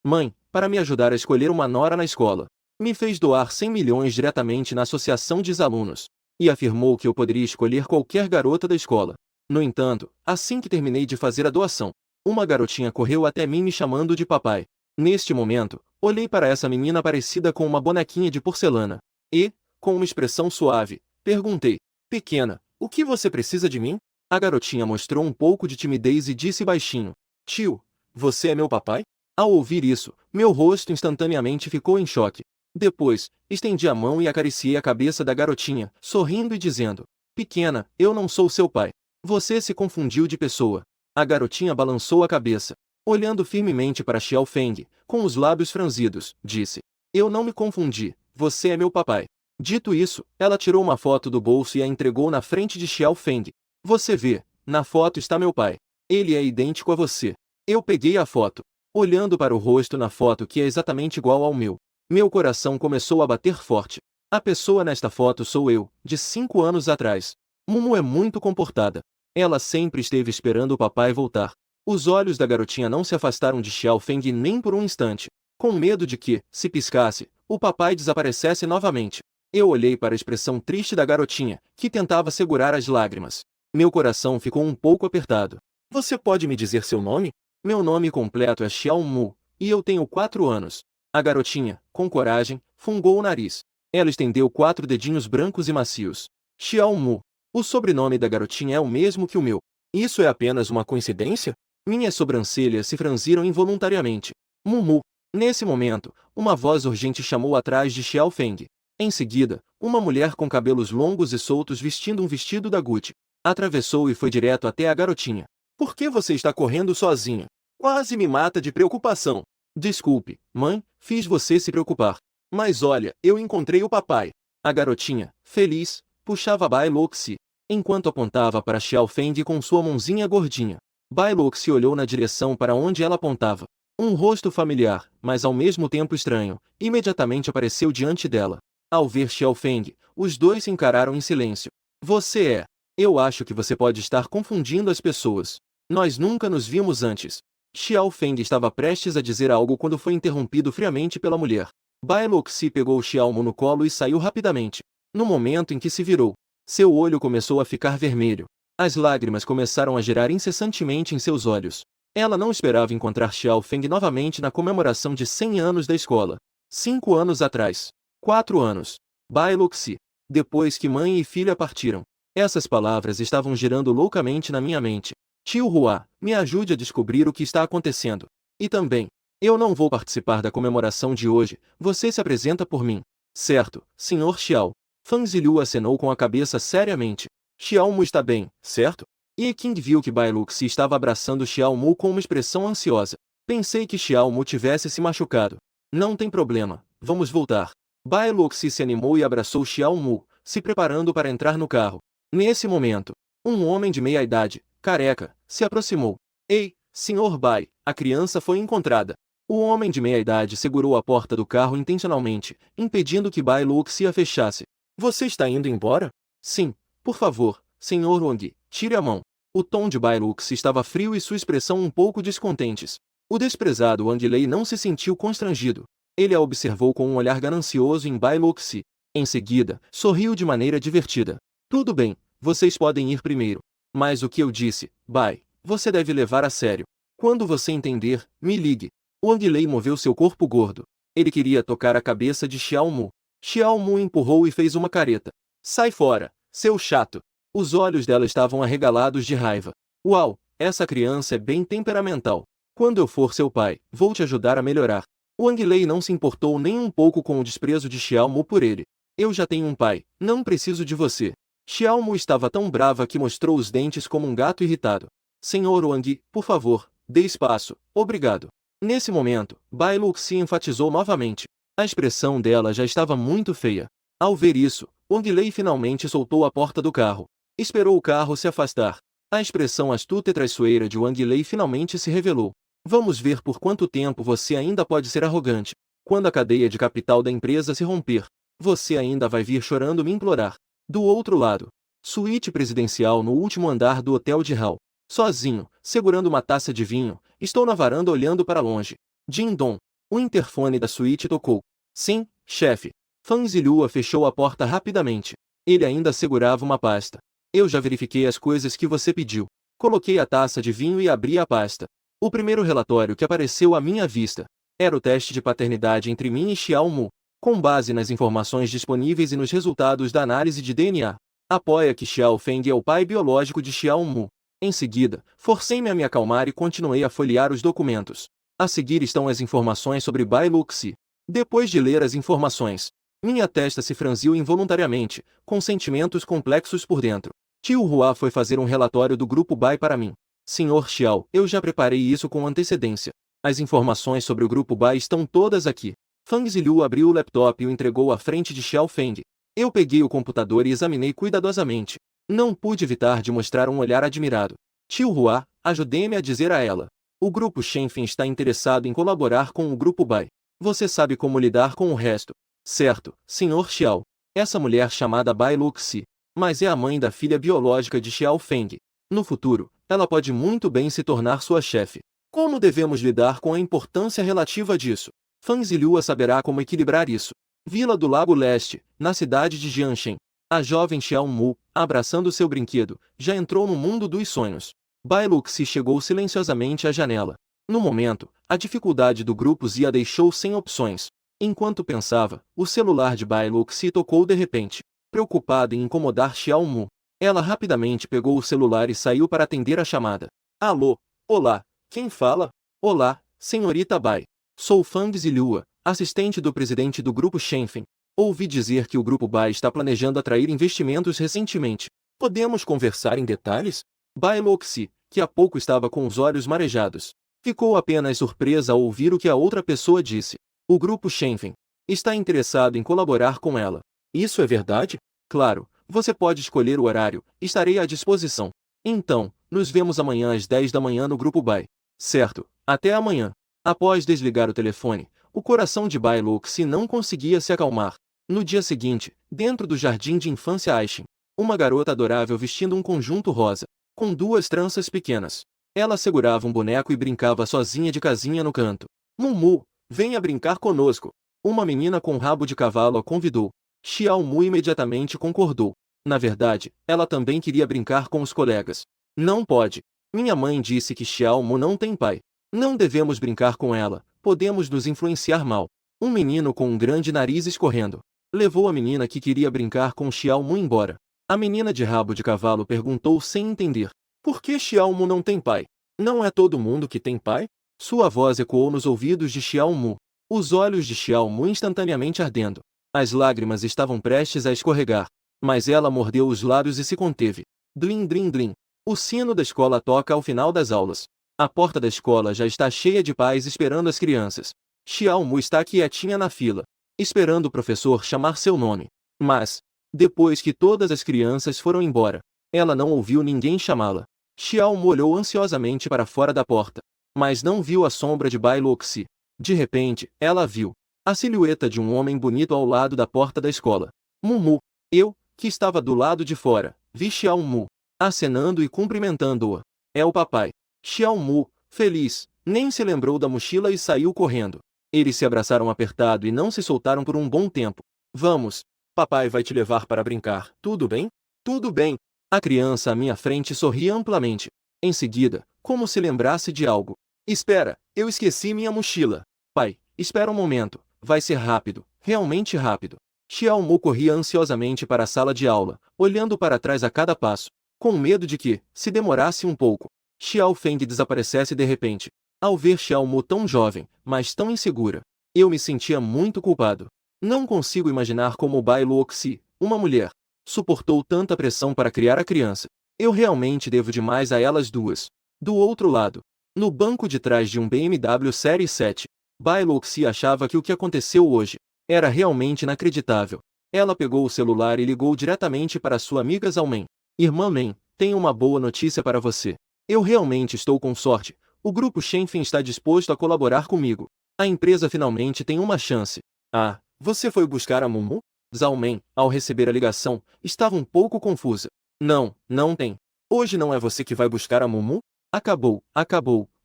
Mãe, para me ajudar a escolher uma nora na escola. Me fez doar 100 milhões diretamente na associação de alunos. E afirmou que eu poderia escolher qualquer garota da escola. No entanto, assim que terminei de fazer a doação, uma garotinha correu até mim me chamando de papai. Neste momento, olhei para essa menina parecida com uma bonequinha de porcelana. E, com uma expressão suave, perguntei: Pequena, o que você precisa de mim? A garotinha mostrou um pouco de timidez e disse baixinho: Tio, você é meu papai? Ao ouvir isso, meu rosto instantaneamente ficou em choque. Depois, estendi a mão e acariciei a cabeça da garotinha, sorrindo e dizendo: Pequena, eu não sou seu pai. Você se confundiu de pessoa. A garotinha balançou a cabeça. Olhando firmemente para Xiao Feng, com os lábios franzidos, disse: Eu não me confundi, você é meu papai. Dito isso, ela tirou uma foto do bolso e a entregou na frente de Xiao Feng. Você vê, na foto está meu pai. Ele é idêntico a você. Eu peguei a foto. Olhando para o rosto na foto que é exatamente igual ao meu, meu coração começou a bater forte. A pessoa nesta foto sou eu, de 5 anos atrás. Mumu é muito comportada. Ela sempre esteve esperando o papai voltar. Os olhos da garotinha não se afastaram de Xiao Feng nem por um instante, com medo de que, se piscasse, o papai desaparecesse novamente. Eu olhei para a expressão triste da garotinha, que tentava segurar as lágrimas. Meu coração ficou um pouco apertado. Você pode me dizer seu nome? Meu nome completo é Xiao Mu, e eu tenho 4 anos. A garotinha, com coragem, fungou o nariz. Ela estendeu 4 dedinhos brancos e macios. Xiao Mu. O sobrenome da garotinha é o mesmo que o meu. Isso é apenas uma coincidência? Minhas sobrancelhas se franziram involuntariamente. Mumu. Nesse momento, uma voz urgente chamou atrás de Xiao Feng. Em seguida, uma mulher com cabelos longos e soltos vestindo um vestido da Gucci atravessou e foi direto até a garotinha. Por que você está correndo sozinha? Quase me mata de preocupação. Desculpe, mãe, fiz você se preocupar. Mas olha, eu encontrei o papai. A garotinha, feliz, puxava Bai Luxi, enquanto apontava para Xiao Feng com sua mãozinha gordinha. Bai Luxi olhou na direção para onde ela apontava. Um rosto familiar, mas ao mesmo tempo estranho, imediatamente apareceu diante dela. Ao ver Xiao Feng, os dois se encararam em silêncio. Você é. Eu acho que você pode estar confundindo as pessoas. Nós nunca nos vimos antes. Xiao Feng estava prestes a dizer algo quando foi interrompido friamente pela mulher. Bai Luxi pegou Xiao Mu no colo e saiu rapidamente. No momento em que se virou, seu olho começou a ficar vermelho. As lágrimas começaram a girar incessantemente em seus olhos. Ela não esperava encontrar Xiao Feng novamente na comemoração de 100 anos da escola. 5 anos atrás. 4 anos. Bai Luxi. Depois que mãe e filha partiram. Essas palavras estavam girando loucamente na minha mente. Tio Hua, me ajude a descobrir o que está acontecendo. E também, eu não vou participar da comemoração de hoje, você se apresenta por mim. Certo, Sr. Xiao. Fang Ziliu acenou com a cabeça seriamente. Xiao Mu está bem, certo? E King viu que Bai Luxi estava abraçando Xiao Mu com uma expressão ansiosa. Pensei que Xiao Mu tivesse se machucado. Não tem problema, vamos voltar. Bai Luxi se animou e abraçou Xiao Mu, se preparando para entrar no carro. Nesse momento, um homem de meia idade, careca, se aproximou. Ei, Sr. Bai, a criança foi encontrada. O homem de meia idade segurou a porta do carro intencionalmente, impedindo que Bai Luxi a fechasse. Você está indo embora? Sim, por favor, Sr. Wang, tire a mão. O tom de Bai Luxi estava frio e sua expressão um pouco descontentes. O desprezado Wang Lei não se sentiu constrangido. Ele a observou com um olhar ganancioso em Bai Luxi. Em seguida, sorriu de maneira divertida. Tudo bem, vocês podem ir primeiro. Mas o que eu disse, Bai, você deve levar a sério. Quando você entender, me ligue. Wang Lei moveu seu corpo gordo. Ele queria tocar a cabeça de Xiao Mu. Xiao Mu empurrou e fez uma careta. Sai fora, seu chato. Os olhos dela estavam arregalados de raiva. Uau, essa criança é bem temperamental. Quando eu for seu pai, vou te ajudar a melhorar. Wang Lei não se importou nem um pouco com o desprezo de Xiao Mu por ele. Eu já tenho um pai, não preciso de você. Xiao Mu estava tão brava que mostrou os dentes como um gato irritado. Senhor Wang, por favor, dê espaço, obrigado. Nesse momento, Bai Luxi enfatizou novamente. A expressão dela já estava muito feia. Ao ver isso, Wang Lei finalmente soltou a porta do carro. Esperou o carro se afastar. A expressão astuta e traiçoeira de Wang Lei finalmente se revelou. Vamos ver por quanto tempo você ainda pode ser arrogante. Quando a cadeia de capital da empresa se romper, você ainda vai vir chorando me implorar. Do outro lado, suíte presidencial no último andar do hotel de Hall. Sozinho, segurando uma taça de vinho, estou na varanda olhando para longe. Jin Dong. O interfone da suíte tocou. Sim, chefe. Fang Zilhua fechou a porta rapidamente. Ele ainda segurava uma pasta. Eu já verifiquei as coisas que você pediu. Coloquei a taça de vinho e abri a pasta. O primeiro relatório que apareceu à minha vista era o teste de paternidade entre mim e Xiao Mu. Com base nas informações disponíveis e nos resultados da análise de DNA, apoia que Xiao Feng é o pai biológico de Xiao Mu. Em seguida, forcei-me a me acalmar e continuei a folhear os documentos. A seguir estão as informações sobre Bai Luxi. Depois de ler as informações, minha testa se franziu involuntariamente, com sentimentos complexos por dentro. Tio Hua foi fazer um relatório do grupo Bai para mim. Senhor Xiao, eu já preparei isso com antecedência. As informações sobre o grupo Bai estão todas aqui. Fang Zilhu abriu o laptop e o entregou à frente de Xiao Feng. Eu peguei o computador e examinei cuidadosamente. Não pude evitar de mostrar um olhar admirado. Tio Hua, ajudei-me a dizer a ela. O grupo Shenfen está interessado em colaborar com o grupo Bai. Você sabe como lidar com o resto. Certo, Sr. Xiao. Essa mulher chamada Bai Luxi, mas é a mãe da filha biológica de Xiao Feng. No futuro, ela pode muito bem se tornar sua chefe. Como devemos lidar com a importância relativa disso? Fang Zilhua saberá como equilibrar isso. Vila do Lago Leste, na cidade de Jianshen. A jovem Xiao Mu, abraçando seu brinquedo, já entrou no mundo dos sonhos. Bai Luxi chegou silenciosamente à janela. No momento, a dificuldade do grupo Z a deixou sem opções. Enquanto pensava, o celular de Bai Luxi tocou de repente. Preocupada em incomodar Xiao Mu, ela rapidamente pegou o celular e saiu para atender a chamada. Alô, olá, quem fala? Olá, senhorita Bai. Sou Fang Zilhua, assistente do presidente do grupo Shenfen. Ouvi dizer que o grupo Bai está planejando atrair investimentos recentemente. Podemos conversar em detalhes? Bai Luxi, que há pouco estava com os olhos marejados, ficou apenas surpresa ao ouvir o que a outra pessoa disse. O grupo Shenfen está interessado em colaborar com ela. Isso é verdade? Claro, você pode escolher o horário, estarei à disposição. Então, nos vemos amanhã às 10 da manhã no grupo Bai. Certo, até amanhã. Após desligar o telefone, o coração de Bai Luxi não conseguia se acalmar. No dia seguinte, dentro do jardim de infância Aishin, uma garota adorável vestindo um conjunto rosa, com duas tranças pequenas. Ela segurava um boneco e brincava sozinha de casinha no canto. Mumu, venha brincar conosco. Uma menina com rabo de cavalo a convidou. Xiao Mu imediatamente concordou. Na verdade, ela também queria brincar com os colegas. Não pode. Minha mãe disse que Xiao Mu não tem pai. Não devemos brincar com ela, podemos nos influenciar mal. Um menino com um grande nariz escorrendo levou a menina que queria brincar com Xiao Mu embora. A menina de rabo de cavalo perguntou sem entender. Por que Xiao Mu não tem pai? Não é todo mundo que tem pai? Sua voz ecoou nos ouvidos de Xiao Mu. Os olhos de Xiao Mu instantaneamente ardendo. As lágrimas estavam prestes a escorregar. Mas ela mordeu os lábios e se conteve. Dlim dlim dlim. O sino da escola toca ao final das aulas. A porta da escola já está cheia de pais esperando as crianças. Xiao Mu está quietinha na fila, esperando o professor chamar seu nome. Mas, depois que todas as crianças foram embora, ela não ouviu ninguém chamá-la. Xiao Mu olhou ansiosamente para fora da porta, mas não viu a sombra de Bai Luxi. De repente, ela viu a silhueta de um homem bonito ao lado da porta da escola. Mumu, eu, que estava do lado de fora, vi Xiao Mu acenando e cumprimentando-a. É o papai. Xiao Mu, feliz, nem se lembrou da mochila e saiu correndo. Eles se abraçaram apertado e não se soltaram por um bom tempo. Vamos, papai vai te levar para brincar, tudo bem? Tudo bem. A criança à minha frente sorria amplamente. Em seguida, como se lembrasse de algo. Espera, eu esqueci minha mochila. Pai, espera um momento, vai ser rápido, realmente rápido. Xiao Mu corria ansiosamente para a sala de aula, olhando para trás a cada passo, com medo de que, se demorasse um pouco, Xiao Feng desaparecesse de repente. Ao ver Xiao Mu tão jovem, mas tão insegura, eu me sentia muito culpado. Não consigo imaginar como Bai Luoxi, uma mulher, suportou tanta pressão para criar a criança. Eu realmente devo demais a elas duas. Do outro lado, no banco de trás de um BMW Série 7, Bai Luoxi achava que o que aconteceu hoje era realmente inacreditável. Ela pegou o celular e ligou diretamente para sua amiga Zalmen. Irmã Men, tenho uma boa notícia para você. Eu realmente estou com sorte. O grupo Shenfen está disposto a colaborar comigo. A empresa finalmente tem uma chance. Ah, você foi buscar a Mumu? Zalmen, ao receber a ligação, estava um pouco confusa. Não, não tem. Hoje não é você que vai buscar a Mumu? Acabou.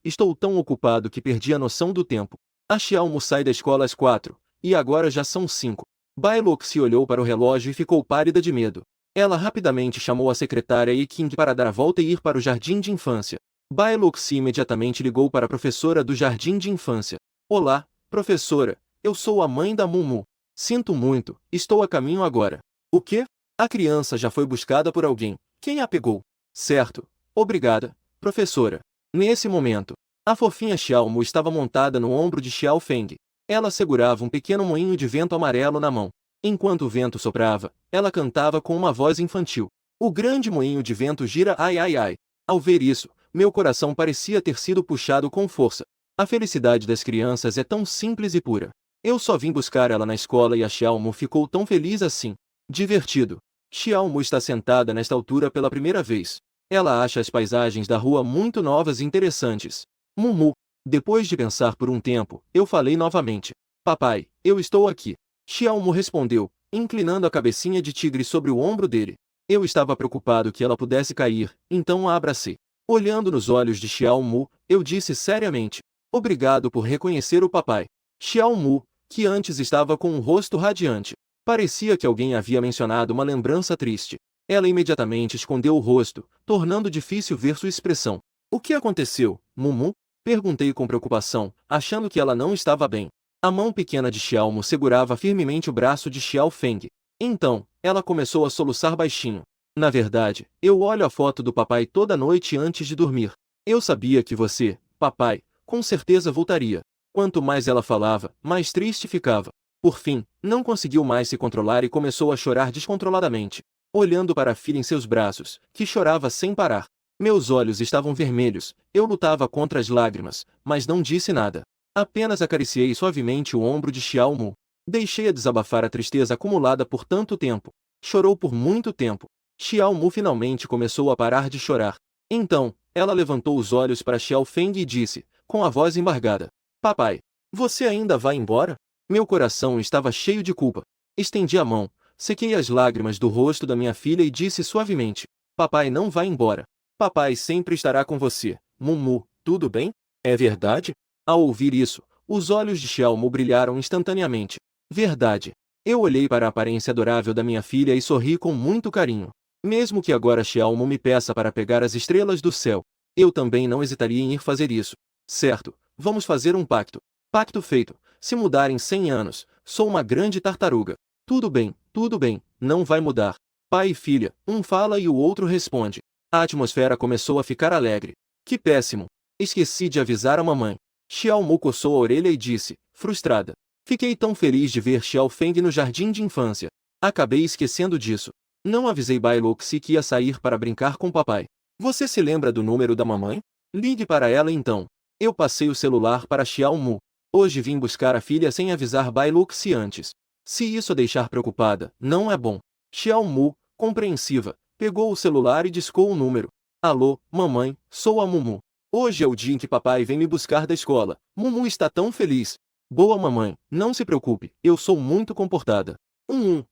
Estou tão ocupado que perdi a noção do tempo. A Xiaomu sai da escola às 4, e agora já são 5. Bai Luxi olhou para o relógio e ficou pálida de medo. Ela rapidamente chamou a secretária Yi King para dar a volta e ir para o jardim de infância. Bai Luxi imediatamente ligou para a professora do jardim de infância. Olá, professora, eu sou a mãe da Mumu. Sinto muito, estou a caminho agora. O quê? A criança já foi buscada por alguém. Quem a pegou? Certo. Obrigada, professora. Nesse momento, a fofinha Xiaomu estava montada no ombro de Xiao Feng. Ela segurava um pequeno moinho de vento amarelo na mão. Enquanto o vento soprava, ela cantava com uma voz infantil. O grande moinho de vento gira ai ai ai. Ao ver isso, meu coração parecia ter sido puxado com força. A felicidade das crianças é tão simples e pura. Eu só vim buscar ela na escola e a Xiaomu ficou tão feliz assim. Divertido. Xiaomu está sentada nesta altura pela primeira vez. Ela acha as paisagens da rua muito novas e interessantes. Mumu. Depois de pensar por um tempo, eu falei novamente. Papai, eu estou aqui. Xiaomu respondeu, inclinando a cabecinha de tigre sobre o ombro dele. Eu estava preocupado que ela pudesse cair, então a abracei. Olhando nos olhos de Xiaomu, eu disse seriamente. Obrigado por reconhecer o papai. Xiaomu, que antes estava com um rosto radiante. Parecia que alguém havia mencionado uma lembrança triste. Ela imediatamente escondeu o rosto, tornando difícil ver sua expressão. O que aconteceu, Mumu? Perguntei com preocupação, achando que ela não estava bem. A mão pequena de Xiaomu segurava firmemente o braço de Xiao Feng. Então, ela começou a soluçar baixinho. Na verdade, eu olho a foto do papai toda noite antes de dormir. Eu sabia que você, papai, com certeza voltaria. Quanto mais ela falava, mais triste ficava. Por fim, não conseguiu mais se controlar e começou a chorar descontroladamente, olhando para a filha em seus braços, que chorava sem parar. Meus olhos estavam vermelhos, eu lutava contra as lágrimas, mas não disse nada. Apenas acariciei suavemente o ombro de Xiaomu. Deixei-a desabafar a tristeza acumulada por tanto tempo. Chorou por muito tempo. Xiaomu finalmente começou a parar de chorar. Então, ela levantou os olhos para Xiao Feng e disse, com a voz embargada. Papai, você ainda vai embora? Meu coração estava cheio de culpa. Estendi a mão, sequei as lágrimas do rosto da minha filha e disse suavemente. Papai não vai embora. Papai sempre estará com você. Mumu, tudo bem? É verdade? Ao ouvir isso, os olhos de Xiaomu brilharam instantaneamente. Verdade. Eu olhei para a aparência adorável da minha filha e sorri com muito carinho. Mesmo que agora Xiaomu me peça para pegar as estrelas do céu, eu também não hesitaria em ir fazer isso. Certo, vamos fazer um pacto. Pacto feito. Se mudar em 100 anos, sou uma grande tartaruga. Tudo bem, não vai mudar. Pai e filha, um fala e o outro responde. A atmosfera começou a ficar alegre. Que péssimo. Esqueci de avisar a mamãe. Xiaomu coçou a orelha e disse, frustrada. Fiquei tão feliz de ver Xiao Feng no jardim de infância. Acabei esquecendo disso. Não avisei Bai Luxi que ia sair para brincar com papai. Você se lembra do número da mamãe? Ligue para ela então. Eu passei o celular para Xiaomu. Hoje vim buscar a filha sem avisar Bai Luxi antes. Se isso a deixar preocupada, não é bom. Xiaomu, compreensiva, pegou o celular e discou o número. Alô, mamãe, sou a Mumu. Hoje é o dia em que papai vem me buscar da escola. Mumu está tão feliz. Boa mamãe, não se preocupe, eu sou muito comportada.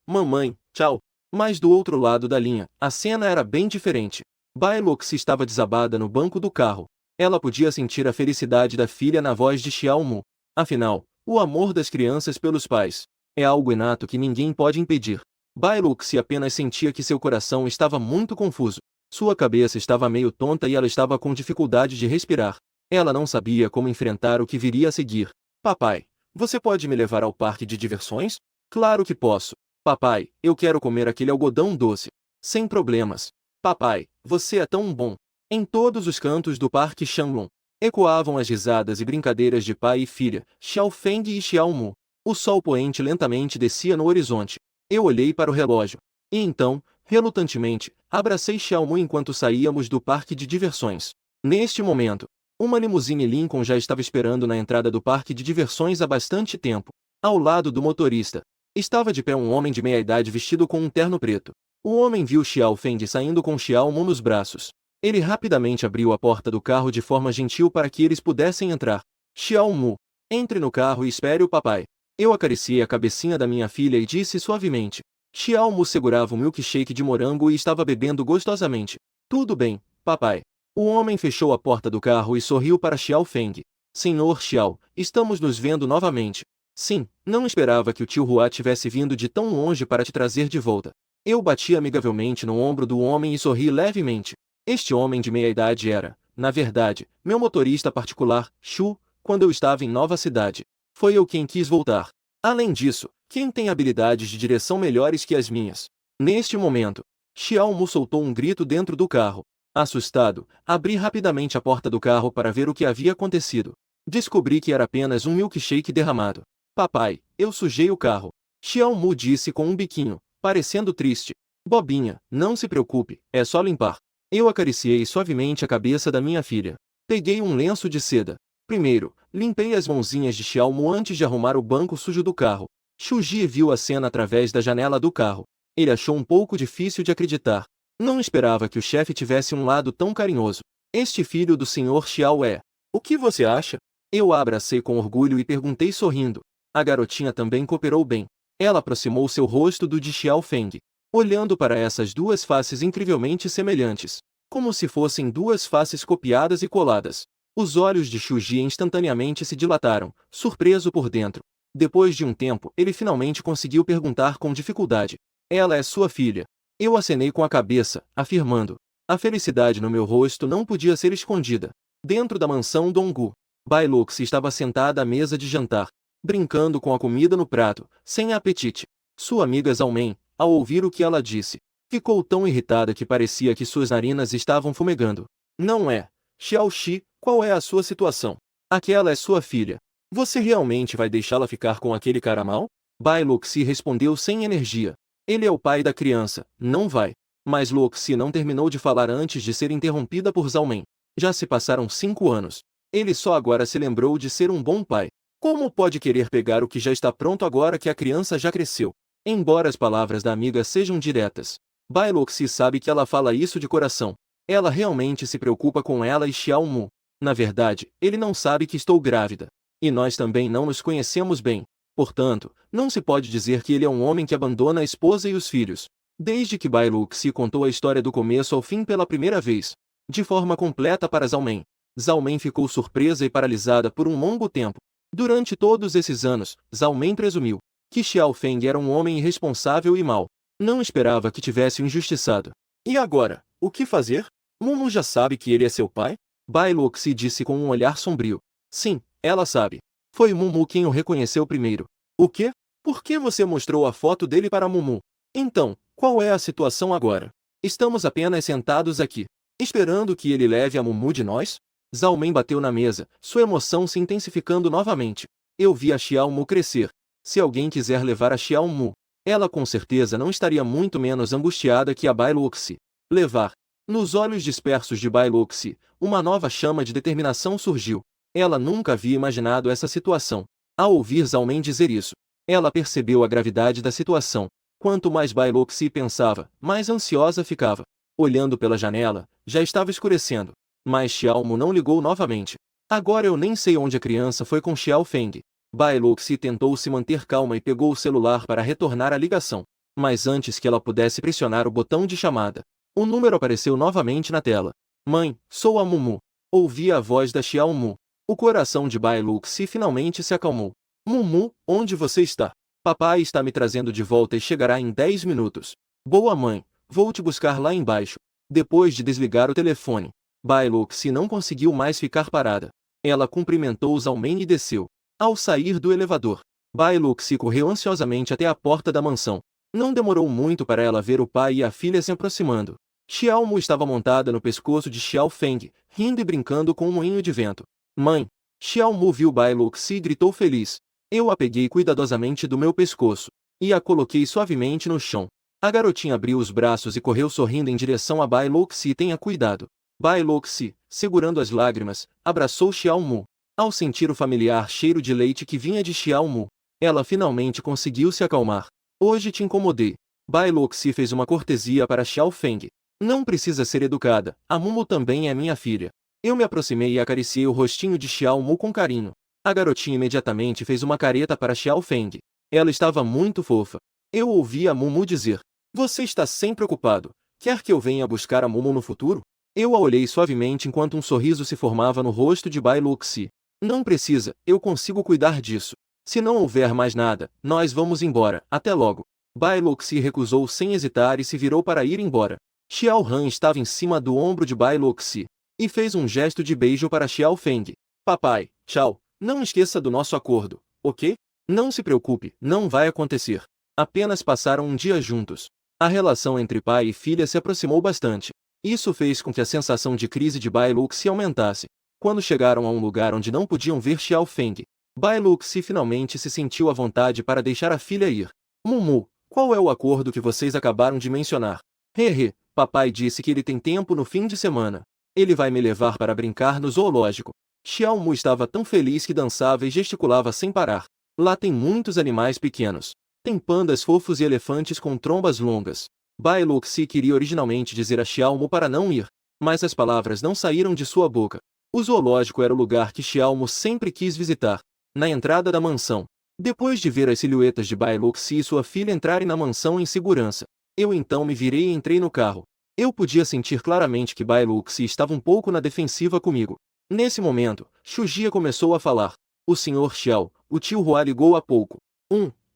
Mamãe, tchau. Mas do outro lado da linha, a cena era bem diferente. Bai Luxi estava desabada no banco do carro. Ela podia sentir a felicidade da filha na voz de Xiaomu. Afinal, o amor das crianças pelos pais é algo inato que ninguém pode impedir. Bai Luxi apenas sentia que seu coração estava muito confuso. Sua cabeça estava meio tonta e ela estava com dificuldade de respirar. Ela não sabia como enfrentar o que viria a seguir. Papai, você pode me levar ao parque de diversões? Claro que posso. Papai, eu quero comer aquele algodão doce. Sem problemas. Papai, você é tão bom. Em todos os cantos do parque Shanglong, ecoavam as risadas e brincadeiras de pai e filha, Xiao Feng e Xiaomu. O sol poente lentamente descia no horizonte. Eu olhei para o relógio. E então, relutantemente, abracei Xiaomu enquanto saíamos do parque de diversões. Neste momento, uma limusine Lincoln já estava esperando na entrada do parque de diversões há bastante tempo. Ao lado do motorista, estava de pé um homem de meia-idade vestido com um terno preto. O homem viu Xiao Feng saindo com Xiaomu nos braços. Ele rapidamente abriu a porta do carro de forma gentil para que eles pudessem entrar. Xiaomu, entre no carro e espere o papai. Eu acariciei a cabecinha da minha filha e disse suavemente. Xiaomu segurava um milkshake de morango e estava bebendo gostosamente. Tudo bem, papai. O homem fechou a porta do carro e sorriu para Xiao Feng. Senhor Xiao, estamos nos vendo novamente. Sim, não esperava que o tio Hua tivesse vindo de tão longe para te trazer de volta. Eu bati amigavelmente no ombro do homem e sorri levemente. Este homem de meia-idade era, na verdade, meu motorista particular, Shu, quando eu estava em Nova Cidade. Foi eu quem quis voltar. Além disso, quem tem habilidades de direção melhores que as minhas? Neste momento, Xiao Mu soltou um grito dentro do carro. Assustado, abri rapidamente a porta do carro para ver o que havia acontecido. Descobri que era apenas um milkshake derramado. Papai, eu sujei o carro. Xiao Mu disse com um biquinho, parecendo triste. Bobinha, não se preocupe, é só limpar. Eu acariciei suavemente a cabeça da minha filha. Peguei um lenço de seda. Primeiro, limpei as mãozinhas de Xiao Mu antes de arrumar o banco sujo do carro. Shuji viu a cena através da janela do carro. Ele achou um pouco difícil de acreditar. Não esperava que o chefe tivesse um lado tão carinhoso. Este filho do Sr. Xiao é. O que você acha? Eu a abracei com orgulho e perguntei sorrindo. A garotinha também cooperou bem. Ela aproximou seu rosto do de Xiao Feng, olhando para essas duas faces incrivelmente semelhantes, como se fossem duas faces copiadas e coladas. Os olhos de Shuji instantaneamente se dilataram, surpreso por dentro. Depois de um tempo, ele finalmente conseguiu perguntar com dificuldade. Ela é sua filha. Eu acenei com a cabeça, afirmando. A felicidade no meu rosto não podia ser escondida. Dentro da mansão Donggu, Bai Luxi estava sentada à mesa de jantar, brincando com a comida no prato, sem apetite. Sua amiga Zalmen, ao ouvir o que ela disse, ficou tão irritada que parecia que suas narinas estavam fumegando. Não é? Xiaoxi, qual é a sua situação? Aquela é sua filha. Você realmente vai deixá-la ficar com aquele cara mau? Bai Luxi respondeu sem energia. Ele é o pai da criança, não vai. Mas Luxi não terminou de falar antes de ser interrompida por Zalmen. Já se passaram 5 anos. Ele só agora se lembrou de ser um bom pai. Como pode querer pegar o que já está pronto agora que a criança já cresceu? Embora as palavras da amiga sejam diretas, Bai Luxi sabe que ela fala isso de coração. Ela realmente se preocupa com ela e Xiao Mu. Na verdade, ele não sabe que estou grávida. E nós também não nos conhecemos bem. Portanto, não se pode dizer que ele é um homem que abandona a esposa e os filhos. Desde que Bai Luxi contou a história do começo ao fim pela primeira vez, de forma completa para Zalmen, Zalmen ficou surpresa e paralisada por um longo tempo. Durante todos esses anos, Zalmen presumiu que Xiao Feng era um homem irresponsável e mau. Não esperava que tivesse o injustiçado. E agora, o que fazer? Mumu já sabe que ele é seu pai? Bai Luxi disse com um olhar sombrio. Sim, ela sabe. Foi Mumu quem o reconheceu primeiro. O quê? Por que você mostrou a foto dele para Mumu? Então, qual é a situação agora? Estamos apenas sentados aqui, esperando que ele leve a Mumu de nós? Zalmen bateu na mesa, sua emoção se intensificando novamente. Eu vi a Xiao Mu crescer. Se alguém quiser levar a Xiao Mu, ela com certeza não estaria muito menos angustiada que a Bai Luxi. Levar. Nos olhos dispersos de Bai Luxi, uma nova chama de determinação surgiu. Ela nunca havia imaginado essa situação. Ao ouvir Zalmen dizer isso, ela percebeu a gravidade da situação. Quanto mais Bai Luxi pensava, mais ansiosa ficava. Olhando pela janela, já estava escurecendo. Mas Xiao Mu não ligou novamente. Agora eu nem sei onde a criança foi com Xiao Feng. Bai Luxi tentou se manter calma e pegou o celular para retornar a ligação. Mas antes que ela pudesse pressionar o botão de chamada, o número apareceu novamente na tela. Mãe, sou a Mumu. Ouvi a voz da Xiao Mu. O coração de Bai Luxi finalmente se acalmou. Mumu, onde você está? Papai está me trazendo de volta e chegará em 10 minutos. Boa mãe, vou te buscar lá embaixo. Depois de desligar o telefone, Bai Luxi não conseguiu mais ficar parada. Ela cumprimentou Zalmen e desceu. Ao sair do elevador, Bai Luxi correu ansiosamente até a porta da mansão. Não demorou muito para ela ver o pai e a filha se aproximando. Xiao Mu estava montada no pescoço de Xiao Feng, rindo e brincando com um moinho de vento. Mãe! Xiao Mu viu Bai Luxi e gritou feliz. Eu a peguei cuidadosamente do meu pescoço e a coloquei suavemente no chão. A garotinha abriu os braços e correu sorrindo em direção a Bai Luxi. Tenha cuidado. Bai Luxi, segurando as lágrimas, abraçou Xiao Mu. Ao sentir o familiar cheiro de leite que vinha de Xiao Mu, ela finalmente conseguiu se acalmar. Hoje te incomodei. Bai Luxi fez uma cortesia para Xiao Feng. Não precisa ser educada, a Mumu também é minha filha. Eu me aproximei e acariciei o rostinho de Xiao Mu com carinho. A garotinha imediatamente fez uma careta para Xiao Feng. Ela estava muito fofa. Eu ouvi a Mumu dizer: Você está sempre ocupado. Quer que eu venha buscar a Mumu no futuro? Eu a olhei suavemente enquanto um sorriso se formava no rosto de Bai Luxi. Não precisa, eu consigo cuidar disso. Se não houver mais nada, nós vamos embora, até logo. Bai Luxi recusou sem hesitar e se virou para ir embora. Xiao Han estava em cima do ombro de Bai Luxi e fez um gesto de beijo para Xiao Feng. Papai, tchau, não esqueça do nosso acordo, ok? Não se preocupe, não vai acontecer. Apenas passaram um dia juntos. A relação entre pai e filha se aproximou bastante. Isso fez com que a sensação de crise de Bai Luxi aumentasse. Quando chegaram a um lugar onde não podiam ver Xiao Feng, Bai Luxi finalmente se sentiu à vontade para deixar a filha ir. Mumu, qual é o acordo que vocês acabaram de mencionar? Hehe, papai disse que ele tem tempo no fim de semana. Ele vai me levar para brincar no zoológico. Xiao Mu estava tão feliz que dançava e gesticulava sem parar. Lá tem muitos animais pequenos. Tem pandas fofos e elefantes com trombas longas. Bai Luxi queria originalmente dizer a Xiao Mu para não ir, mas as palavras não saíram de sua boca. O zoológico era o lugar que Xiao Mu sempre quis visitar. Na entrada da mansão, depois de ver as silhuetas de Bai Luxi e sua filha entrarem na mansão em segurança, eu então me virei e entrei no carro. Eu podia sentir claramente que Bai Luxi estava um pouco na defensiva comigo. Nesse momento, Xujia começou a falar. O Sr. Xiao, o tio Hua ligou há pouco.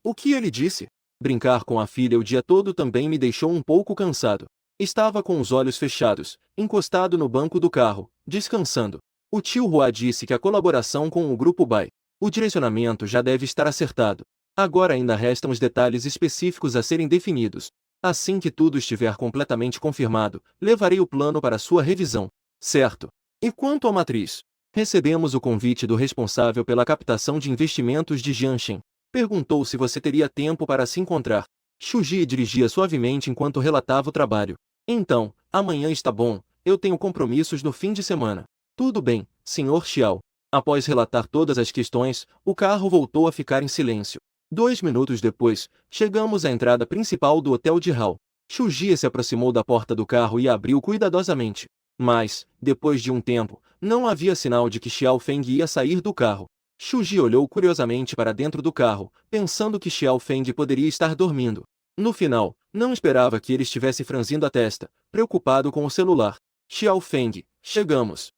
O que ele disse? Brincar com a filha o dia todo também me deixou um pouco cansado. Estava com os olhos fechados, encostado no banco do carro, descansando. O tio Hua disse que a colaboração com o grupo Bai, o direcionamento já deve estar acertado. Agora ainda restam os detalhes específicos a serem definidos. Assim que tudo estiver completamente confirmado, levarei o plano para sua revisão. Certo. E quanto à matriz? Recebemos o convite do responsável pela captação de investimentos de Jianshen. Perguntou se você teria tempo para se encontrar. Shuji dirigia suavemente enquanto relatava o trabalho. Então, amanhã está bom, eu tenho compromissos no fim de semana. Tudo bem, Sr. Xiao. Após relatar todas as questões, o carro voltou a ficar em silêncio. 2 minutos depois, chegamos à entrada principal do hotel de Hao. Shuji se aproximou da porta do carro e a abriu cuidadosamente. Mas, depois de um tempo, não havia sinal de que Xiao Feng ia sair do carro. Shuji olhou curiosamente para dentro do carro, pensando que Xiao Feng poderia estar dormindo. No final, não esperava que ele estivesse franzindo a testa, preocupado com o celular. Xiao Feng, chegamos.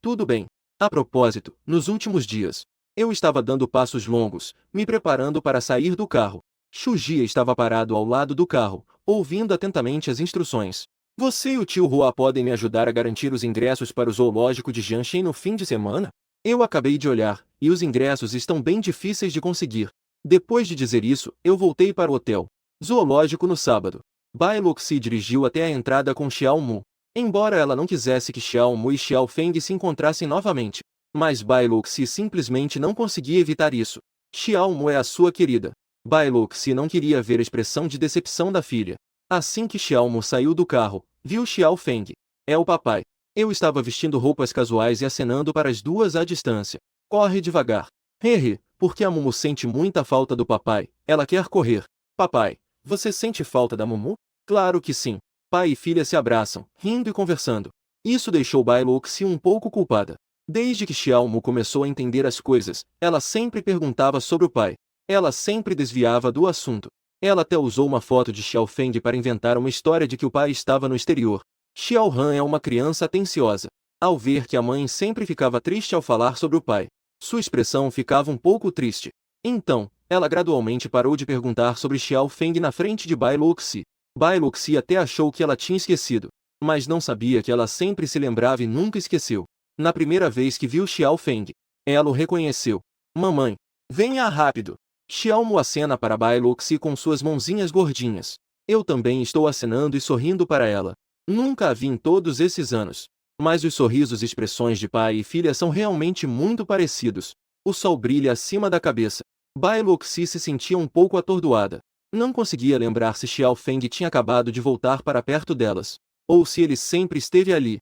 Tudo bem. A propósito, nos últimos dias, eu estava dando passos longos, me preparando para sair do carro. Shuji estava parado ao lado do carro, ouvindo atentamente as instruções. Você e o tio Hua podem me ajudar a garantir os ingressos para o zoológico de Jianshen no fim de semana? Eu acabei de olhar, e os ingressos estão bem difíceis de conseguir. Depois de dizer isso, eu voltei para o hotel. Zoológico no sábado. Bai Luxi dirigiu até a entrada com Xiao Mu. Embora ela não quisesse que Xiao Mu e Xiao Feng se encontrassem novamente, mas Bai Luxi simplesmente não conseguia evitar isso. Xiao Mu é a sua querida. Bai Luxi não queria ver a expressão de decepção da filha. Assim que Xiao Mu saiu do carro, viu Xiao Feng. É o papai. Eu estava vestindo roupas casuais e acenando para as duas à distância. Corre devagar. Porque a Mumu sente muita falta do papai, ela quer correr. Papai, você sente falta da Mumu? Claro que sim. Pai e filha se abraçam, rindo e conversando. Isso deixou Bai Luxi um pouco culpada. Desde que Xiao Mu começou a entender as coisas, ela sempre perguntava sobre o pai. Ela sempre desviava do assunto. Ela até usou uma foto de Xiao Feng para inventar uma história de que o pai estava no exterior. Xiao Han é uma criança atenciosa. Ao ver que a mãe sempre ficava triste ao falar sobre o pai, sua expressão ficava um pouco triste. Então, ela gradualmente parou de perguntar sobre Xiao Feng na frente de Bai Luxi. Bai Luxi até achou que ela tinha esquecido, mas não sabia que ela sempre se lembrava e nunca esqueceu. Na primeira vez que viu Xiao Feng, ela o reconheceu. Mamãe, venha rápido. Xiao Mu acena para Bai Luxi com suas mãozinhas gordinhas. Eu também estou acenando e sorrindo para ela. Nunca a vi em todos esses anos. Mas os sorrisos e expressões de pai e filha são realmente muito parecidos. O sol brilha acima da cabeça. Bai Luxi se sentia um pouco atordoada. Não conseguia lembrar se Xiao Feng tinha acabado de voltar para perto delas, ou se ele sempre esteve ali.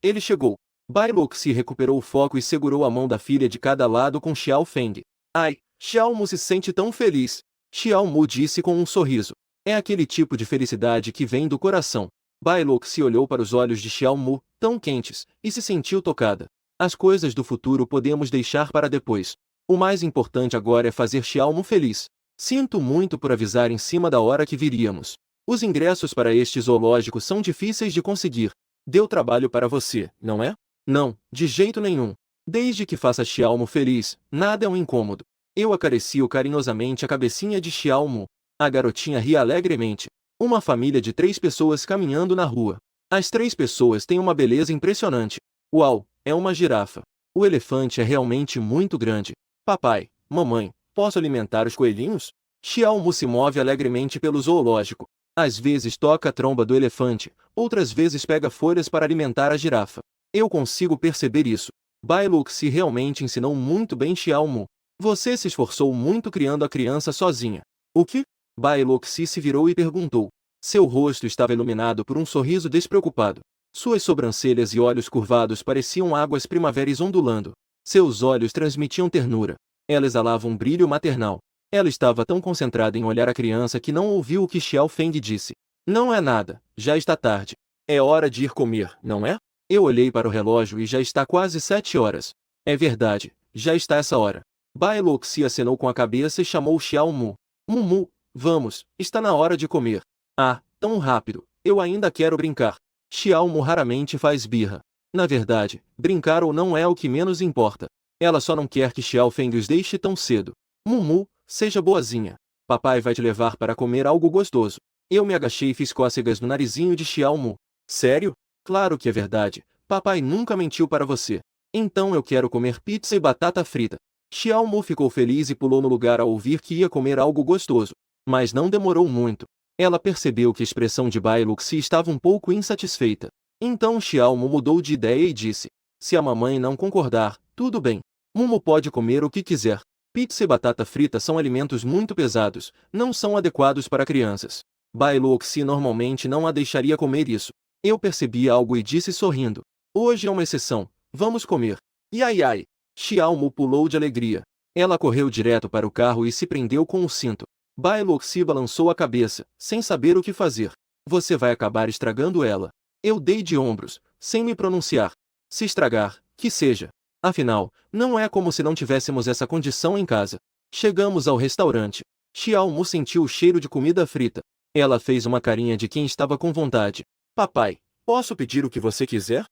Ele chegou. Bai Luxi recuperou o foco e segurou a mão da filha de cada lado com Xiao Feng. Ai, Xiao Mu se sente tão feliz. Xiao Mu disse com um sorriso. É aquele tipo de felicidade que vem do coração. Bai Luxi olhou para os olhos de Xiao Mu, tão quentes, e se sentiu tocada. As coisas do futuro podemos deixar para depois. O mais importante agora é fazer Xiao Mu feliz. Sinto muito por avisar em cima da hora que viríamos. Os ingressos para este zoológico são difíceis de conseguir. Deu trabalho para você, não é? Não, de jeito nenhum. Desde que faça Xiaomu feliz, nada é um incômodo. Eu acaricio carinhosamente a cabecinha de Xiaomu. A garotinha ri alegremente. Uma família de 3 pessoas caminhando na rua. As 3 pessoas têm uma beleza impressionante. Uau, é uma girafa. O elefante é realmente muito grande. Papai, mamãe, posso alimentar os coelhinhos? Xiaomu se move alegremente pelo zoológico. Às vezes toca a tromba do elefante, outras vezes pega folhas para alimentar a girafa. Eu consigo perceber isso. Bai Luxi realmente ensinou muito bem Xiaomu. Você se esforçou muito criando a criança sozinha. O que? Bai Luxi se virou e perguntou. Seu rosto estava iluminado por um sorriso despreocupado. Suas sobrancelhas e olhos curvados pareciam águas primaverais ondulando. Seus olhos transmitiam ternura. Ela exalava um brilho maternal. Ela estava tão concentrada em olhar a criança que não ouviu o que Xiao Feng disse. Não é nada, já está tarde. É hora de ir comer, não é? Eu olhei para o relógio e já está quase 7 horas. É verdade, já está essa hora. Bai Luxi acenou com a cabeça e chamou Xiao Mu. Mumu, vamos, está na hora de comer. Ah, tão rápido, eu ainda quero brincar. Xiao Mu raramente faz birra. Na verdade, brincar ou não é o que menos importa. Ela só não quer que Xiao Feng os deixe tão cedo. Mumu, seja boazinha. Papai vai te levar para comer algo gostoso. Eu me agachei e fiz cócegas no narizinho de Xiao Mu. Sério? Claro que é verdade. Papai nunca mentiu para você. Então eu quero comer pizza e batata frita. Xiao Mu ficou feliz e pulou no lugar ao ouvir que ia comer algo gostoso. Mas não demorou muito. Ela percebeu que a expressão de Bai Luxi estava um pouco insatisfeita. Então Xiao Mu mudou de ideia e disse: se a mamãe não concordar, tudo bem. Mumu pode comer o que quiser. Pizza e batata frita são alimentos muito pesados, não são adequados para crianças. Bai Luxi normalmente não a deixaria comer isso. Eu percebi algo e disse sorrindo. Hoje é uma exceção, vamos comer. Iai ai. Xiao Mu pulou de alegria. Ela correu direto para o carro e se prendeu com o cinto. Bai Luxi balançou a cabeça, sem saber o que fazer. Você vai acabar estragando ela. Eu dei de ombros, sem me pronunciar. Se estragar, que seja. Afinal, não é como se não tivéssemos essa condição em casa. Chegamos ao restaurante. Xiao Mu sentiu o cheiro de comida frita. Ela fez uma carinha de quem estava com vontade. Papai, posso pedir o que você quiser?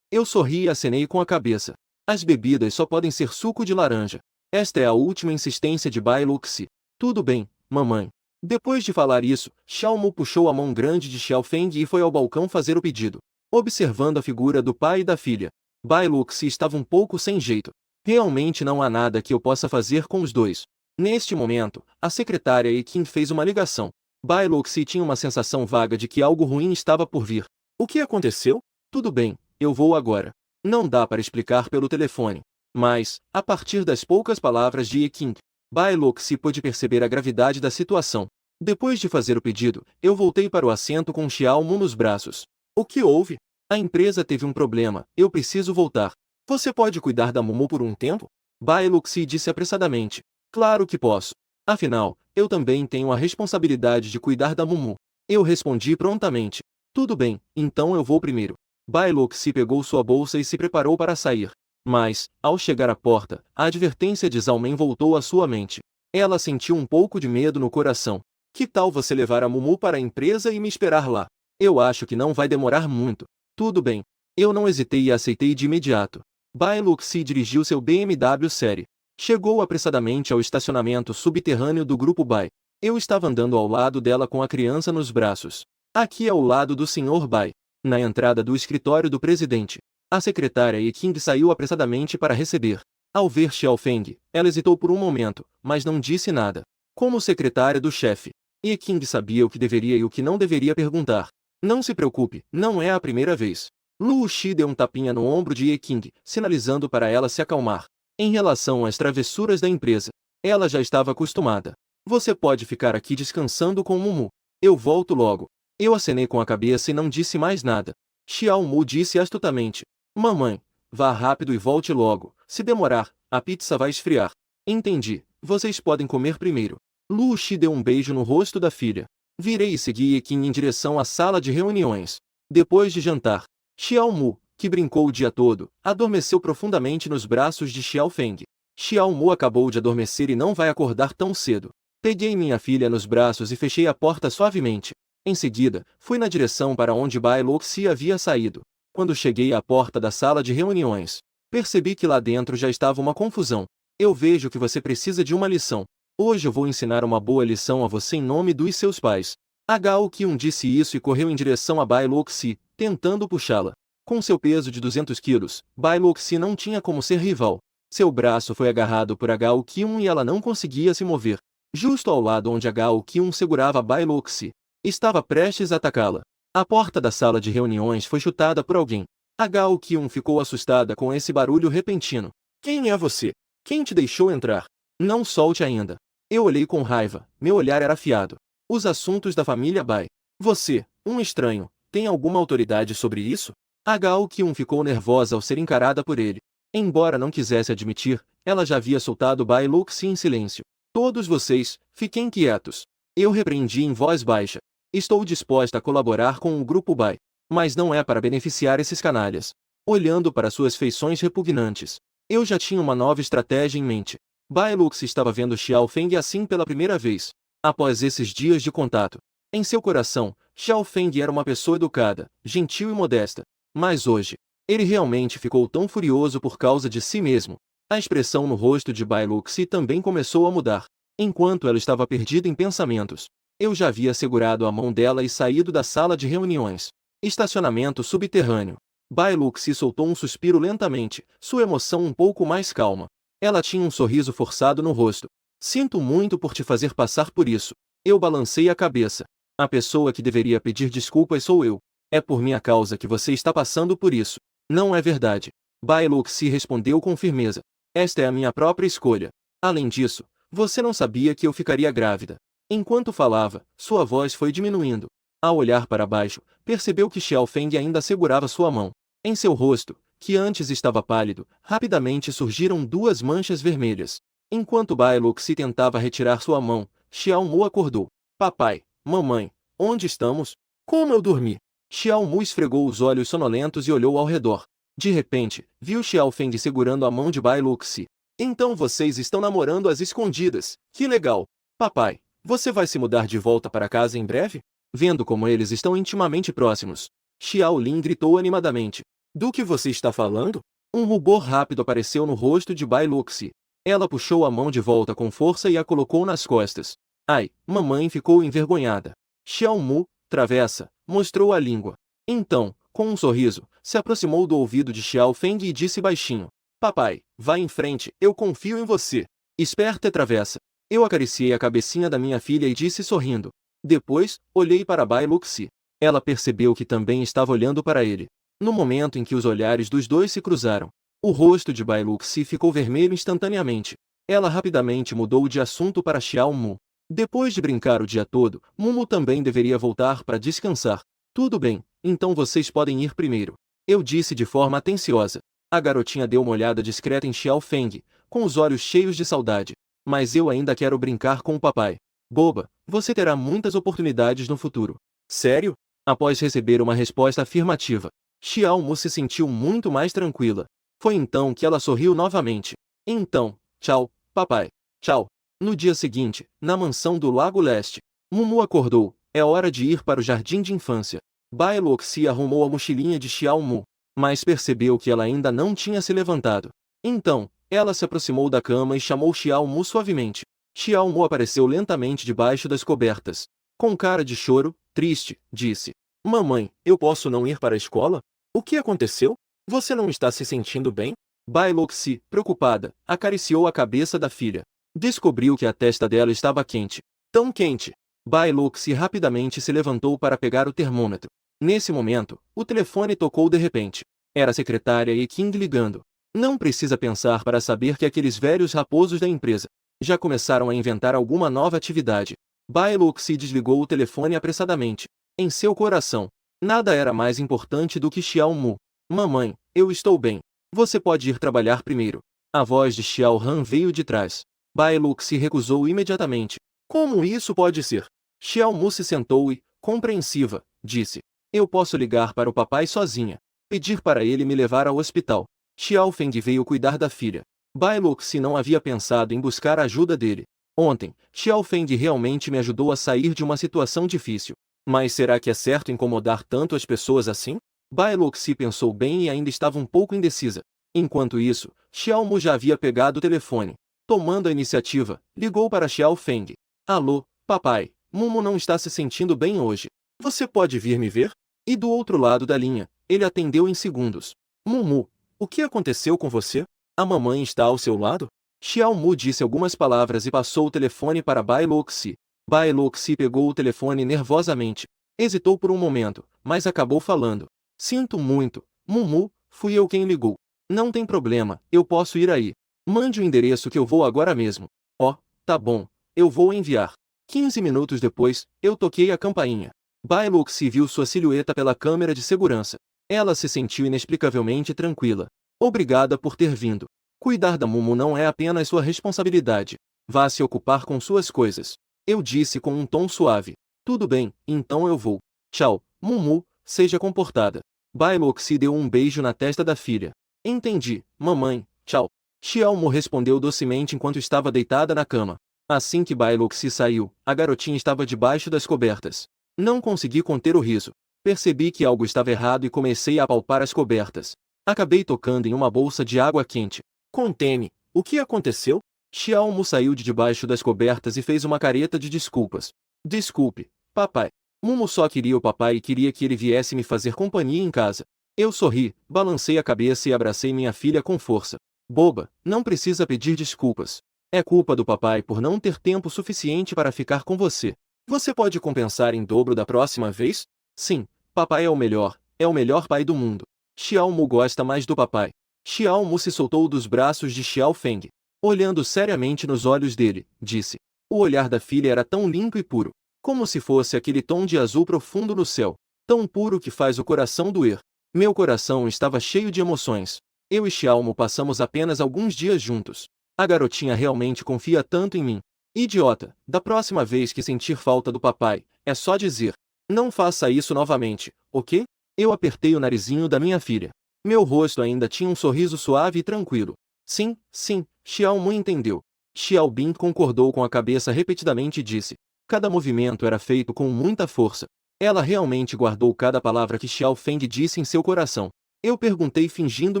Eu sorri e acenei com a cabeça. As bebidas só podem ser suco de laranja. Esta é a última insistência de Bai Luxi. Tudo bem, mamãe. Depois de falar isso, Xiao Mu puxou a mão grande de Xiao Feng e foi ao balcão fazer o pedido. Observando a figura do pai e da filha, Bai Luxi estava um pouco sem jeito. Realmente não há nada que eu possa fazer com os dois. Neste momento, a secretária Ekin fez uma ligação. Bai Luxi tinha uma sensação vaga de que algo ruim estava por vir. O que aconteceu? Tudo bem, eu vou agora. Não dá para explicar pelo telefone. Mas, a partir das poucas palavras de Ekin, Bai Luxi pôde perceber a gravidade da situação. Depois de fazer o pedido, eu voltei para o assento com Xiao Mu nos braços. O que houve? A empresa teve um problema, eu preciso voltar. Você pode cuidar da Mumu por um tempo? Bai Luxi disse apressadamente. Claro que posso. Afinal, eu também tenho a responsabilidade de cuidar da Mumu. Eu respondi prontamente. Tudo bem, então eu vou primeiro. Bai Luxi pegou sua bolsa e se preparou para sair. Mas, ao chegar à porta, a advertência de Zhao Men voltou à sua mente. Ela sentiu um pouco de medo no coração. Que tal você levar a Mumu para a empresa e me esperar lá? Eu acho que não vai demorar muito. Tudo bem. Eu não hesitei e aceitei de imediato. Bai Luxi dirigiu seu BMW Série. Chegou apressadamente ao estacionamento subterrâneo do Grupo Bai. Eu estava andando ao lado dela com a criança nos braços. Aqui ao lado do Sr. Bai. Na entrada do escritório do presidente. A secretária Eking saiu apressadamente para receber. Ao ver Xiao Feng, ela hesitou por um momento, mas não disse nada. Como secretária do chefe, Eking sabia o que deveria e o que não deveria perguntar. Não se preocupe, não é a primeira vez. Lu Xi deu um tapinha no ombro de Eking, sinalizando para ela se acalmar. Em relação às travessuras da empresa, ela já estava acostumada. Você pode ficar aqui descansando com Mumu. Eu volto logo. Eu acenei com a cabeça e não disse mais nada. Xiao Mu disse astutamente. Mamãe, vá rápido e volte logo. Se demorar, a pizza vai esfriar. Entendi. Vocês podem comer primeiro. Lu Xi deu um beijo no rosto da filha. Virei e segui Ekin em direção à sala de reuniões. Depois de jantar, Xiao Mu, que brincou o dia todo, adormeceu profundamente nos braços de Xiao Feng. Xiao Mu acabou de adormecer e não vai acordar tão cedo. Peguei minha filha nos braços e fechei a porta suavemente. Em seguida, fui na direção para onde Bai Luxi havia saído. Quando cheguei à porta da sala de reuniões, Percebi que lá dentro já estava uma confusão. Eu vejo que você precisa de uma lição. Hoje eu vou ensinar uma boa lição a você em nome dos seus pais. Gao Kyun disse isso e correu em direção a Bai Luoxi, tentando puxá-la. Com seu peso de 200 quilos, Bai Luoxi não tinha como ser rival. Seu braço foi agarrado por Gao Kyun e ela não conseguia se mover. Justo ao lado onde Gao Kyun segurava Bai Luoxi, estava prestes a atacá-la. A porta da sala de reuniões foi chutada por alguém. Gao Kyun ficou assustada com esse barulho repentino. Quem é você? Quem te deixou entrar? Não solte ainda. Eu olhei com raiva, meu olhar era afiado. Os assuntos da família Bai. Você, um estranho, tem alguma autoridade sobre isso? Gao Kyun ficou nervosa ao ser encarada por ele. Embora não quisesse admitir, ela já havia soltado Bai Luoxi em silêncio. Todos vocês, fiquem quietos. Eu repreendi em voz baixa. Estou disposta a colaborar com o grupo Bai, mas não é para beneficiar esses canalhas. Olhando para suas feições repugnantes, eu já tinha uma nova estratégia em mente. Bai Luoxi estava vendo Xiao Feng assim pela primeira vez. Após esses dias de contato, em seu coração, Xiao Feng era uma pessoa educada, gentil e modesta. Mas hoje, ele realmente ficou tão furioso por causa de si mesmo. A expressão no rosto de Bai Luoxi também começou a mudar. Enquanto ela estava perdida em pensamentos, eu já havia segurado a mão dela e saído da sala de reuniões. Estacionamento subterrâneo. Bai Luoxi soltou um suspiro lentamente, sua emoção um pouco mais calma. Ela tinha um sorriso forçado no rosto. Sinto muito por te fazer passar por isso. Eu balancei a cabeça. A pessoa que deveria pedir desculpas sou eu. É por minha causa que você está passando por isso. Não é verdade. Bai Luoxi respondeu com firmeza. Esta é a minha própria escolha. Além disso, você não sabia que eu ficaria grávida. Enquanto falava, sua voz foi diminuindo. Ao olhar para baixo, percebeu que Xiao Feng ainda segurava sua mão. Em seu rosto, que antes estava pálido, rapidamente surgiram duas manchas vermelhas. Enquanto Bai Luoxi tentava retirar sua mão, Xiao Mu acordou. Papai, mamãe, onde estamos? Como eu dormi? Xiao Mu esfregou os olhos sonolentos e olhou ao redor. De repente, viu Xiao Feng segurando a mão de Bai Luoxi. Então vocês estão namorando às escondidas. Que legal. Papai, você vai se mudar de volta para casa em breve? Vendo como eles estão intimamente próximos, Xiao Lin gritou animadamente. Do que você está falando? Um rubor rápido apareceu no rosto de Bai Luoxi. Ela puxou a mão de volta com força e a colocou nas costas. Ai, mamãe ficou envergonhada. Xiao Mu, travessa, mostrou a língua. Então, com um sorriso, se aproximou do ouvido de Xiao Feng e disse baixinho. Papai, vá em frente, eu confio em você. Esperta e travessa. Eu acariciei a cabecinha da minha filha e disse sorrindo. Depois, olhei para Bai Luoxi. Ela percebeu que também estava olhando para ele. No momento em que os olhares dos dois se cruzaram, o rosto de Bai Luoxi ficou vermelho instantaneamente. Ela rapidamente mudou de assunto para Xiao Mu. Depois de brincar o dia todo, Mumu também deveria voltar para descansar. Tudo bem, então vocês podem ir primeiro. Eu disse de forma atenciosa. A garotinha deu uma olhada discreta em Xiao Feng, com os olhos cheios de saudade. Mas eu ainda quero brincar com o papai. Boba, você terá muitas oportunidades no futuro. Sério? Após receber uma resposta afirmativa, Xiao Mu se sentiu muito mais tranquila. Foi então que ela sorriu novamente. Então, tchau, papai. Tchau. No dia seguinte, na mansão do Lago Leste, Mumu acordou. É hora de ir para o jardim de infância. Bai Luoxi arrumou a mochilinha de Xiao Mu, mas percebeu que ela ainda não tinha se levantado. Então, ela se aproximou da cama e chamou Xiao Mu suavemente. Xiao Mu apareceu lentamente debaixo das cobertas. Com cara de choro, triste, disse. Mamãe, eu posso não ir para a escola? O que aconteceu? Você não está se sentindo bem? Bai Luoxi, preocupada, acariciou a cabeça da filha. Descobriu que a testa dela estava quente. Tão quente. Bai Luoxi rapidamente se levantou para pegar o termômetro. Nesse momento, o telefone tocou de repente. Era a secretária e King ligando. Não precisa pensar para saber que aqueles velhos raposos da empresa já começaram a inventar alguma nova atividade. Bai Luoxi desligou o telefone apressadamente. Em seu coração, nada era mais importante do que Xiao Mu. Mamãe, eu estou bem. Você pode ir trabalhar primeiro. A voz de Xiao Han veio de trás. Bai Luoxi recusou imediatamente. Como isso pode ser? Xiao Mu se sentou e, compreensiva, disse. Eu posso ligar para o papai sozinha. Pedir para ele me levar ao hospital. Xiao Feng veio cuidar da filha. Bai Luoxi não havia pensado em buscar a ajuda dele. Ontem, Xiao Feng realmente me ajudou a sair de uma situação difícil. Mas será que é certo incomodar tanto as pessoas assim? Bai Luoxi pensou bem e ainda estava um pouco indecisa. Enquanto isso, Xiao Mu já havia pegado o telefone. Tomando a iniciativa, ligou para Xiao Feng. Alô, papai, Mumu não está se sentindo bem hoje. Você pode vir me ver? E do outro lado da linha, ele atendeu em segundos. Mumu, o que aconteceu com você? A mamãe está ao seu lado? Xiao Mu disse algumas palavras e passou o telefone para Bai Luoxi. Bai Luoxi pegou o telefone nervosamente. Hesitou por um momento, mas acabou falando. Sinto muito, Mumu, fui eu quem ligou. Não tem problema, eu posso ir aí. Mande o endereço que eu vou agora mesmo. Oh, tá bom, eu vou enviar. 15 minutos depois, eu toquei a campainha. Bai Luoxi viu sua silhueta pela câmera de segurança. Ela se sentiu inexplicavelmente tranquila. Obrigada por ter vindo. Cuidar da Mumu não é apenas sua responsabilidade. Vá se ocupar com suas coisas. Eu disse com um tom suave. Tudo bem, então eu vou. Tchau, Mumu, seja comportada. Bai Luoxi deu um beijo na testa da filha. Entendi, mamãe, tchau. Xiao Mu respondeu docemente enquanto estava deitada na cama. Assim que Bai Luoxi saiu, a garotinha estava debaixo das cobertas. Não consegui conter o riso. Percebi que algo estava errado e comecei a apalpar as cobertas. Acabei tocando em uma bolsa de água quente. Contene, o que aconteceu? Xiao Mu saiu de debaixo das cobertas e fez uma careta de desculpas. Desculpe, papai. Mumu só queria o papai e queria que ele viesse me fazer companhia em casa. Eu sorri, balancei a cabeça e abracei minha filha com força. Boba, não precisa pedir desculpas. É culpa do papai por não ter tempo suficiente para ficar com você. Você pode compensar em dobro da próxima vez? Sim, papai é o melhor pai do mundo. Xiao Mu gosta mais do papai. Xiao Mu se soltou dos braços de Xiao Feng. Olhando seriamente nos olhos dele, disse. O olhar da filha era tão limpo e puro, como se fosse aquele tom de azul profundo no céu, tão puro que faz o coração doer. Meu coração estava cheio de emoções. Eu e Xiao Mu passamos apenas alguns dias juntos. A garotinha realmente confia tanto em mim. Idiota, da próxima vez que sentir falta do papai, é só dizer. Não faça isso novamente, ok? Eu apertei o narizinho da minha filha. Meu rosto ainda tinha um sorriso suave e tranquilo. Sim, sim, Xiao Mu entendeu. Xiao Bin concordou com a cabeça repetidamente e disse. Cada movimento era feito com muita força. Ela realmente guardou cada palavra que Xiao Feng disse em seu coração. Eu perguntei fingindo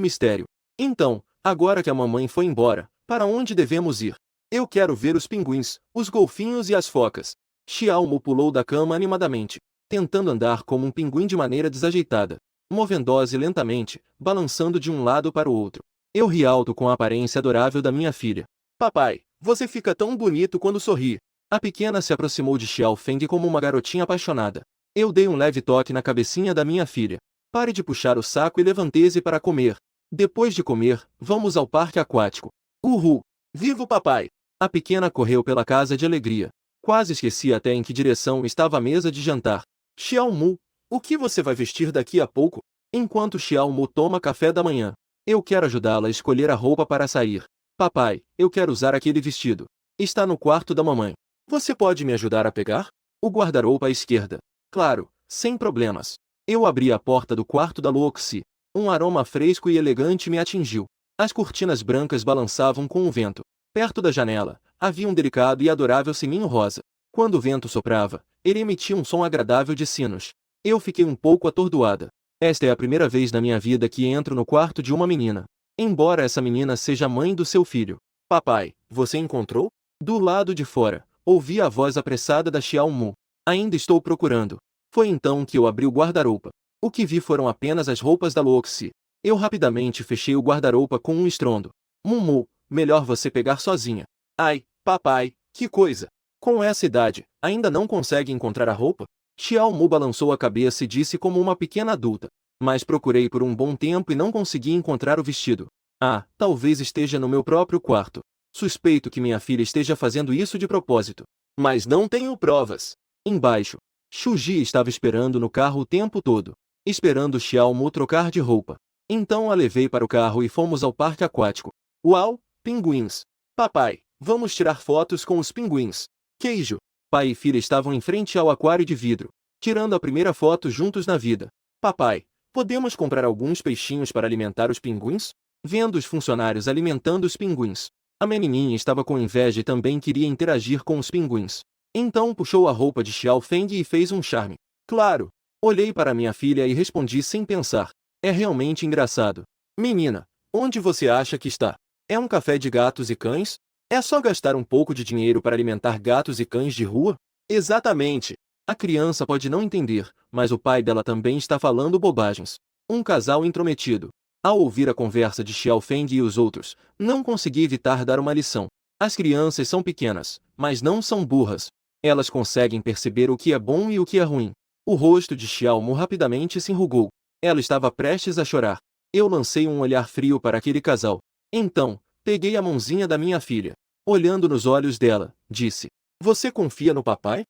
mistério. Então, agora que a mamãe foi embora, para onde devemos ir? Eu quero ver os pinguins, os golfinhos e as focas. Xiao Mu pulou da cama animadamente, tentando andar como um pinguim de maneira desajeitada, movendo-se lentamente, balançando de um lado para o outro. Eu ri alto com a aparência adorável da minha filha. Papai, você fica tão bonito quando sorri. A pequena se aproximou de Xiao Feng como uma garotinha apaixonada. Eu dei um leve toque na cabecinha da minha filha. Pare de puxar o saco e levante-se para comer. Depois de comer, vamos ao parque aquático. Uhul! Viva o papai! A pequena correu pela casa de alegria. Quase esqueci até em que direção estava a mesa de jantar. Xiao Mu, o que você vai vestir daqui a pouco? Enquanto Xiao Mu toma café da manhã. Eu quero ajudá-la a escolher a roupa para sair. Papai, eu quero usar aquele vestido. Está no quarto da mamãe. Você pode me ajudar a pegar? O guarda-roupa à esquerda. Claro, sem problemas. Eu abri a porta do quarto da Luoxi. Um aroma fresco e elegante me atingiu. As cortinas brancas balançavam com o vento. Perto da janela, havia um delicado e adorável sininho rosa. Quando o vento soprava, ele emitia um som agradável de sinos. Eu fiquei um pouco atordoada. Esta é a primeira vez na minha vida que entro no quarto de uma menina. Embora essa menina seja a mãe do seu filho. Papai, você encontrou? Do lado de fora, ouvi a voz apressada da Xiao Mu. Ainda estou procurando. Foi então que eu abri o guarda-roupa. O que vi foram apenas as roupas da Luoxi. Eu rapidamente fechei o guarda-roupa com um estrondo. Mumu, melhor você pegar sozinha. Ai, papai, que coisa! Com essa idade, ainda não consegue encontrar a roupa? Xiao Mu balançou a cabeça e disse como uma pequena adulta. Mas procurei por um bom tempo e não consegui encontrar o vestido. Ah, talvez esteja no meu próprio quarto. Suspeito que minha filha esteja fazendo isso de propósito. Mas não tenho provas. Embaixo, Shuji estava esperando no carro o tempo todo, esperando Xiao Mu trocar de roupa. Então a levei para o carro e fomos ao parque aquático. Uau, pinguins! Papai, vamos tirar fotos com os pinguins. Queijo! Pai e filha estavam em frente ao aquário de vidro, tirando a primeira foto juntos na vida. Papai, podemos comprar alguns peixinhos para alimentar os pinguins? Vendo os funcionários alimentando os pinguins, a menininha estava com inveja e também queria interagir com os pinguins. Então puxou a roupa de Xiao Feng e fez um charme. Claro! Olhei para minha filha e respondi sem pensar. É realmente engraçado. Menina, Onde você acha que está? É um café de gatos e cães? É só gastar um pouco de dinheiro para alimentar gatos e cães de rua? Exatamente! A criança pode não entender, mas o pai dela também está falando bobagens. Um casal intrometido. Ao ouvir a conversa de Xiao Feng e os outros, não consegui evitar dar uma lição. As crianças são pequenas, mas não são burras. Elas conseguem perceber o que é bom e o que é ruim. O rosto de Xiao Mu rapidamente se enrugou. Ela estava prestes a chorar. Eu lancei um olhar frio para aquele casal. Então, peguei a mãozinha da minha filha. Olhando nos olhos dela, disse: Você confia no papai?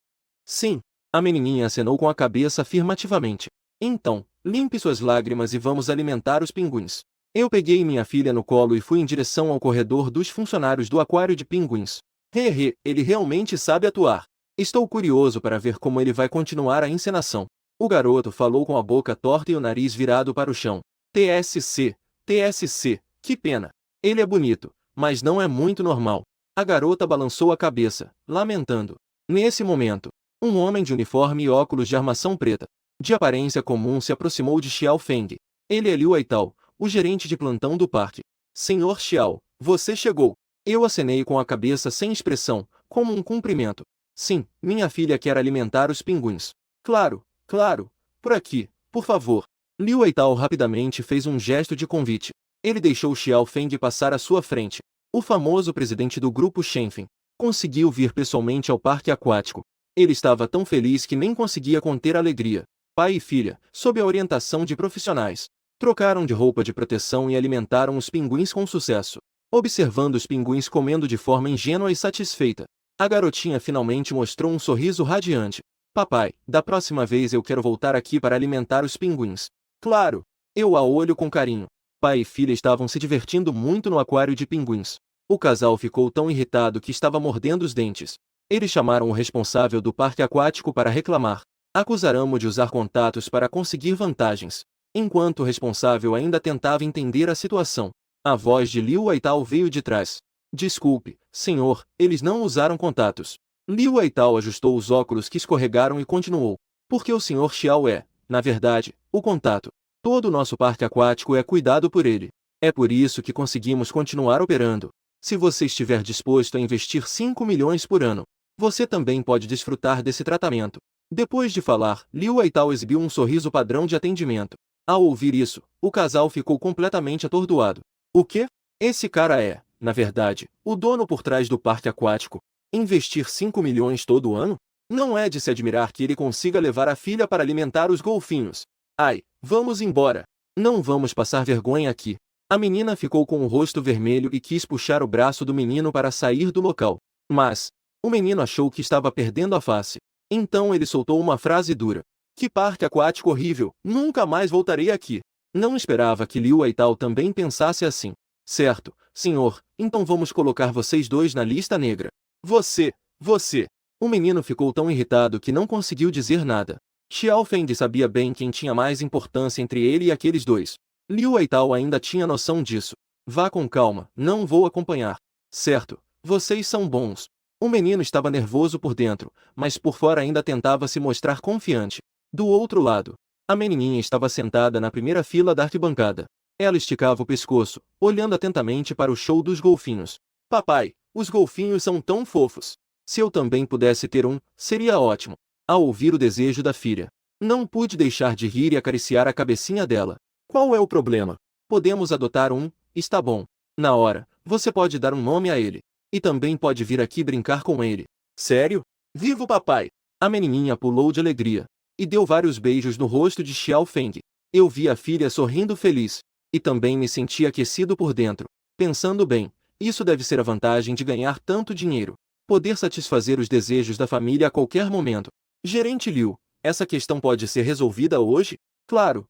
Sim. A menininha acenou com a cabeça afirmativamente. Então, limpe suas lágrimas e vamos alimentar os pinguins. Eu peguei minha filha no colo e fui em direção ao corredor dos funcionários do aquário de pinguins. Ele realmente sabe atuar. Estou curioso para ver como ele vai continuar a encenação. O garoto falou com a boca torta e o nariz virado para o chão. TSC, TSC, que pena. Ele é bonito, mas não é muito normal. A garota balançou a cabeça, lamentando. Nesse momento, um homem de uniforme e óculos de armação preta, de aparência comum, se aproximou de Xiao Feng. Ele é Liu Aitao, o gerente de plantão do parque. Senhor Xiao, você chegou. Eu acenei com a cabeça sem expressão, como um cumprimento. Sim, minha filha quer alimentar os pinguins. Claro, claro. Por aqui, por favor. Liu Aitao rapidamente fez um gesto de convite. Ele deixou Xiao Feng passar à sua frente. O famoso presidente do grupo Shenfen conseguiu vir pessoalmente ao parque aquático. Ele estava tão feliz que nem conseguia conter a alegria. Pai e filha, sob a orientação de profissionais, trocaram de roupa de proteção e alimentaram os pinguins com sucesso. Observando os pinguins comendo de forma ingênua e satisfeita, a garotinha finalmente mostrou um sorriso radiante. Papai, da próxima vez eu quero voltar aqui para alimentar os pinguins. Claro! Eu a olho com carinho. Pai e filha estavam se divertindo muito no aquário de pinguins. O casal ficou tão irritado que estava mordendo os dentes. Eles chamaram o responsável do parque aquático para reclamar. Acusaram-o de usar contatos para conseguir vantagens. Enquanto o responsável ainda tentava entender a situação, a voz de Liu Aitao veio de trás. Desculpe, senhor, eles não usaram contatos. Liu Aitao ajustou os óculos que escorregaram e continuou. Porque o senhor Xiao é, na verdade, o contato. Todo o nosso parque aquático é cuidado por ele. É por isso que conseguimos continuar operando. Se você estiver disposto a investir 5 milhões por ano, você também pode desfrutar desse tratamento. Depois de falar, Liu Aitao exibiu um sorriso padrão de atendimento. Ao ouvir isso, o casal ficou completamente atordoado. O quê? Esse cara é, na verdade, o dono por trás do parque aquático. Investir 5 milhões todo ano? Não é de se admirar que ele consiga levar a filha para alimentar os golfinhos. Ai, vamos embora. Não vamos passar vergonha aqui. A menina ficou com o rosto vermelho e quis puxar o braço do menino para sair do local. Mas, o menino achou que estava perdendo a face. Então ele soltou uma frase dura. Que parque aquático horrível, nunca mais voltarei aqui. Não esperava que Liu Aitao também pensasse assim. Certo, senhor, então vamos colocar vocês dois na lista negra. Você. O menino ficou tão irritado que não conseguiu dizer nada. Xiao Feng sabia bem quem tinha mais importância entre ele e aqueles dois. Liu Aitao ainda tinha noção disso. Vá com calma, não vou acompanhar. Certo, vocês são bons. O menino estava nervoso por dentro, mas por fora ainda tentava se mostrar confiante. Do outro lado, a menininha estava sentada na primeira fila da arquibancada. Ela esticava o pescoço, olhando atentamente para o show dos golfinhos. Papai, os golfinhos são tão fofos. Se eu também pudesse ter um, seria ótimo. Ao ouvir o desejo da filha, não pude deixar de rir e acariciar a cabecinha dela. Qual é o problema? Podemos adotar um, está bom. Na hora, você pode dar um nome a ele. E também pode vir aqui brincar com ele. Sério? Viva o papai! A menininha pulou de alegria e deu vários beijos no rosto de Xiao Feng. Eu vi a filha sorrindo feliz e também me senti aquecido por dentro. Pensando bem, isso deve ser a vantagem de ganhar tanto dinheiro. Poder satisfazer os desejos da família a qualquer momento. Gerente Liu, essa questão pode ser resolvida hoje? Claro.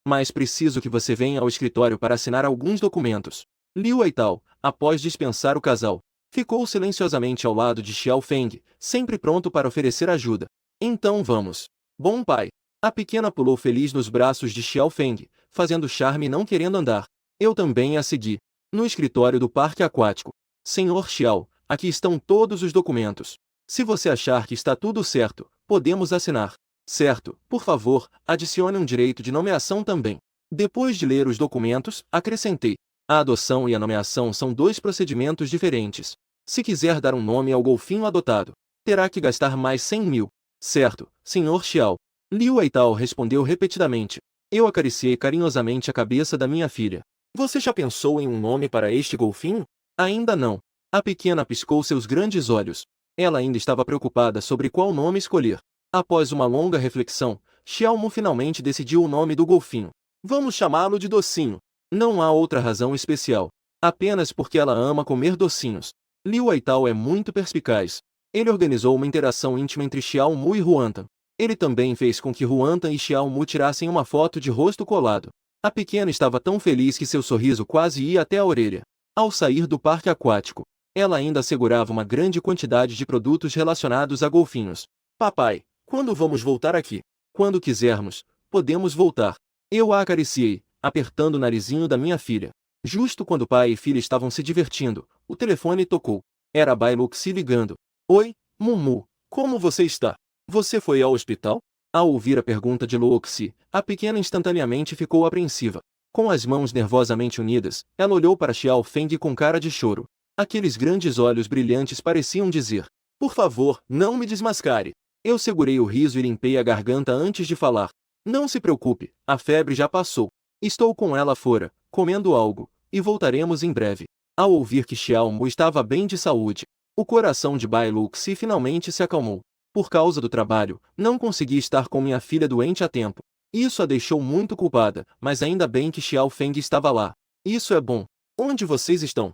Mas preciso que você venha ao escritório para assinar alguns documentos. Liu Aitao, após dispensar o casal, ficou silenciosamente ao lado de Xiao Feng, sempre pronto para oferecer ajuda. Então vamos. Bom pai. A pequena pulou feliz nos braços de Xiao Feng, fazendo charme e não querendo andar. Eu também a segui. No escritório do parque aquático. Senhor Xiao, aqui estão todos os documentos. Se você achar que está tudo certo, podemos assinar. Certo, por favor, adicione um direito de nomeação também. Depois de ler os documentos, acrescentei. A adoção e a nomeação são dois procedimentos diferentes. Se quiser dar um nome ao golfinho adotado, terá que gastar mais 100 mil. Certo, Sr. Xiao. Liu Weitao respondeu repetidamente. Eu acariciei carinhosamente a cabeça da minha filha. Você já pensou em um nome para este golfinho? Ainda não. A pequena piscou seus grandes olhos. Ela ainda estava preocupada sobre qual nome escolher. Após uma longa reflexão, Xiao Mu finalmente decidiu o nome do golfinho. Vamos chamá-lo de Docinho. Não há outra razão especial. Apenas porque ela ama comer docinhos. Liu Weitao é muito perspicaz. Ele organizou uma interação íntima entre Xiao Mu e Huantan. Ele também fez com que Huantan e Xiao Mu tirassem uma foto de rosto colado. A pequena estava tão feliz que seu sorriso quase ia até a orelha. Ao sair do parque aquático, ela ainda segurava uma grande quantidade de produtos relacionados a golfinhos. Papai, quando vamos voltar aqui? Quando quisermos, podemos voltar. Eu a acariciei, apertando o narizinho da minha filha. Justo quando pai e filha estavam se divertindo, o telefone tocou. Era Bai Luxi ligando. Oi, Mumu, como você está? Você foi ao hospital? Ao ouvir a pergunta de Luxi, a pequena instantaneamente ficou apreensiva. Com as mãos nervosamente unidas, ela olhou para Xiao Feng com cara de choro. Aqueles grandes olhos brilhantes pareciam dizer: por favor, não me desmascare. Eu segurei o riso e limpei a garganta antes de falar. Não se preocupe, a febre já passou. Estou com ela fora, comendo algo, e voltaremos em breve. Ao ouvir que Xiao Mu estava bem de saúde, o coração de Bai Luxi finalmente se acalmou. Por causa do trabalho, não consegui estar com minha filha doente a tempo. Isso a deixou muito culpada, mas ainda bem que Xiao Feng estava lá. Isso é bom. Onde vocês estão?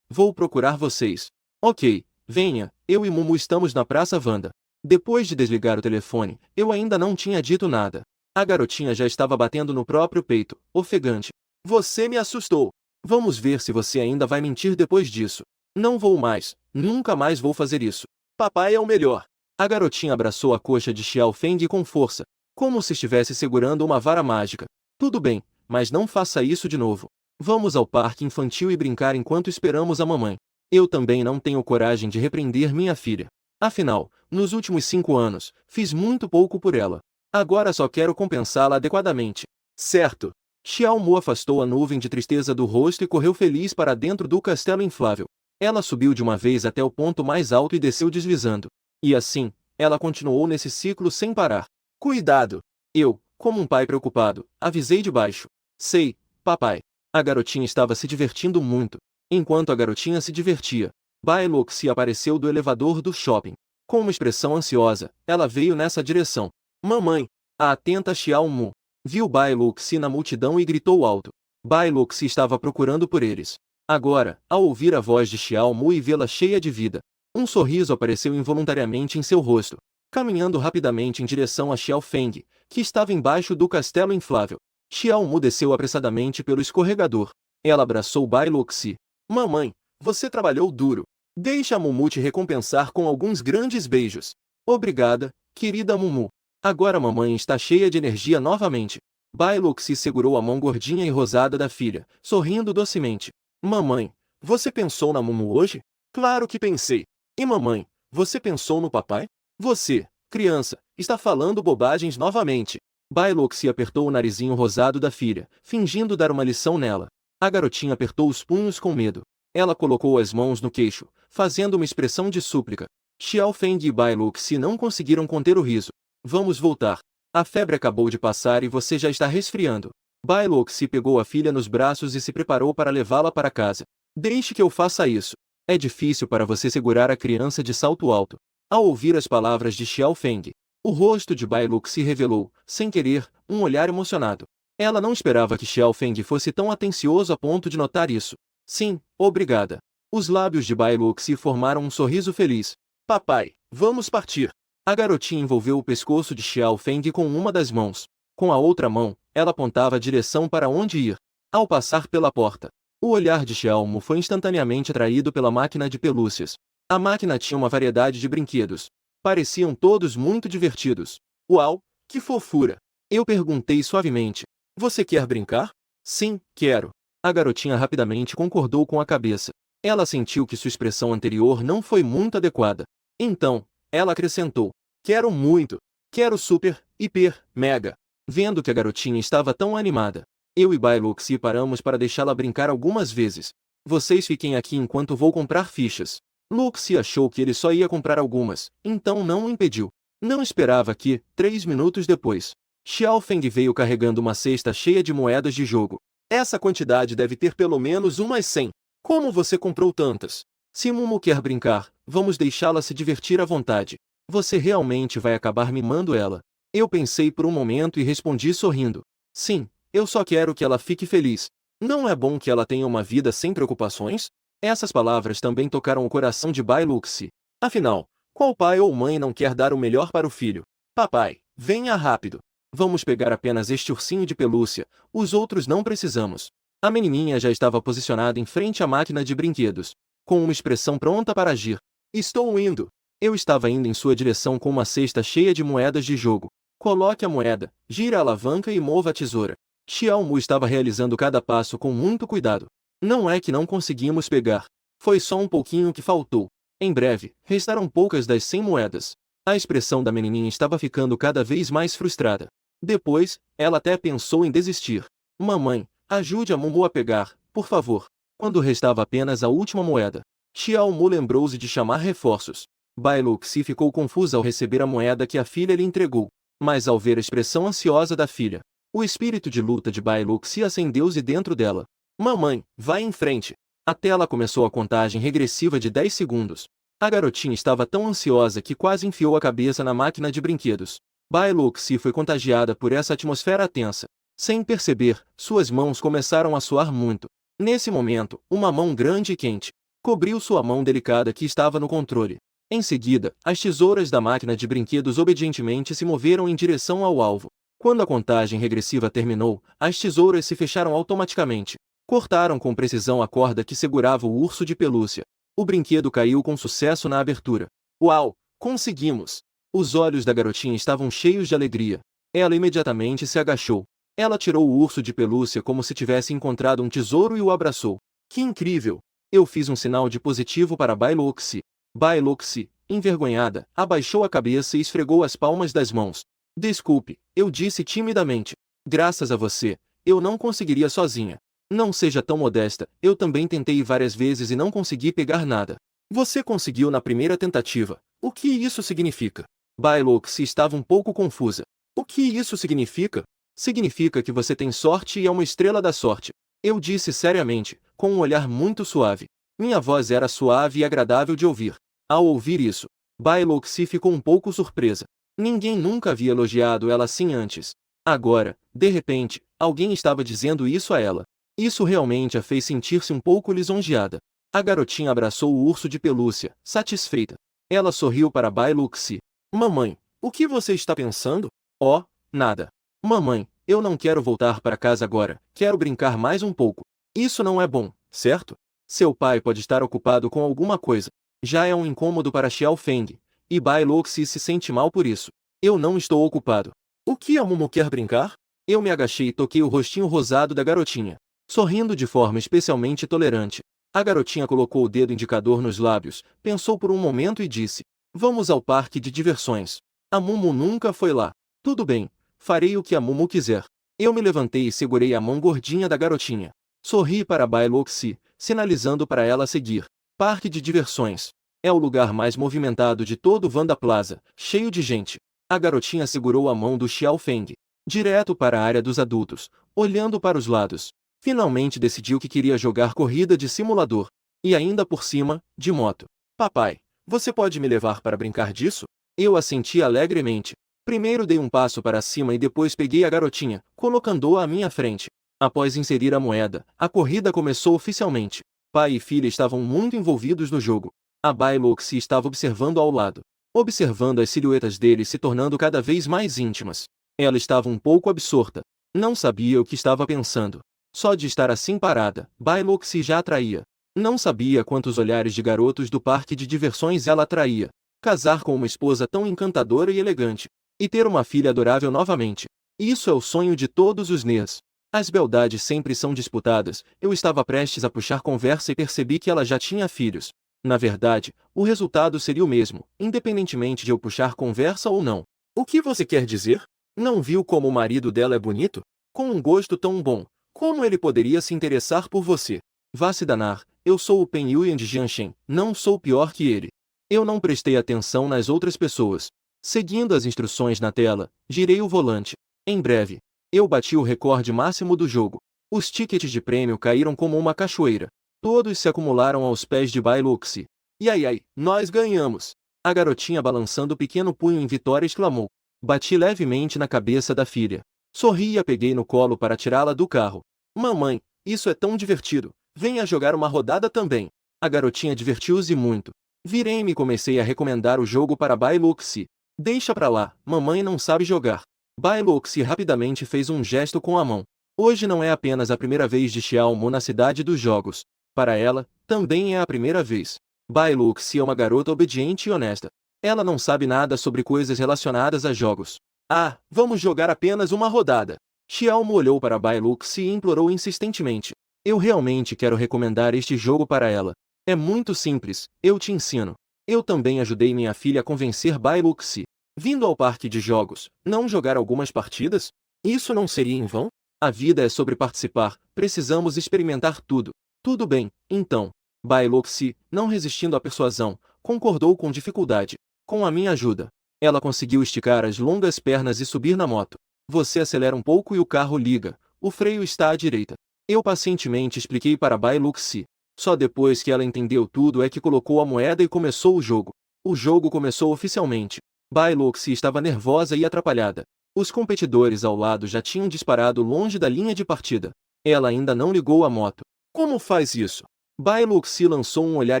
Vou procurar vocês. Ok, venha, eu e Mumu estamos na Praça Wanda. Depois de desligar o telefone, eu ainda não tinha dito nada. A garotinha já estava batendo no próprio peito, ofegante. Você me assustou. Vamos ver se você ainda vai mentir depois disso. Não vou mais, nunca mais vou fazer isso. Papai é o melhor. A garotinha abraçou a coxa de Xiao Feng com força, como se estivesse segurando uma vara mágica. Tudo bem, mas não faça isso de novo. Vamos ao parque infantil e brincar enquanto esperamos a mamãe. Eu também não tenho coragem de repreender minha filha. Afinal, nos últimos 5 anos, fiz muito pouco por ela. Agora só quero compensá-la adequadamente. Certo. Xiao Mu afastou a nuvem de tristeza do rosto e correu feliz para dentro do castelo inflável. Ela subiu de uma vez até o ponto mais alto e desceu deslizando. E assim, ela continuou nesse ciclo sem parar. Cuidado! Eu, como um pai preocupado, avisei de baixo. Sei, papai. A garotinha estava se divertindo muito. Enquanto a garotinha se divertia, Bai Luxi apareceu do elevador do shopping. Com uma expressão ansiosa, ela veio nessa direção. Mamãe! A atenta Xiao Mu viu Bai Luxi na multidão e gritou alto. Bai Luxi estava procurando por eles. Agora, ao ouvir a voz de Xiao Mu e vê-la cheia de vida, um sorriso apareceu involuntariamente em seu rosto. Caminhando rapidamente em direção a Xiao Feng, que estava embaixo do castelo inflável, Xiao Mu desceu apressadamente pelo escorregador. Ela abraçou Bai Luxi. Mamãe, você trabalhou duro. Deixa a Mumu te recompensar com alguns grandes beijos. Obrigada, querida Mumu. Agora mamãe está cheia de energia novamente. Bai Luxi segurou a mão gordinha e rosada da filha, sorrindo docemente. Mamãe, você pensou na Mumu hoje? Claro que pensei. E mamãe, você pensou no papai? Você, criança, está falando bobagens novamente. Bai Luxi apertou o narizinho rosado da filha, fingindo dar uma lição nela. A garotinha apertou os punhos com medo. Ela colocou as mãos no queixo, fazendo uma expressão de súplica. Xiao Feng e Bai Luxi não conseguiram conter o riso. Vamos voltar. A febre acabou de passar e você já está resfriando. Bai Luxi pegou a filha nos braços e se preparou para levá-la para casa. Deixe que eu faça isso. É difícil para você segurar a criança de salto alto. Ao ouvir as palavras de Xiao Feng, o rosto de Bai Luxi revelou, sem querer, um olhar emocionado. Ela não esperava que Xiao Feng fosse tão atencioso a ponto de notar isso. Sim, obrigada. Os lábios de Bai Luxi formaram um sorriso feliz. Papai, vamos partir. A garotinha envolveu o pescoço de Xiao Feng com uma das mãos. Com a outra mão, ela apontava a direção para onde ir. Ao passar pela porta, o olhar de Xiao Mu foi instantaneamente atraído pela máquina de pelúcias. A máquina tinha uma variedade de brinquedos. Pareciam todos muito divertidos. Uau, que fofura! Eu perguntei suavemente. Você quer brincar? Sim, quero. A garotinha rapidamente concordou com a cabeça. Ela sentiu que sua expressão anterior não foi muito adequada. Então, ela acrescentou. Quero muito. Quero super, hiper, mega. Vendo que a garotinha estava tão animada, eu e Bai Luxi paramos para deixá-la brincar algumas vezes. Vocês fiquem aqui enquanto vou comprar fichas. Luxi achou que ele só ia comprar algumas, então não o impediu. Não esperava que, 3 minutos depois, Xiao Feng veio carregando uma cesta cheia de moedas de jogo. Essa quantidade deve ter pelo menos umas 100. Como você comprou tantas? Se Mumu quer brincar, vamos deixá-la se divertir à vontade. Você realmente vai acabar mimando ela. Eu pensei por um momento e respondi sorrindo. Sim, eu só quero que ela fique feliz. Não é bom que ela tenha uma vida sem preocupações? Essas palavras também tocaram o coração de Bai Luxi. Afinal, qual pai ou mãe não quer dar o melhor para o filho? Papai, venha rápido. Vamos pegar apenas este ursinho de pelúcia, os outros não precisamos. A menininha já estava posicionada em frente à máquina de brinquedos, com uma expressão pronta para agir. Estou indo. Eu estava indo em sua direção com uma cesta cheia de moedas de jogo. Coloque a moeda, gira a alavanca e mova a tesoura. Xiao Mu estava realizando cada passo com muito cuidado. Não é que não conseguimos pegar. Foi só um pouquinho que faltou. Em breve, restaram poucas das 100 moedas. A expressão da menininha estava ficando cada vez mais frustrada. Depois, ela até pensou em desistir. Mamãe, ajude a Mumu a pegar, por favor. Quando restava apenas a última moeda, Xiao Mu lembrou-se de chamar reforços. Bai Luxi ficou confusa ao receber a moeda que a filha lhe entregou. Mas ao ver a expressão ansiosa da filha, o espírito de luta de Bai Luxi acendeu-se dentro dela. Mamãe, vai em frente. A tela começou a contagem regressiva de 10 segundos. A garotinha estava tão ansiosa que quase enfiou a cabeça na máquina de brinquedos. Bai Luxi foi contagiada por essa atmosfera tensa. Sem perceber, suas mãos começaram a suar muito. Nesse momento, uma mão grande e quente cobriu sua mão delicada que estava no controle. Em seguida, as tesouras da máquina de brinquedos obedientemente se moveram em direção ao alvo. Quando a contagem regressiva terminou, as tesouras se fecharam automaticamente. Cortaram com precisão a corda que segurava o urso de pelúcia. O brinquedo caiu com sucesso na abertura. Uau! Conseguimos! Os olhos da garotinha estavam cheios de alegria. Ela imediatamente se agachou. Ela tirou o urso de pelúcia como se tivesse encontrado um tesouro e o abraçou. Que incrível! Eu fiz um sinal de positivo para Bai Luxi. Bai Luxi, envergonhada, abaixou a cabeça e esfregou as palmas das mãos. Desculpe, eu disse timidamente. Graças a você, eu não conseguiria sozinha. Não seja tão modesta, eu também tentei várias vezes e não consegui pegar nada. Você conseguiu na primeira tentativa. O que isso significa? Bai Luxi estava um pouco confusa. O que isso significa? Significa que você tem sorte e é uma estrela da sorte. Eu disse seriamente, com um olhar muito suave. Minha voz era suave e agradável de ouvir. Ao ouvir isso, Bai Luxi ficou um pouco surpresa. Ninguém nunca havia elogiado ela assim antes. Agora, de repente, alguém estava dizendo isso a ela. Isso realmente a fez sentir-se um pouco lisonjeada. A garotinha abraçou o urso de pelúcia, satisfeita. Ela sorriu para Bai Luxi. Mamãe, o que você está pensando? Oh, nada. Mamãe, eu não quero voltar para casa agora, quero brincar mais um pouco. Isso não é bom, certo? Seu pai pode estar ocupado com alguma coisa. Já é um incômodo para Xiao Feng, e Bai Luxi se sente mal por isso. Eu não estou ocupado. O que a Mumu quer brincar? Eu me agachei e toquei o rostinho rosado da garotinha. Sorrindo de forma especialmente tolerante, a garotinha colocou o dedo indicador nos lábios, pensou por um momento e disse: Vamos ao parque de diversões. A Mumu nunca foi lá. Tudo bem, farei o que a Mumu quiser. Eu me levantei e segurei a mão gordinha da garotinha. Sorri para Bai Luxi, sinalizando para ela seguir. Parque de diversões. É o lugar mais movimentado de todo Vanda Plaza, cheio de gente. A garotinha segurou a mão do Xiao Feng, direto para a área dos adultos, olhando para os lados. Finalmente decidiu que queria jogar corrida de simulador. E ainda por cima, de moto. Papai, você pode me levar para brincar disso? Eu assenti alegremente. Primeiro dei um passo para cima e depois peguei a garotinha, colocando-a à minha frente. Após inserir a moeda, a corrida começou oficialmente. Pai e filha estavam muito envolvidos no jogo. A Bai Luxi estava observando ao lado, observando as silhuetas deles se tornando cada vez mais íntimas. Ela estava um pouco absorta. Não sabia o que estava pensando. Só de estar assim parada, Bai Luxi já atraía. Não sabia quantos olhares de garotos do parque de diversões ela atraía. Casar com uma esposa tão encantadora e elegante. E ter uma filha adorável novamente. Isso é o sonho de todos os nerds. As beldades sempre são disputadas. Eu estava prestes a puxar conversa e percebi que ela já tinha filhos. Na verdade, o resultado seria o mesmo, independentemente de eu puxar conversa ou não. O que você quer dizer? Não viu como o marido dela é bonito? Com um gosto tão bom, como ele poderia se interessar por você? Vá se danar, eu sou o Pen Yuan de Jianshen, não sou pior que ele. Eu não prestei atenção nas outras pessoas. Seguindo as instruções na tela, girei o volante. Em breve, eu bati o recorde máximo do jogo. Os tickets de prêmio caíram como uma cachoeira. Todos se acumularam aos pés de Bai Luxi. Ai, nós ganhamos! A garotinha balançando o pequeno punho em vitória exclamou. Bati levemente na cabeça da filha. Sorri e a peguei no colo para tirá-la do carro. Mamãe, isso é tão divertido. Venha jogar uma rodada também. A garotinha divertiu-se muito. Virei-me e comecei a recomendar o jogo para Bai Luxi. Deixa pra lá, mamãe não sabe jogar. Bai Luxi rapidamente fez um gesto com a mão. Hoje não é apenas a primeira vez de Xiaomu na cidade dos jogos. Para ela, também é a primeira vez. Bai Luxi é uma garota obediente e honesta. Ela não sabe nada sobre coisas relacionadas a jogos. Ah, vamos jogar apenas uma rodada. Xiaomu olhou para Bai Luxi e implorou insistentemente. Eu realmente quero recomendar este jogo para ela. É muito simples, eu te ensino. Eu também ajudei minha filha a convencer Bai Luxi. Vindo ao parque de jogos, não jogar algumas partidas? Isso não seria em vão? A vida é sobre participar, precisamos experimentar tudo. Tudo bem, então. Bai Luxi, não resistindo à persuasão, concordou com dificuldade. Com a minha ajuda, ela conseguiu esticar as longas pernas e subir na moto. Você acelera um pouco e o carro liga, o freio está à direita. Eu pacientemente expliquei para Bai Luxi. Só depois que ela entendeu tudo é que colocou a moeda e começou o jogo. O jogo começou oficialmente. Bai Luxi estava nervosa e atrapalhada. Os competidores ao lado já tinham disparado longe da linha de partida. Ela ainda não ligou a moto. Como faz isso? Bai Luxi lançou um olhar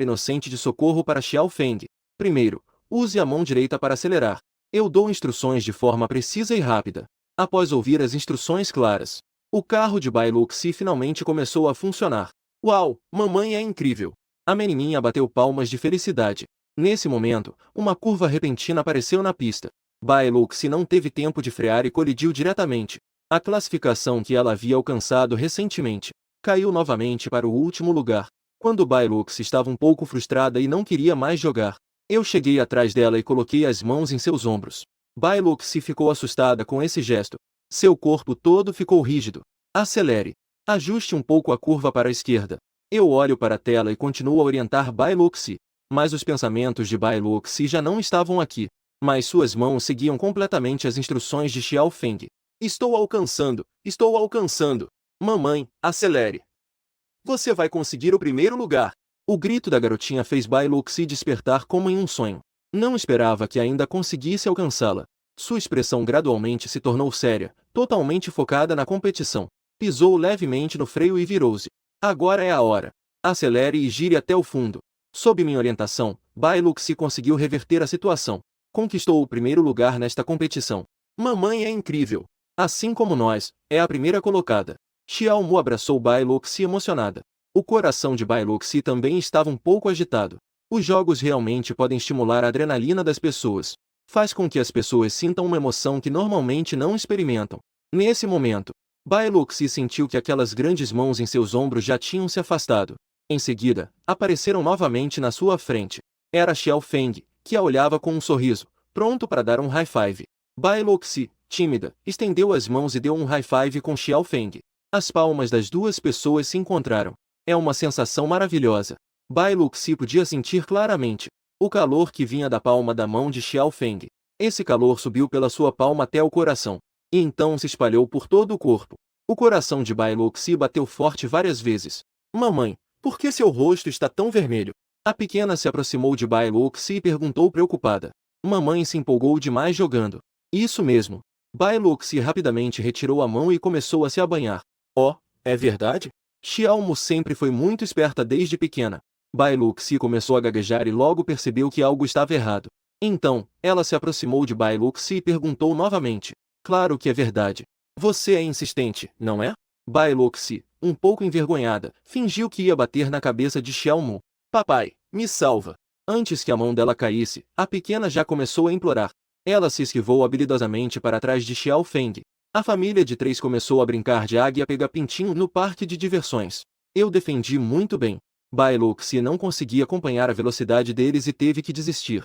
inocente de socorro para Xiao Feng. Primeiro, use a mão direita para acelerar. Eu dou instruções de forma precisa e rápida. Após ouvir as instruções claras, o carro de Bai Luxi finalmente começou a funcionar. Uau, mamãe é incrível! A menininha bateu palmas de felicidade. Nesse momento, uma curva repentina apareceu na pista. Bai Luxi não teve tempo de frear e colidiu diretamente. A classificação que ela havia alcançado recentemente caiu novamente para o último lugar. Quando Bai Luxi estava um pouco frustrada e não queria mais jogar, eu cheguei atrás dela e coloquei as mãos em seus ombros. Bai Luxi ficou assustada com esse gesto. Seu corpo todo ficou rígido. Acelere. Ajuste um pouco a curva para a esquerda. Eu olho para a tela e continuo a orientar Bai Luxi. Mas os pensamentos de Bai Luxi já não estavam aqui. Mas suas mãos seguiam completamente as instruções de Xiao Feng. Estou alcançando, estou alcançando. Mamãe, acelere. Você vai conseguir o primeiro lugar. O grito da garotinha fez Bai Luxi despertar como em um sonho. Não esperava que ainda conseguisse alcançá-la. Sua expressão gradualmente se tornou séria, totalmente focada na competição. Pisou levemente no freio e virou-se. Agora é a hora. Acelere e gire até o fundo. Sob minha orientação, Bai Luxi conseguiu reverter a situação. Conquistou o primeiro lugar nesta competição. Mamãe é incrível. Assim como nós, é a primeira colocada. Xiaomu abraçou Bai Luxi emocionada. O coração de Bai Luxi também estava um pouco agitado. Os jogos realmente podem estimular a adrenalina das pessoas. Faz com que as pessoas sintam uma emoção que normalmente não experimentam. Nesse momento, Bai Luxi sentiu que aquelas grandes mãos em seus ombros já tinham se afastado. Em seguida, apareceram novamente na sua frente. Era Xiao Feng, que a olhava com um sorriso, pronto para dar um high five. Bai Luxi, tímida, estendeu as mãos e deu um high five com Xiao Feng. As palmas das duas pessoas se encontraram. É uma sensação maravilhosa. Bai Luxi podia sentir claramente o calor que vinha da palma da mão de Xiao Feng. Esse calor subiu pela sua palma até o coração, e então se espalhou por todo o corpo. O coração de Bai Luxi bateu forte várias vezes. Mamãe, por que seu rosto está tão vermelho? A pequena se aproximou de Bai Luxi e perguntou preocupada. Mamãe se empolgou demais jogando. Isso mesmo. Bai Luxi rapidamente retirou a mão e começou a se abanhar. Oh, é verdade? Xiaomu sempre foi muito esperta desde pequena. Bai Luxi começou a gaguejar e logo percebeu que algo estava errado. Então, ela se aproximou de Bai Luxi e perguntou novamente. Claro que é verdade. Você é insistente, não é? Bai Luxi, um pouco envergonhada, fingiu que ia bater na cabeça de Xiaomu. Papai, me salva. Antes que a mão dela caísse, a pequena já começou a implorar. Ela se esquivou habilidosamente para trás de Xiao Feng. A família de três começou a brincar de águia pega pintinho no parque de diversões. Eu defendi muito bem. Bai Luxi não conseguia acompanhar a velocidade deles e teve que desistir.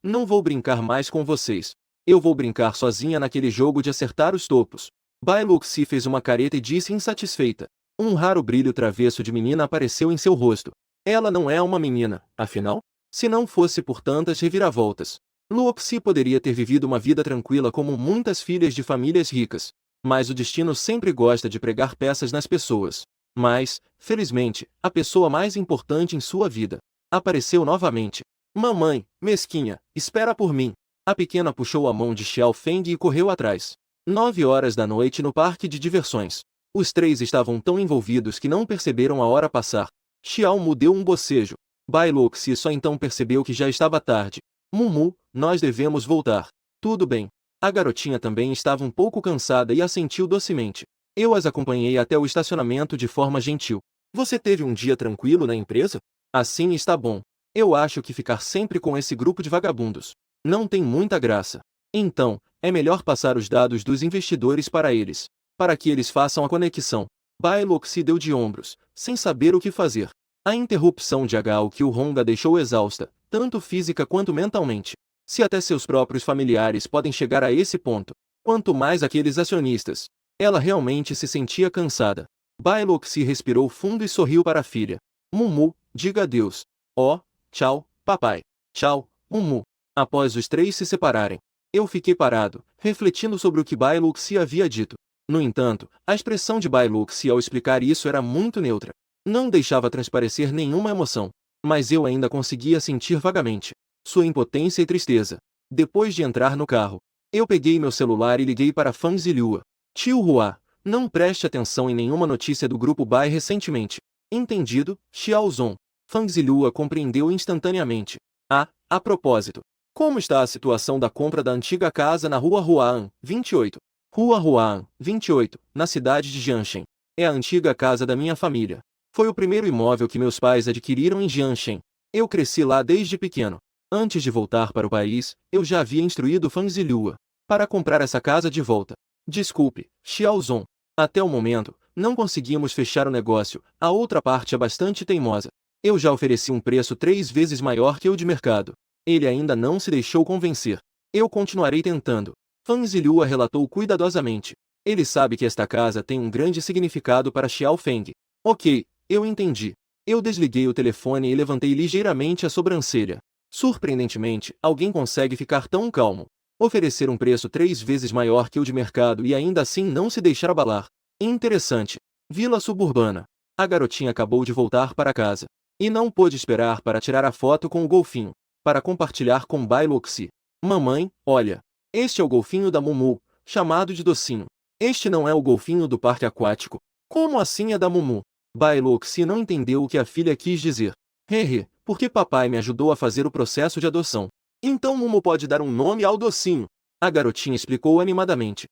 Não vou brincar mais com vocês. Eu vou brincar sozinha naquele jogo de acertar os topos. Bai Luxi fez uma careta e disse insatisfeita. Um raro brilho travesso de menina apareceu em seu rosto. Ela não é uma menina, afinal? Se não fosse por tantas reviravoltas, Luoxi poderia ter vivido uma vida tranquila como muitas filhas de famílias ricas. Mas o destino sempre gosta de pregar peças nas pessoas. Mas, felizmente, a pessoa mais importante em sua vida apareceu novamente. Mamãe, mesquinha, espera por mim. A pequena puxou a mão de Xiao Feng e correu atrás. 9 horas da noite no parque de diversões. Os três estavam tão envolvidos que não perceberam a hora passar. Xiao Mu deu um bocejo. Bai Luxi só então percebeu que já estava tarde. Mumu, nós devemos voltar. Tudo bem. A garotinha também estava um pouco cansada e assentiu docemente. Eu as acompanhei até o estacionamento de forma gentil. Você teve um dia tranquilo na empresa? Assim está bom. Eu acho que ficar sempre com esse grupo de vagabundos não tem muita graça. Então, é melhor passar os dados dos investidores para eles, para que eles façam a conexão. Bai Luxi deu de ombros, sem saber o que fazer. A interrupção de Hao que o Honda deixou exausta, tanto física quanto mentalmente. Se até seus próprios familiares podem chegar a esse ponto, quanto mais aqueles acionistas. Ela realmente se sentia cansada. Bai Luxi respirou fundo e sorriu para a filha. Mumu, diga adeus. Oh, tchau, papai. Tchau, Mumu. Após os três se separarem, eu fiquei parado, refletindo sobre o que Bai Luxi havia dito. No entanto, a expressão de Bai Luxi ao explicar isso era muito neutra. Não deixava transparecer nenhuma emoção. Mas eu ainda conseguia sentir vagamente sua impotência e tristeza. Depois de entrar no carro, eu peguei meu celular e liguei para Fang Ziliua. Tio Hua, não preste atenção em nenhuma notícia do grupo Bai recentemente. Entendido, Xiaozong. Fang Ziliua compreendeu instantaneamente. A propósito, como está a situação da compra da antiga casa na Rua Huan, 28? Rua Huan, 28, na cidade de Jianshen. É a antiga casa da minha família. Foi o primeiro imóvel que meus pais adquiriram em Jianshen. Eu cresci lá desde pequeno. Antes de voltar para o país, eu já havia instruído Fang Ziliua para comprar essa casa de volta. Desculpe, Xiaozong. Até o momento, não conseguimos fechar o negócio. A outra parte é bastante teimosa. Eu já ofereci um preço 3 vezes maior que o de mercado. Ele ainda não se deixou convencer. Eu continuarei tentando. Fang Ziliua relatou cuidadosamente. Ele sabe que esta casa tem um grande significado para Xiao Feng. Ok, eu entendi. Eu desliguei o telefone e levantei ligeiramente a sobrancelha. Surpreendentemente, alguém consegue ficar tão calmo. Oferecer um preço 3 vezes maior que o de mercado e ainda assim não se deixar abalar. Interessante. Vila suburbana. A garotinha acabou de voltar para casa. E não pôde esperar para tirar a foto com o golfinho, para compartilhar com Bai Luxi. Mamãe, olha. Este é o golfinho da Mumu, chamado de Docinho. Este não é o golfinho do parque aquático. Como assim é da Mumu? Bai Luxi não entendeu o que a filha quis dizer. Hehe, porque papai me ajudou a fazer o processo de adoção. Então Mumu pode dar um nome ao docinho. A garotinha explicou animadamente.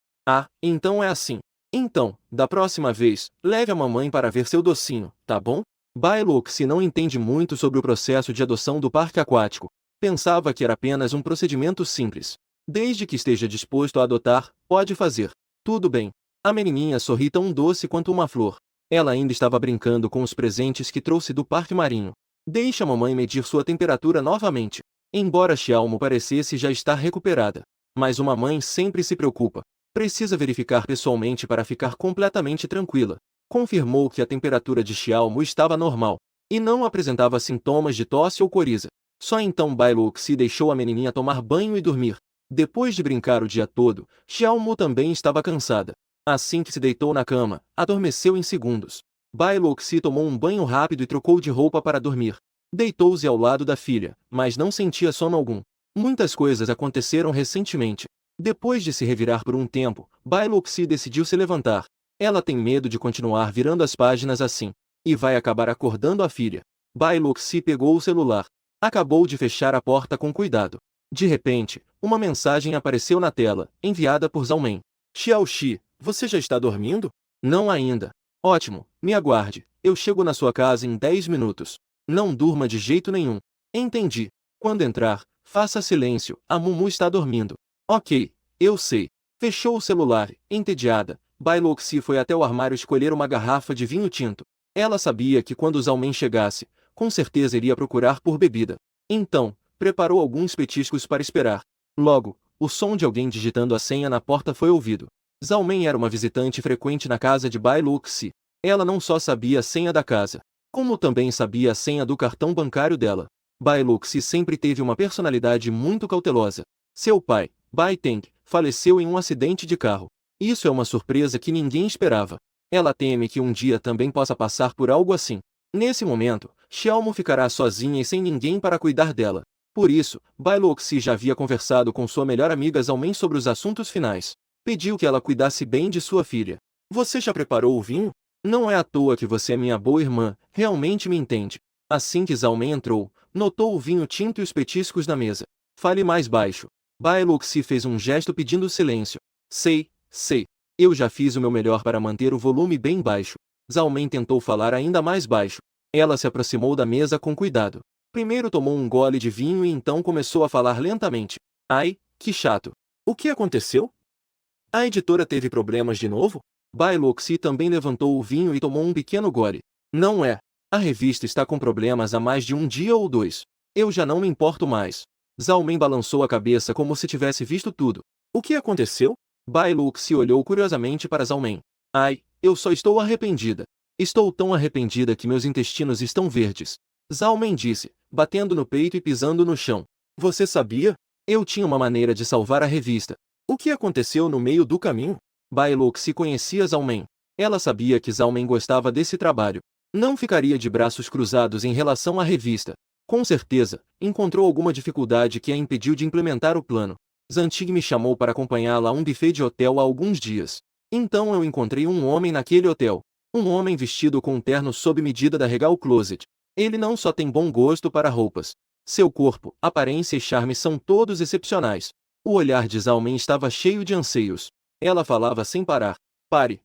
Então é assim. Então, da próxima vez, leve a mamãe para ver seu docinho, tá bom? Bai Luxi não entende muito sobre o processo de adoção do parque aquático. Pensava que era apenas um procedimento simples. Desde que esteja disposto a adotar, pode fazer. Tudo bem. A menininha sorri tão doce quanto uma flor. Ela ainda estava brincando com os presentes que trouxe do parque marinho. Deixe a mamãe medir sua temperatura novamente. Embora Xiaomu parecesse já estar recuperada, mas uma mãe sempre se preocupa. Precisa verificar pessoalmente para ficar completamente tranquila. Confirmou que a temperatura de Xiaomu estava normal, e não apresentava sintomas de tosse ou coriza. Só então Bai Luxi deixou a menininha tomar banho e dormir. Depois de brincar o dia todo, Xiaomu também estava cansada. Assim que se deitou na cama, adormeceu em segundos. Bai Luxi tomou um banho rápido e trocou de roupa para dormir. Deitou-se ao lado da filha, mas não sentia sono algum. Muitas coisas aconteceram recentemente. Depois de se revirar por um tempo, Bai Luxi decidiu se levantar. Ela tem medo de continuar virando as páginas assim, e vai acabar acordando a filha. Bai Luxi pegou o celular. Acabou de fechar a porta com cuidado. De repente, uma mensagem apareceu na tela, enviada por Zhao Men. Xiaoxi, você já está dormindo? Não ainda. Ótimo, me aguarde. Eu chego na sua casa em 10 minutos. Não durma de jeito nenhum. Entendi. Quando entrar, faça silêncio, a Mumu está dormindo. Ok, eu sei. Fechou o celular, entediada. Bai Luxi foi até o armário escolher uma garrafa de vinho tinto. Ela sabia que quando Zhao Men chegasse, com certeza iria procurar por bebida. Então, preparou alguns petiscos para esperar. Logo, O som de alguém digitando a senha na porta foi ouvido. Zhao Men era uma visitante frequente na casa de Bai Luxi. Ela não só sabia a senha da casa, como também sabia a senha do cartão bancário dela. Bai Luxi sempre teve uma personalidade muito cautelosa. Seu pai, Bai Teng, faleceu em um acidente de carro. Isso é uma surpresa que ninguém esperava. Ela teme que um dia também possa passar por algo assim. Nesse momento, Xiaomu ficará sozinha e sem ninguém para cuidar dela. Por isso, Bai Luxi já havia conversado com sua melhor amiga Zhao Men sobre os assuntos finais. Pediu que ela cuidasse bem de sua filha. Você já preparou o vinho? Não é à toa que você é minha boa irmã, realmente me entende. Assim que Zhao Men entrou, notou o vinho tinto e os petiscos na mesa. Fale mais baixo. Bai Luxi fez um gesto pedindo silêncio. Sei. Eu já fiz o meu melhor para manter o volume bem baixo. Zhao Men tentou falar ainda mais baixo. Ela se aproximou da mesa com cuidado. Primeiro tomou um gole de vinho e então começou a falar lentamente. Ai, que chato. O que aconteceu? A editora teve problemas de novo? Bai Luxi também levantou o vinho e tomou um pequeno gole. Não é. A revista está com problemas há mais de um dia ou dois. Eu já não me importo mais. Zhao Men balançou a cabeça como se tivesse visto tudo. O que aconteceu? Bai Luxi olhou curiosamente para Zhao Men. Ai, eu só estou arrependida. Estou tão arrependida que meus intestinos estão verdes. Zhao Men disse, batendo no peito e pisando no chão. Você sabia? Eu tinha uma maneira de salvar a revista. O que aconteceu no meio do caminho? Bai Luxi conhecia Zhao Men. Ela sabia que Zhao Men gostava desse trabalho. Não ficaria de braços cruzados em relação à revista. Com certeza, encontrou alguma dificuldade que a impediu de implementar o plano. Zantig me chamou para acompanhá-la a um buffet de hotel há alguns dias. Então eu encontrei um homem naquele hotel. Um homem vestido com um terno sob medida da Regal Closet. Ele não só tem bom gosto para roupas. Seu corpo, aparência e charme são todos excepcionais. O olhar de Zhao Men estava cheio de anseios. Ela falava sem parar. Pare.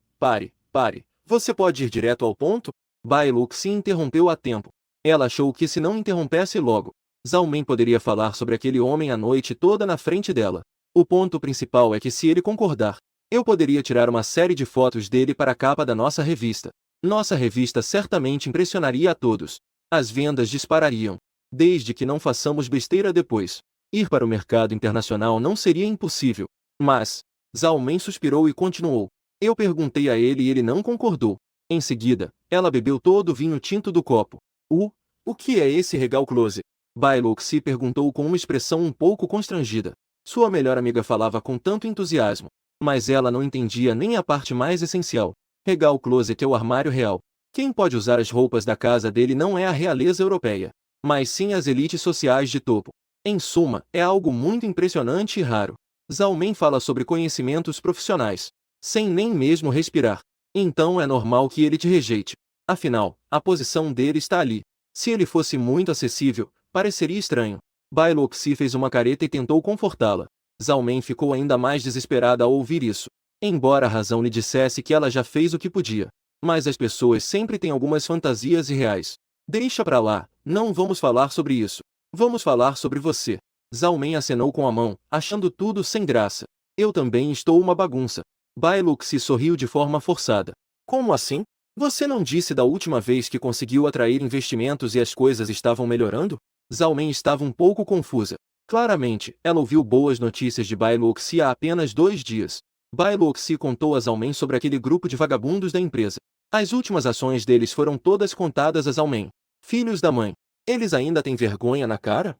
Você pode ir direto ao ponto? Bai Luxi interrompeu a tempo. Ela achou que se não interrompesse logo, Zhao Men poderia falar sobre aquele homem a noite toda na frente dela. O ponto principal é que se ele concordar, eu poderia tirar uma série de fotos dele para a capa da nossa revista. Nossa revista certamente impressionaria a todos. As vendas disparariam. Desde que não façamos besteira depois. Ir para o mercado internacional não seria impossível. Mas, Zhao Men suspirou e continuou. Eu perguntei a ele e ele não concordou. Em seguida, ela bebeu todo o vinho tinto do copo. O que é esse Regal Closet? Bai Luxi perguntou com uma expressão um pouco constrangida. Sua melhor amiga falava com tanto entusiasmo. Mas ela não entendia nem a parte mais essencial. Regal Closet é o armário real. Quem pode usar as roupas da casa dele não é a realeza europeia, mas sim as elites sociais de topo. Em suma, é algo muito impressionante e raro. Zhao Men fala sobre conhecimentos profissionais, sem nem mesmo respirar. Então é normal que ele te rejeite. Afinal, a posição dele está ali. Se ele fosse muito acessível, pareceria estranho. Bai Luxi fez uma careta e tentou confortá-la. Zhao Men ficou ainda mais desesperada ao ouvir isso. Embora a razão lhe dissesse que ela já fez o que podia. Mas as pessoas sempre têm algumas fantasias irreais. Deixa pra lá, não vamos falar sobre isso. Vamos falar sobre você. Zhao Men acenou com a mão, achando tudo sem graça. Eu também estou uma bagunça. Bai Luxi sorriu de forma forçada. Como assim? Você não disse da última vez que conseguiu atrair investimentos e as coisas estavam melhorando? Zhao Men estava um pouco confusa. Claramente, ela ouviu boas notícias de Bai Luxi há apenas 2 dias. Bai Luxi contou a Zhao Men sobre aquele grupo de vagabundos da empresa. As últimas ações deles foram todas contadas a Zhao Men. Filhos da mãe. Eles ainda têm vergonha na cara?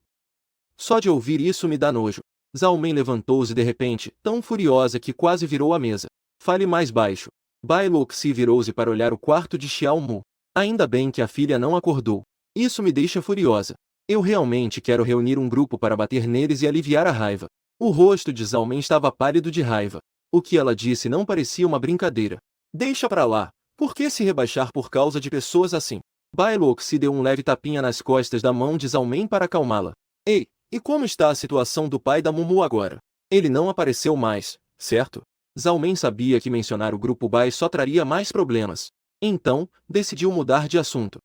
Só de ouvir isso me dá nojo. Zhao Men levantou-se de repente, tão furiosa que quase virou a mesa. Fale mais baixo. Bai Luxi virou-se para olhar o quarto de Xiaomu. Ainda bem que a filha não acordou. Isso me deixa furiosa. Eu realmente quero reunir um grupo para bater neles e aliviar a raiva. O rosto de Zhao Men estava pálido de raiva. O que ela disse não parecia uma brincadeira. Deixa pra lá. Por que se rebaixar por causa de pessoas assim? Bai Luxi deu um leve tapinha nas costas da mão de Zhao Men para acalmá-la. Ei, e como está a situação do pai da Mumu agora? Ele não apareceu mais, certo? Zhao Men sabia que mencionar o grupo Bai só traria mais problemas. Então, decidiu mudar de assunto.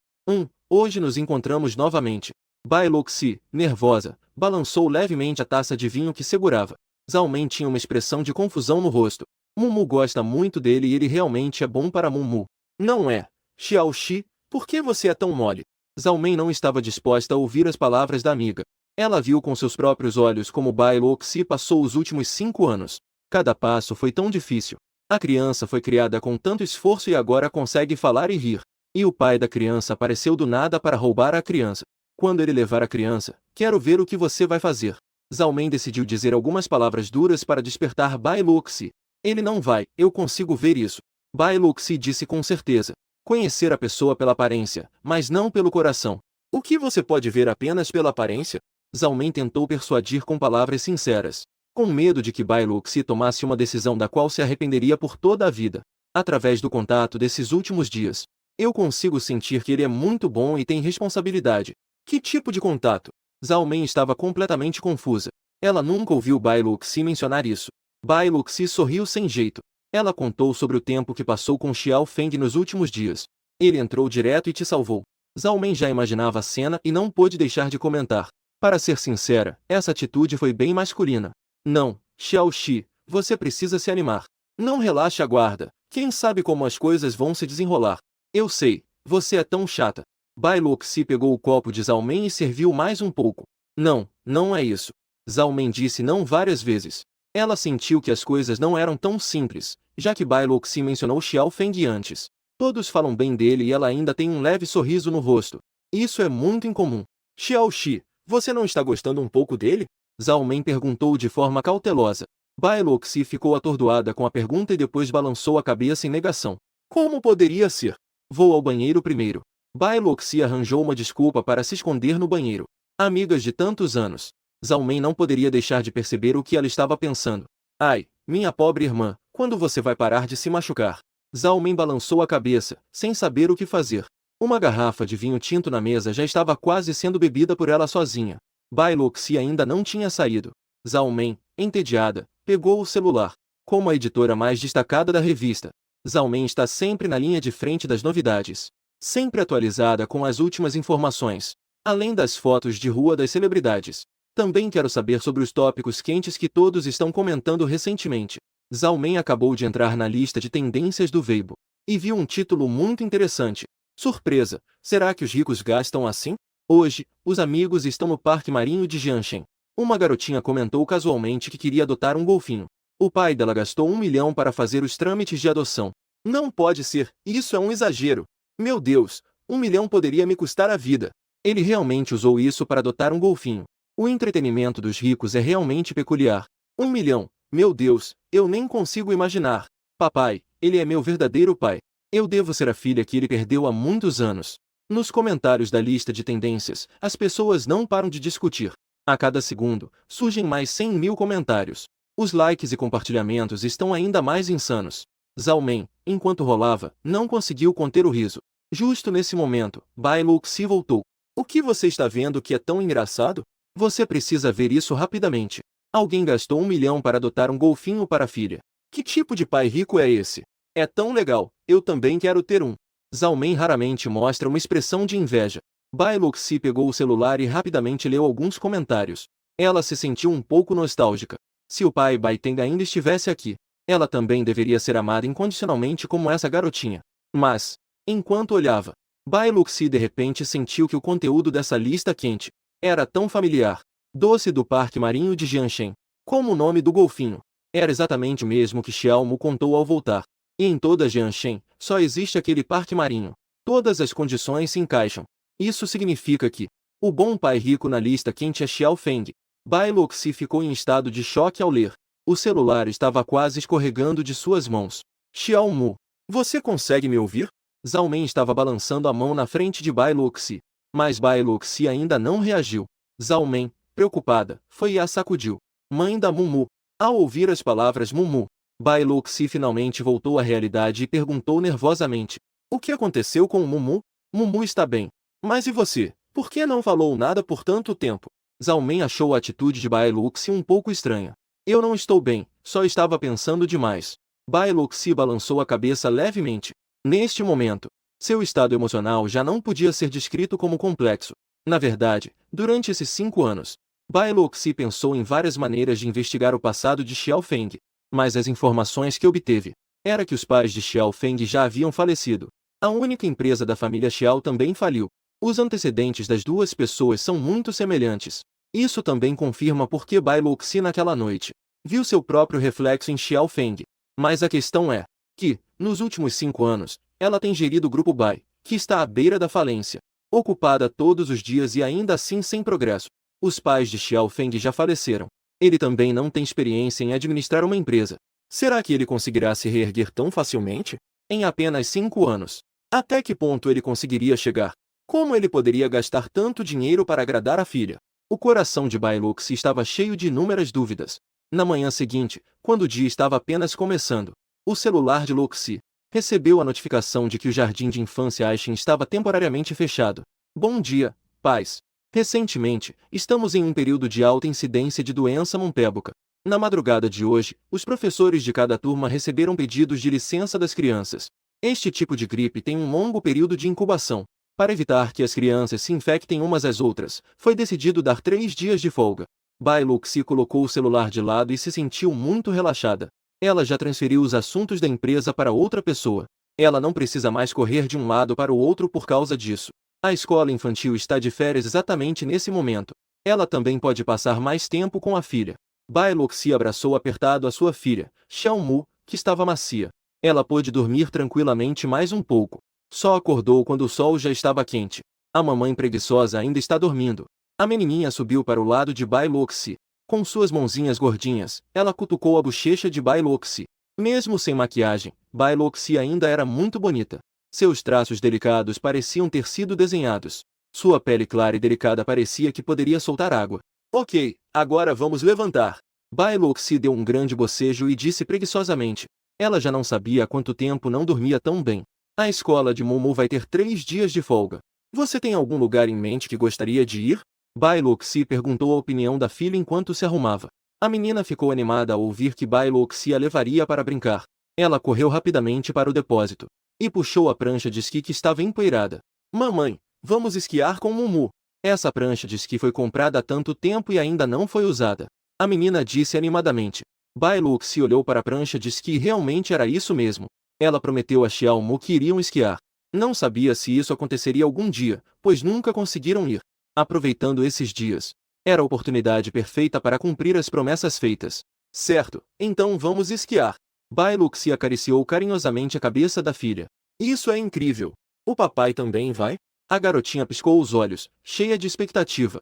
Hoje nos encontramos novamente. Bai Luxi, nervosa, balançou levemente a taça de vinho que segurava. Zhao Men tinha uma expressão de confusão no rosto. Mumu gosta muito dele e ele realmente é bom para Mumu. Não é? Xiaoxi, por que você é tão mole? Zhao Men não estava disposta a ouvir as palavras da amiga. Ela viu com seus próprios olhos como Bai Luoxi passou os últimos 5 anos. Cada passo foi tão difícil. A criança foi criada com tanto esforço e agora consegue falar e rir. E o pai da criança apareceu do nada para roubar a criança. Quando ele levar a criança, quero ver o que você vai fazer. Zhao Men decidiu dizer algumas palavras duras para despertar Bai Luoxi. Ele não vai, eu consigo ver isso. Bai Luoxi disse com certeza. Conhecer a pessoa pela aparência, mas não pelo coração. O que você pode ver apenas pela aparência? Zhao Men tentou persuadir com palavras sinceras, com medo de que Bai Luoxi tomasse uma decisão da qual se arrependeria por toda a vida. Através do contato desses últimos dias, eu consigo sentir que ele é muito bom e tem responsabilidade. Que tipo de contato? Zhao Men estava completamente confusa. Ela nunca ouviu Bai Luoxi mencionar isso. Bai Luoxi sorriu sem jeito. Ela contou sobre o tempo que passou com Xiao Feng nos últimos dias. Ele entrou direto e te salvou. Zhao Men já imaginava a cena e não pôde deixar de comentar. Para ser sincera, essa atitude foi bem masculina. Não, Xiao Xi, você precisa se animar. Não relaxe a guarda, quem sabe como as coisas vão se desenrolar. Eu sei, você é tão chata. Bai Luoxi pegou o copo de Zhao Men e serviu mais um pouco. Não, não é isso. Zhao Men disse não várias vezes. Ela sentiu que as coisas não eram tão simples, já que Bai Luoxi mencionou Xiao Feng antes. Todos falam bem dele e ela ainda tem um leve sorriso no rosto. Isso é muito incomum. Xiao Xi, você não está gostando um pouco dele? Zhao Men perguntou de forma cautelosa. Bai Luoxi ficou atordoada com a pergunta e depois balançou a cabeça em negação. Como poderia ser? Vou ao banheiro primeiro. Bai Luoxi arranjou uma desculpa para se esconder no banheiro. Amigas de tantos anos. Zhao Men não poderia deixar de perceber o que ela estava pensando. Ai, minha pobre irmã, quando você vai parar de se machucar? Zhao Men balançou a cabeça, sem saber o que fazer. Uma garrafa de vinho tinto na mesa já estava quase sendo bebida por ela sozinha. Bai Luoxi ainda não tinha saído. Zhao Men, entediada, pegou o celular. Como a editora mais destacada da revista, Zhao Men está sempre na linha de frente das novidades. Sempre atualizada com as últimas informações. Além das fotos de rua das celebridades. Também quero saber sobre os tópicos quentes que todos estão comentando recentemente. Zhao Men acabou de entrar na lista de tendências do Weibo. E viu um título muito interessante. Surpresa! Será que os ricos gastam assim? Hoje, os amigos estão no Parque Marinho de Jianshen. Uma garotinha comentou casualmente que queria adotar um golfinho. O pai dela gastou 1 milhão para fazer os trâmites de adoção. Não pode ser, isso é um exagero. Meu Deus, 1 milhão poderia me custar a vida. Ele realmente usou isso para adotar um golfinho. O entretenimento dos ricos é realmente peculiar. 1 milhão, meu Deus, eu nem consigo imaginar. Papai, ele é meu verdadeiro pai. Eu devo ser a filha que ele perdeu há muitos anos. Nos comentários da lista de tendências, as pessoas não param de discutir. A cada segundo, surgem mais 100.000 comentários. Os likes e compartilhamentos estão ainda mais insanos. Zhao Men, enquanto rolava, não conseguiu conter o riso. Justo nesse momento, Bai Luoxi voltou. O que você está vendo que é tão engraçado? Você precisa ver isso rapidamente. Alguém gastou 1 milhão para adotar um golfinho para a filha. Que tipo de pai rico é esse? É tão legal, eu também quero ter um. Zhao Men raramente mostra uma expressão de inveja. Bai Luoxi pegou o celular e rapidamente leu alguns comentários. Ela se sentiu um pouco nostálgica. Se o pai Bai Teng ainda estivesse aqui, ela também deveria ser amada incondicionalmente como essa garotinha. Mas, enquanto olhava, Bai Luoxi de repente sentiu que o conteúdo dessa lista quente era tão familiar. Doce do Parque Marinho de Jianshen. Como o nome do golfinho. Era exatamente o mesmo que Xiao Mu contou ao voltar. E em toda Jianshen, só existe aquele parque marinho. Todas as condições se encaixam. Isso significa que o bom pai rico na lista quente é Xiao Feng. Bai Luoxi ficou em estado de choque ao ler. O celular estava quase escorregando de suas mãos. Xiao Mu, você consegue me ouvir? Zhao Men estava balançando a mão na frente de Bai Luoxi. Mas Bai Luoxi ainda não reagiu. Zhao Men, preocupada, foi e a sacudiu. Mãe da Mumu. Ao ouvir as palavras Mumu, Bai Luoxi finalmente voltou à realidade e perguntou nervosamente. O que aconteceu com o Mumu? Mumu está bem. Mas e você? Por que não falou nada por tanto tempo? Zhao Men achou a atitude de Bai Luoxi um pouco estranha. Eu não estou bem, só estava pensando demais. Bai Luoxi balançou a cabeça levemente. Neste momento, seu estado emocional já não podia ser descrito como complexo. Na verdade, durante esses 5 anos, Bai Luoxi pensou em várias maneiras de investigar o passado de Xiao Feng. Mas as informações que obteve era que os pais de Xiao Feng já haviam falecido. A única empresa da família Xiao também faliu. Os antecedentes das duas pessoas são muito semelhantes. Isso também confirma por que Bai Luxi naquela noite viu seu próprio reflexo em Xiao Feng. Mas a questão é que, nos últimos 5 anos, ela tem gerido o grupo Bai, que está à beira da falência, ocupada todos os dias e ainda assim sem progresso. Os pais de Xiao Feng já faleceram. Ele também não tem experiência em administrar uma empresa. Será que ele conseguirá se reerguer tão facilmente? Em apenas 5 anos. Até que ponto ele conseguiria chegar? Como ele poderia gastar tanto dinheiro para agradar a filha? O coração de Bai Luxi estava cheio de inúmeras dúvidas. Na manhã seguinte, quando o dia estava apenas começando, o celular de Luxi recebeu a notificação de que o jardim de infância Aishin estava temporariamente fechado. Bom dia, pais. Recentemente, estamos em um período de alta incidência de doença montébuca. Na madrugada de hoje, os professores de cada turma receberam pedidos de licença das crianças. Este tipo de gripe tem um longo período de incubação. Para evitar que as crianças se infectem umas às outras, foi decidido dar 3 dias de folga. Bai Luxi colocou o celular de lado e se sentiu muito relaxada. Ela já transferiu os assuntos da empresa para outra pessoa. Ela não precisa mais correr de um lado para o outro por causa disso. A escola infantil está de férias exatamente nesse momento. Ela também pode passar mais tempo com a filha. Bai Luxi abraçou apertado a sua filha, Xiao Mu, que estava macia. Ela pôde dormir tranquilamente mais um pouco. Só acordou quando o sol já estava quente. A mamãe preguiçosa ainda está dormindo. A menininha subiu para o lado de Bai Luxi. Com suas mãozinhas gordinhas, ela cutucou a bochecha de Bai Luxi. Mesmo sem maquiagem, Bai Luxi ainda era muito bonita. Seus traços delicados pareciam ter sido desenhados. Sua pele clara e delicada parecia que poderia soltar água. Ok, agora vamos levantar. Bai Luxi deu um grande bocejo e disse preguiçosamente. Ela já não sabia há quanto tempo não dormia tão bem. A escola de Mumu vai ter 3 dias de folga. Você tem algum lugar em mente que gostaria de ir? Bai Luxi perguntou a opinião da filha enquanto se arrumava. A menina ficou animada ao ouvir que Bai Luxi a levaria para brincar. Ela correu rapidamente para o depósito e puxou a prancha de esqui que estava empoeirada. Mamãe, vamos esquiar com Mumu. Essa prancha de esqui foi comprada há tanto tempo e ainda não foi usada. A menina disse animadamente. Bai Luxi olhou para a prancha de esqui e realmente era isso mesmo. Ela prometeu a Xiao Mu que iriam esquiar. Não sabia se isso aconteceria algum dia, pois nunca conseguiram ir. Aproveitando esses dias, era a oportunidade perfeita para cumprir as promessas feitas. Certo, então vamos esquiar. Bai Luxi acariciou carinhosamente a cabeça da filha. Isso é incrível. O papai também vai? A garotinha piscou os olhos, cheia de expectativa.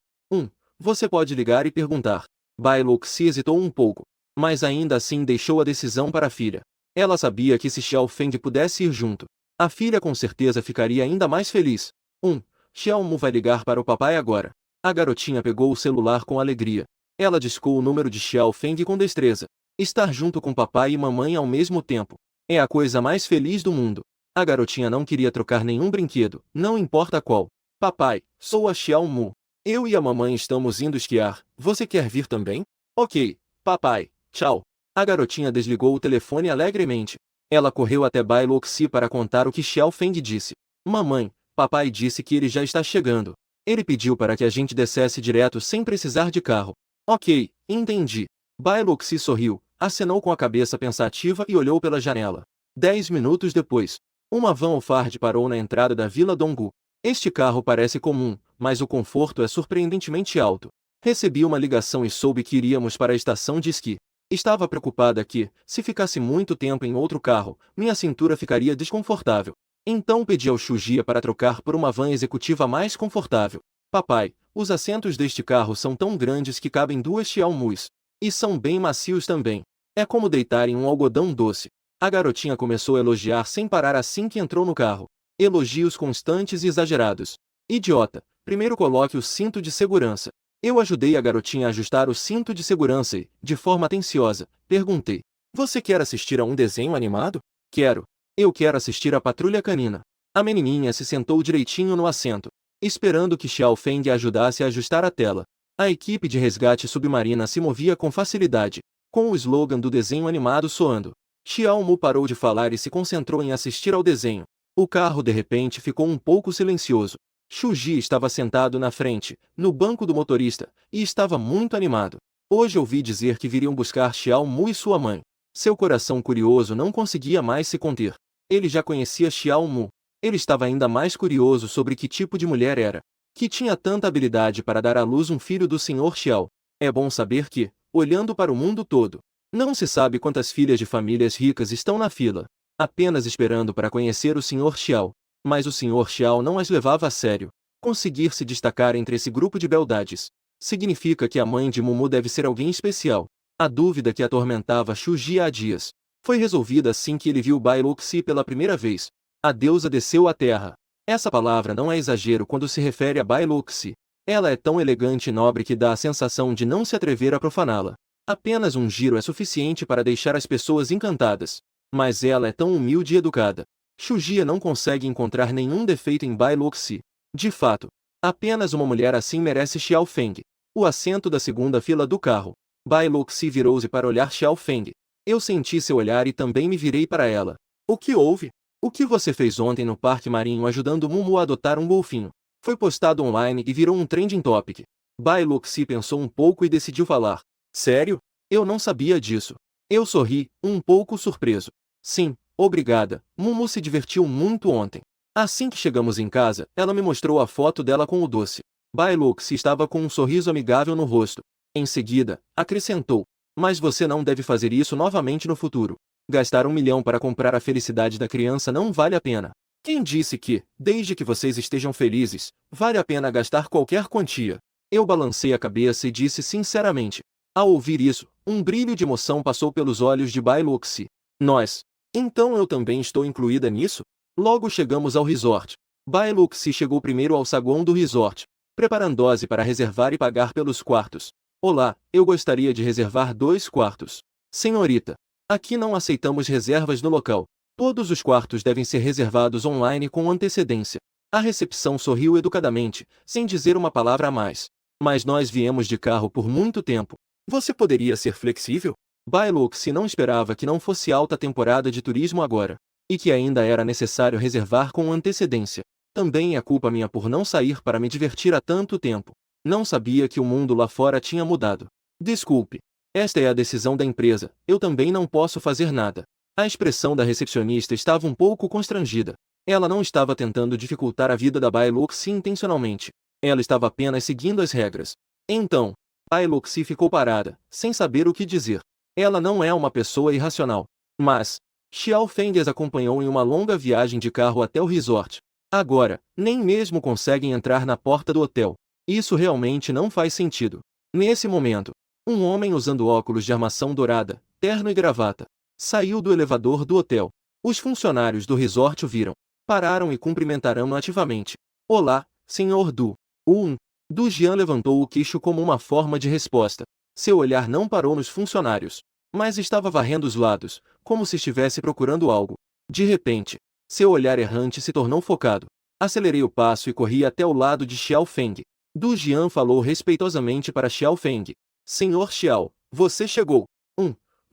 Você pode ligar e perguntar. Bai Luxi hesitou um pouco, mas ainda assim deixou a decisão para a filha. Ela sabia que se Xiao Feng pudesse ir junto, a filha com certeza ficaria ainda mais feliz. Xiao Mu vai ligar para o papai agora. A garotinha pegou o celular com alegria. Ela discou o número de Xiao Feng com destreza. Estar junto com papai e mamãe ao mesmo tempo é a coisa mais feliz do mundo. A garotinha não queria trocar nenhum brinquedo, não importa qual. Papai, sou a Xiao Mu. Eu e a mamãe estamos indo esquiar. Você quer vir também? Ok, papai. Tchau. A garotinha desligou o telefone alegremente. Ela correu até Bai Luxi para contar o que Xiao Feng disse. Mamãe, papai disse que ele já está chegando. Ele pediu para que a gente descesse direto sem precisar de carro. Ok, entendi. Bai Luxi sorriu, acenou com a cabeça pensativa e olhou pela janela. 10 minutos depois, uma van Alphard parou na entrada da Vila Donggu. Este carro parece comum, mas o conforto é surpreendentemente alto. Recebi uma ligação e soube que iríamos para a estação de esqui. Estava preocupada que, se ficasse muito tempo em outro carro, minha cintura ficaria desconfortável. Então pedi ao Shuji para trocar por uma van executiva mais confortável. Papai, os assentos deste carro são tão grandes que cabem 2 Xiao Mus. E são bem macios também. É como deitar em um algodão doce. A garotinha começou a elogiar sem parar assim que entrou no carro. Elogios constantes e exagerados. Idiota, primeiro coloque o cinto de segurança. Eu ajudei a garotinha a ajustar o cinto de segurança e, de forma atenciosa, perguntei. Você quer assistir a um desenho animado? Quero. Eu quero assistir a Patrulha Canina. A menininha se sentou direitinho no assento, esperando que Xiao Feng a ajudasse a ajustar a tela. A equipe de resgate submarina se movia com facilidade, com o slogan do desenho animado soando. Xiao Mu parou de falar e se concentrou em assistir ao desenho. O carro de repente ficou um pouco silencioso. Shuji estava sentado na frente, no banco do motorista, e estava muito animado. Hoje ouvi dizer que viriam buscar Xiao Mu e sua mãe. Seu coração curioso não conseguia mais se conter. Ele já conhecia Xiao Mu. Ele estava ainda mais curioso sobre que tipo de mulher era. que tinha tanta habilidade para dar à luz um filho do Sr. Xiao. É bom saber que, olhando para o mundo todo, não se sabe quantas filhas de famílias ricas estão na fila, apenas esperando para conhecer o Sr. Xiao. Mas o Sr. Xiao não as levava a sério. Conseguir se destacar entre esse grupo de beldades significa que a mãe de Mumu deve ser alguém especial. A dúvida que atormentava Shu Ji há dias foi resolvida assim que ele viu Bai Luxi pela primeira vez. A deusa desceu à terra. Essa palavra não é exagero quando se refere a Bai Luxi. Ela é tão elegante e nobre que dá a sensação de não se atrever a profaná-la. Apenas um giro é suficiente para deixar as pessoas encantadas. Mas ela é tão humilde e educada. Shu Ji não consegue encontrar nenhum defeito em Bai Luxi. De fato, apenas uma mulher assim merece Xiao Feng. O assento da segunda fila do carro. Bai Luxi virou-se para olhar Xiao Feng. Eu senti seu olhar e também me virei para ela. O que houve? O que você fez ontem no parque marinho ajudando Mumu a adotar um golfinho? Foi postado online e virou um trending topic. Bai Luxi pensou um pouco e decidiu falar. Sério? Eu não sabia disso. Eu sorri, um pouco surpreso. Sim, obrigada. Mumu se divertiu muito ontem. Assim que chegamos em casa, ela me mostrou a foto dela com o doce. Bai Luxi estava com um sorriso amigável no rosto. Em seguida, acrescentou. Mas você não deve fazer isso novamente no futuro. Gastar 1 milhão para comprar a felicidade da criança não vale a pena. Quem disse que, desde que vocês estejam felizes, vale a pena gastar qualquer quantia? Eu balancei a cabeça e disse sinceramente. Ao ouvir isso, um brilho de emoção passou pelos olhos de Bai Luxi. Nós. Então eu também estou incluída nisso? Logo chegamos ao resort. Bai Luxi chegou primeiro ao saguão do resort, preparando-se para reservar e pagar pelos quartos. Olá, eu gostaria de reservar 2 quartos. Senhorita, aqui não aceitamos reservas no local. Todos os quartos devem ser reservados online com antecedência. A recepção sorriu educadamente, sem dizer uma palavra a mais. Mas nós viemos de carro por muito tempo. Você poderia ser flexível? Bai Luxi não esperava que não fosse alta temporada de turismo agora, e que ainda era necessário reservar com antecedência. Também é culpa minha por não sair para me divertir há tanto tempo. Não sabia que o mundo lá fora tinha mudado. Desculpe. Esta é a decisão da empresa, eu também não posso fazer nada. A expressão da recepcionista estava um pouco constrangida. Ela não estava tentando dificultar a vida da Bai Luxi intencionalmente. Ela estava apenas seguindo as regras. Então, Bai Luxi ficou parada, sem saber o que dizer. Ela não é uma pessoa irracional. Mas, Xiao Feng as acompanhou em uma longa viagem de carro até o resort. Agora, nem mesmo conseguem entrar na porta do hotel. Isso realmente não faz sentido. Nesse momento, um homem usando óculos de armação dourada, terno e gravata, saiu do elevador do hotel. Os funcionários do resort o viram. Pararam e cumprimentaram-no ativamente. Olá, Sr. Du. Du Jian levantou o queixo como uma forma de resposta. Seu olhar não parou nos funcionários, mas estava varrendo os lados, como se estivesse procurando algo. De repente, seu olhar errante se tornou focado. Acelerei o passo e corri até o lado de Xiao Feng. Du Jian falou respeitosamente para Xiao Feng. Senhor Xiao, você chegou.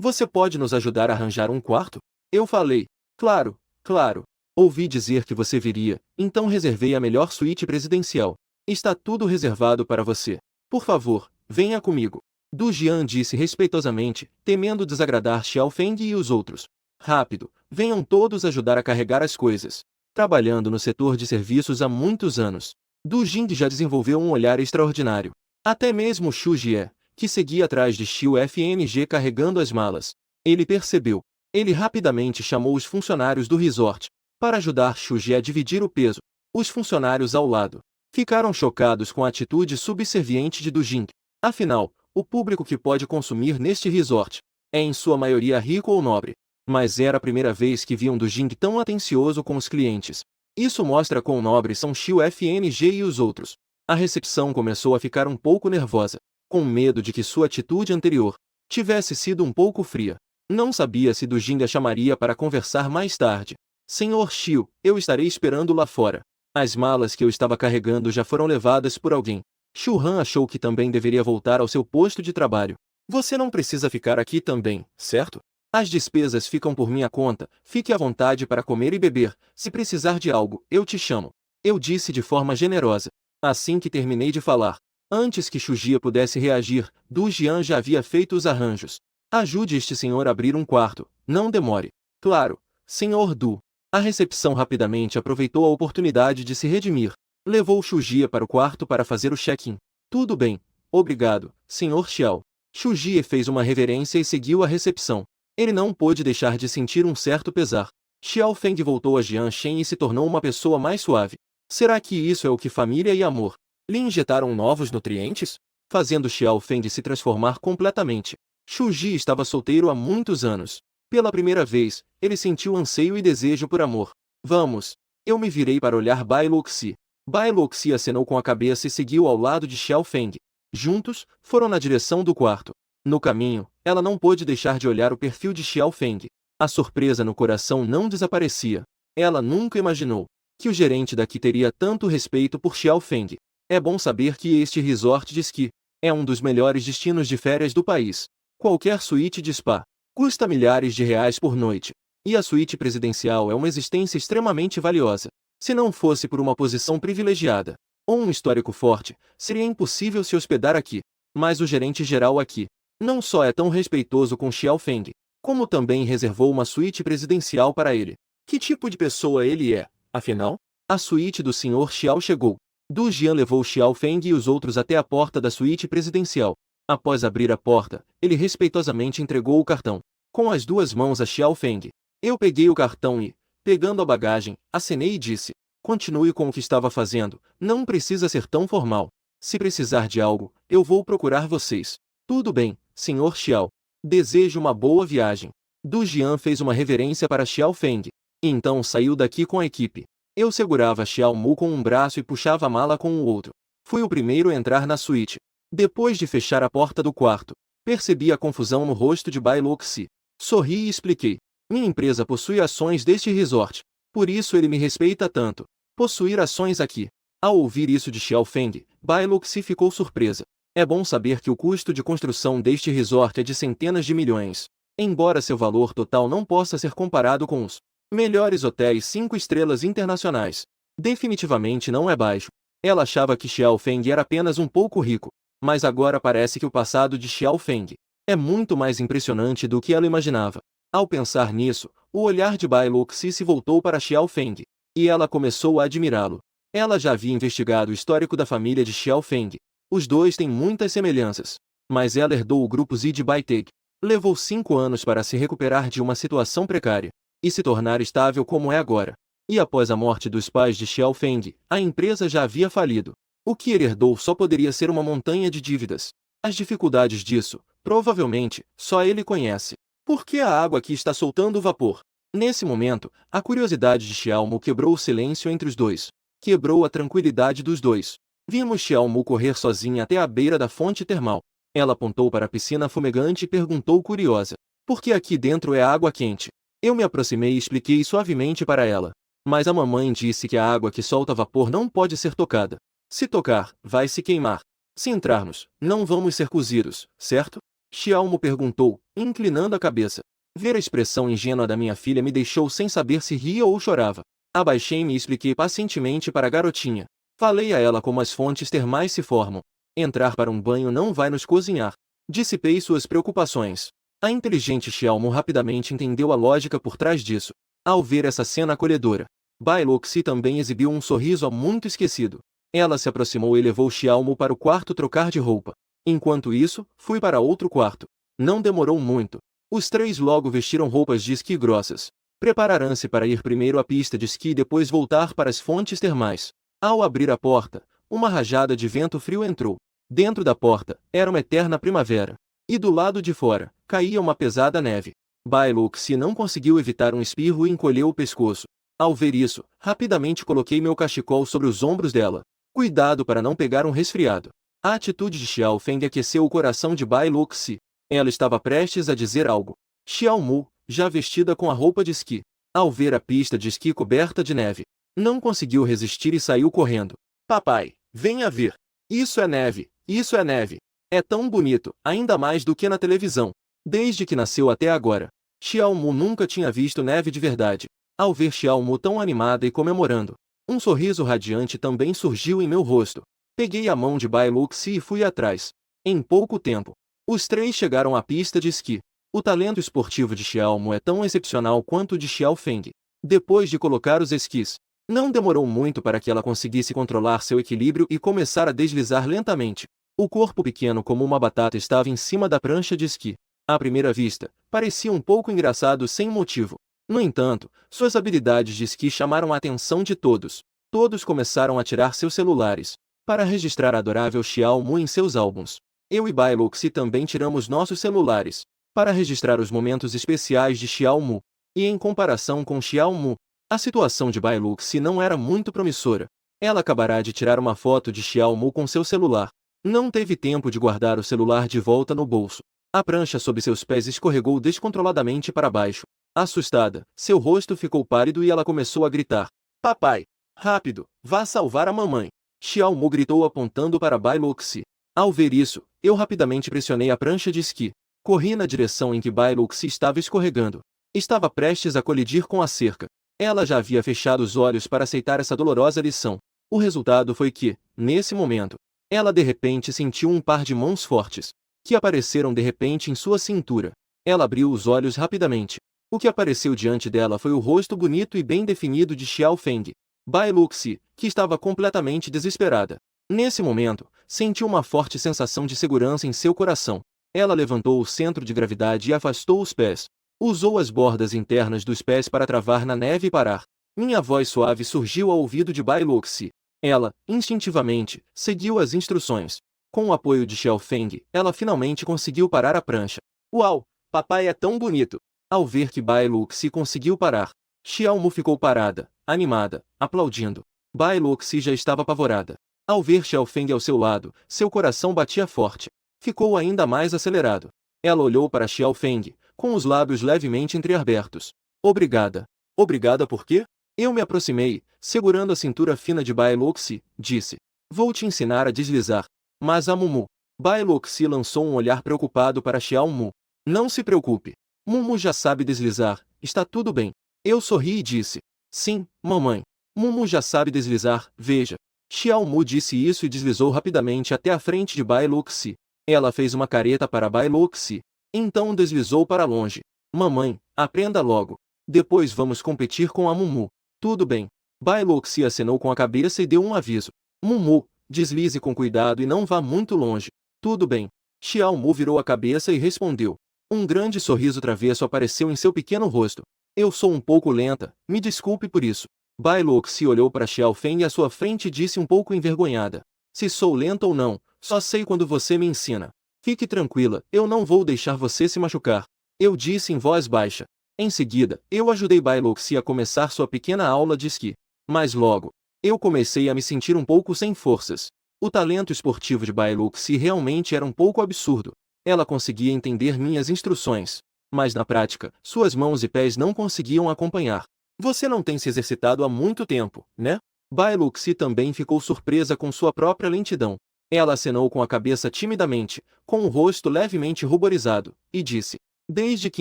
Você pode nos ajudar a arranjar um quarto? Eu falei. Claro, claro. Ouvi dizer que você viria, então reservei a melhor suíte presidencial. Está tudo reservado para você. Por favor, venha comigo. Du Jian disse respeitosamente, temendo desagradar Xiao Feng e os outros. Rápido, venham todos ajudar a carregar as coisas. Trabalhando no setor de serviços há muitos anos, Du Jing já desenvolveu um olhar extraordinário. Até mesmo Shu Jie, que seguia atrás de Xiu Fng carregando as malas. Ele percebeu. Ele rapidamente chamou os funcionários do resort para ajudar Shu Jie a dividir o peso. Os funcionários ao lado ficaram chocados com a atitude subserviente de Du Jing. Afinal, o público que pode consumir neste resort é em sua maioria rico ou nobre. Mas era a primeira vez que viam Du Jing tão atencioso com os clientes. Isso mostra quão nobres são Xiu Fng e os outros. A recepção começou a ficar um pouco nervosa, com medo de que sua atitude anterior tivesse sido um pouco fria. Não sabia se Du Jing a chamaria para conversar mais tarde. Senhor Xiu, eu estarei esperando lá fora. As malas que eu estava carregando já foram levadas por alguém. Xu Han achou que também deveria voltar ao seu posto de trabalho. Você não precisa ficar aqui também, certo? As despesas ficam por minha conta, fique à vontade para comer e beber, se precisar de algo, eu te chamo. Eu disse de forma generosa. Assim que terminei de falar. Antes que Shu Jie pudesse reagir, Du Jian já havia feito os arranjos. Ajude este senhor a abrir um quarto, não demore. Claro, Senhor Du. A recepção rapidamente aproveitou a oportunidade de se redimir. Levou Shuji para o quarto para fazer o check-in. Tudo bem, obrigado, Sr. Xiao. Shuji fez uma reverência e seguiu a recepção. Ele não pôde deixar de sentir um certo pesar. Xiao Feng voltou a Jianshen e se tornou uma pessoa mais suave. Será que isso é o que família e amor lhe injetaram novos nutrientes? Fazendo Xiao Feng se transformar completamente. Shuji estava solteiro há muitos anos. Pela primeira vez, ele sentiu anseio e desejo por amor. Vamos. Eu me virei para olhar Bai Luxi. Bai Luxi acenou com a cabeça e seguiu ao lado de Xiao Feng. Juntos, foram na direção do quarto. No caminho, ela não pôde deixar de olhar o perfil de Xiao Feng. A surpresa no coração não desaparecia. Ela nunca imaginou que o gerente daqui teria tanto respeito por Xiao Feng. É bom saber que este resort de esqui é um dos melhores destinos de férias do país. Qualquer suíte de spa custa milhares de reais por noite. E a suíte presidencial é uma existência extremamente valiosa. Se não fosse por uma posição privilegiada ou um histórico forte, seria impossível se hospedar aqui. Mas o gerente geral aqui não só é tão respeitoso com Xiao Feng, como também reservou uma suíte presidencial para ele. Que tipo de pessoa ele é, afinal? A suíte do Sr. Xiao chegou. Du Jian levou Xiao Feng e os outros até a porta da suíte presidencial. Após abrir a porta, ele respeitosamente entregou o cartão com as duas mãos a Xiao Feng. Eu peguei o cartão e, pegando a bagagem, acenei e disse: continue com o que estava fazendo, não precisa ser tão formal. Se precisar de algo, eu vou procurar vocês. Tudo bem, Sr. Xiao. Desejo uma boa viagem. Du Jian fez uma reverência para Xiao Feng. E então saiu daqui com a equipe. Eu segurava Xiao Mu com um braço e puxava a mala com o outro. Fui o primeiro a entrar na suíte. Depois de fechar a porta do quarto, percebi a confusão no rosto de Bai Luxi. Sorri e expliquei. Minha empresa possui ações deste resort. Por isso ele me respeita tanto. Possuir ações aqui. Ao ouvir isso de Xiao Feng, Bai Luxi ficou surpresa. É bom saber que o custo de construção deste resort é de centenas de milhões. Embora seu valor total não possa ser comparado com os melhores hotéis 5 estrelas internacionais, definitivamente não é baixo. Ela achava que Xiao Feng era apenas um pouco rico, mas agora parece que o passado de Xiao Feng é muito mais impressionante do que ela imaginava. Ao pensar nisso, o olhar de Bai Luxi se voltou para Xiao Feng, e ela começou a admirá-lo. Ela já havia investigado o histórico da família de Xiao Feng. Os dois têm muitas semelhanças, mas ela herdou o grupo Z de Bai Teg. Levou 5 anos para se recuperar de uma situação precária e se tornar estável como é agora. E após a morte dos pais de Xiao Feng, a empresa já havia falido. O que ele herdou só poderia ser uma montanha de dívidas. As dificuldades disso, provavelmente, só ele conhece. Por que a água aqui está soltando vapor? Nesse momento, a curiosidade de Xiao Mu quebrou o silêncio entre os dois. Quebrou a tranquilidade dos dois. Vimos Xiao Mu correr sozinha até a beira da fonte termal. Ela apontou para a piscina fumegante e perguntou curiosa: por que aqui dentro é água quente? Eu me aproximei e expliquei suavemente para ela. Mas a mamãe disse que a água que solta vapor não pode ser tocada. Se tocar, vai se queimar. Se entrarmos, não vamos ser cozidos, certo? Xiao Mu perguntou, inclinando a cabeça. Ver a expressão ingênua da minha filha me deixou sem saber se ria ou chorava. Abaixei-me e expliquei pacientemente para a garotinha. Falei a ela como as fontes termais se formam. Entrar para um banho não vai nos cozinhar. Dissipei suas preocupações. A inteligente Xiao Mu rapidamente entendeu a lógica por trás disso. Ao ver essa cena acolhedora, Bai Luxi também exibiu um sorriso muito esquecido. Ela se aproximou e levou Xiao Mu para o quarto trocar de roupa. Enquanto isso, fui para outro quarto. Não demorou muito. Os três logo vestiram roupas de esqui grossas. Prepararam-se para ir primeiro à pista de esqui e depois voltar para as fontes termais. Ao abrir a porta, uma rajada de vento frio entrou. Dentro da porta, era uma eterna primavera. E do lado de fora, caía uma pesada neve. Bai Luxi não conseguiu evitar um espirro e encolheu o pescoço. Ao ver isso, rapidamente coloquei meu cachecol sobre os ombros dela. Cuidado para não pegar um resfriado. A atitude de Xiao Feng aqueceu o coração de Bai Luxi. Ela estava prestes a dizer algo. Xiao Mu, já vestida com a roupa de esqui, ao ver a pista de esqui coberta de neve, não conseguiu resistir e saiu correndo. Papai, venha ver. Isso é neve, isso é neve. É tão bonito, ainda mais do que na televisão. Desde que nasceu até agora, Xiao Mu nunca tinha visto neve de verdade. Ao ver Xiao Mu tão animada e comemorando, um sorriso radiante também surgiu em meu rosto. Peguei a mão de Bai Luxi e fui atrás. Em pouco tempo, os três chegaram à pista de esqui. O talento esportivo de Xiao Mu é tão excepcional quanto o de Xiao Feng. Depois de colocar os esquis, Não demorou muito para que ela conseguisse controlar seu equilíbrio e começar a deslizar lentamente. O corpo pequeno como uma batata estava em cima da prancha de esqui. À primeira vista, parecia um pouco engraçado sem motivo. No entanto, suas habilidades de esqui chamaram a atenção de todos. Todos começaram a tirar seus celulares para registrar a adorável Xiao Mu em seus álbuns. Eu e Bai Luxi também tiramos nossos celulares para registrar os momentos especiais de Xiao Mu. E em comparação com Xiao Mu, a situação de Bai Luxi não era muito promissora. Ela acabará de tirar uma foto de Xiao Mu com seu celular. Não teve tempo de guardar o celular de volta no bolso. A prancha sob seus pés escorregou descontroladamente para baixo. Assustada, seu rosto ficou pálido e ela começou a gritar: Papai! Rápido, vá salvar a mamãe! Xiao Mu gritou apontando para Bai Luxi. Ao ver isso, eu rapidamente pressionei a prancha de esqui. Corri na direção em que Bai Luxi estava escorregando. Estava prestes a colidir com a cerca. Ela já havia fechado os olhos para aceitar essa dolorosa lição. O resultado foi que, nesse momento, ela de repente sentiu um par de mãos fortes, que apareceram de repente em sua cintura. Ela abriu os olhos rapidamente. O que apareceu diante dela foi o rosto bonito e bem definido de Xiao Feng. Bai Luxi, que estava completamente desesperada. Nesse momento, sentiu uma forte sensação de segurança em seu coração. Ela levantou o centro de gravidade e afastou os pés. Usou as bordas internas dos pés para travar na neve e parar. Minha voz suave surgiu ao ouvido de Bai Luxi. Ela, instintivamente, seguiu as instruções. Com o apoio de Xiao Feng, ela finalmente conseguiu parar a prancha. Uau! Papai é tão bonito! Ao ver que Bai Luxi conseguiu parar, Xiao Mu ficou parada, animada, aplaudindo. Bai Luxi já estava apavorada. Ao ver Xiao Feng ao seu lado, seu coração batia forte. Ficou ainda mais acelerado. Ela olhou para Xiao Feng, com os lábios levemente entreabertos. Obrigada. Obrigada por quê? Eu me aproximei, segurando a cintura fina de Bai Luxi, disse. Vou te ensinar a deslizar. Mas a Mumu. Bai Luxi lançou um olhar preocupado para Xiao Mu. Não se preocupe. Mumu já sabe deslizar, está tudo bem. Eu sorri e disse. Sim, mamãe. Mumu já sabe deslizar, veja. Xiao Mu disse isso e deslizou rapidamente até a frente de Bai Luxi. Ela fez uma careta para Bai Luxi. Então deslizou para longe. Mamãe, aprenda logo. Depois vamos competir com a Mumu. Tudo bem. Bai Luxi acenou com a cabeça e deu um aviso. Mumu, deslize com cuidado e não vá muito longe. Tudo bem. Xiao Mu virou a cabeça e respondeu. Um grande sorriso travesso apareceu em seu pequeno rosto. Eu sou um pouco lenta, me desculpe por isso. Bai Luxi olhou para Xiao Feng à sua frente e disse um pouco envergonhada. Se sou lenta ou não, só sei quando você me ensina. Fique tranquila, eu não vou deixar você se machucar. Eu disse em voz baixa. Em seguida, eu ajudei Bai Luxi a começar sua pequena aula de esqui. Mas logo, eu comecei a me sentir um pouco sem forças. O talento esportivo de Bai Luxi realmente era um pouco absurdo. Ela conseguia entender minhas instruções, mas na prática, suas mãos e pés não conseguiam acompanhar. Você não tem se exercitado há muito tempo, né? Bai Luxi também ficou surpresa com sua própria lentidão. Ela acenou com a cabeça timidamente, com o rosto levemente ruborizado, e disse. Desde que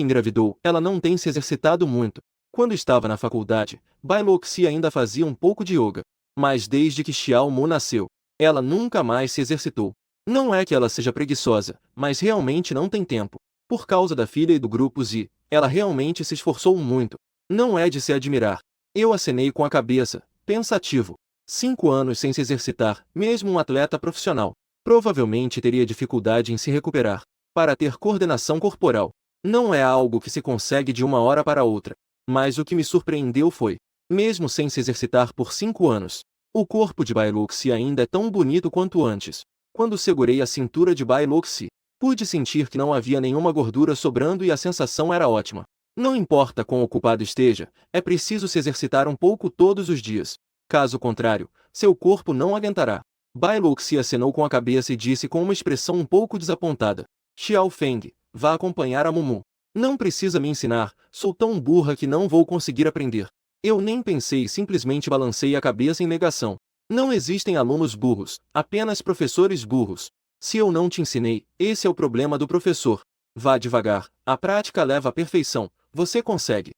engravidou, ela não tem se exercitado muito. Quando estava na faculdade, Bai Luxi ainda fazia um pouco de yoga. Mas desde que Xiao Mu nasceu, ela nunca mais se exercitou. Não é que ela seja preguiçosa, mas realmente não tem tempo. Por causa da filha e do grupo Z, ela realmente se esforçou muito. Não é de se admirar. Eu acenei com a cabeça, pensativo. 5 anos sem se exercitar, mesmo um atleta profissional, provavelmente teria dificuldade em se recuperar. Para ter coordenação corporal, não é algo que se consegue de uma hora para outra. Mas o que me surpreendeu foi, mesmo sem se exercitar por 5 anos, o corpo de Bai Luxi ainda é tão bonito quanto antes. Quando segurei a cintura de Bai Luxi, pude sentir que não havia nenhuma gordura sobrando e a sensação era ótima. Não importa quão ocupado esteja, é preciso se exercitar um pouco todos os dias. Caso contrário, seu corpo não aguentará. Bai Luxi acenou com a cabeça e disse com uma expressão um pouco desapontada. Xiao Feng, vá acompanhar a Mumu. Não precisa me ensinar, sou tão burra que não vou conseguir aprender. Eu nem pensei e simplesmente balancei a cabeça em negação. Não existem alunos burros, apenas professores burros. Se eu não te ensinei, esse é o problema do professor. Vá devagar, a prática leva à perfeição, você consegue.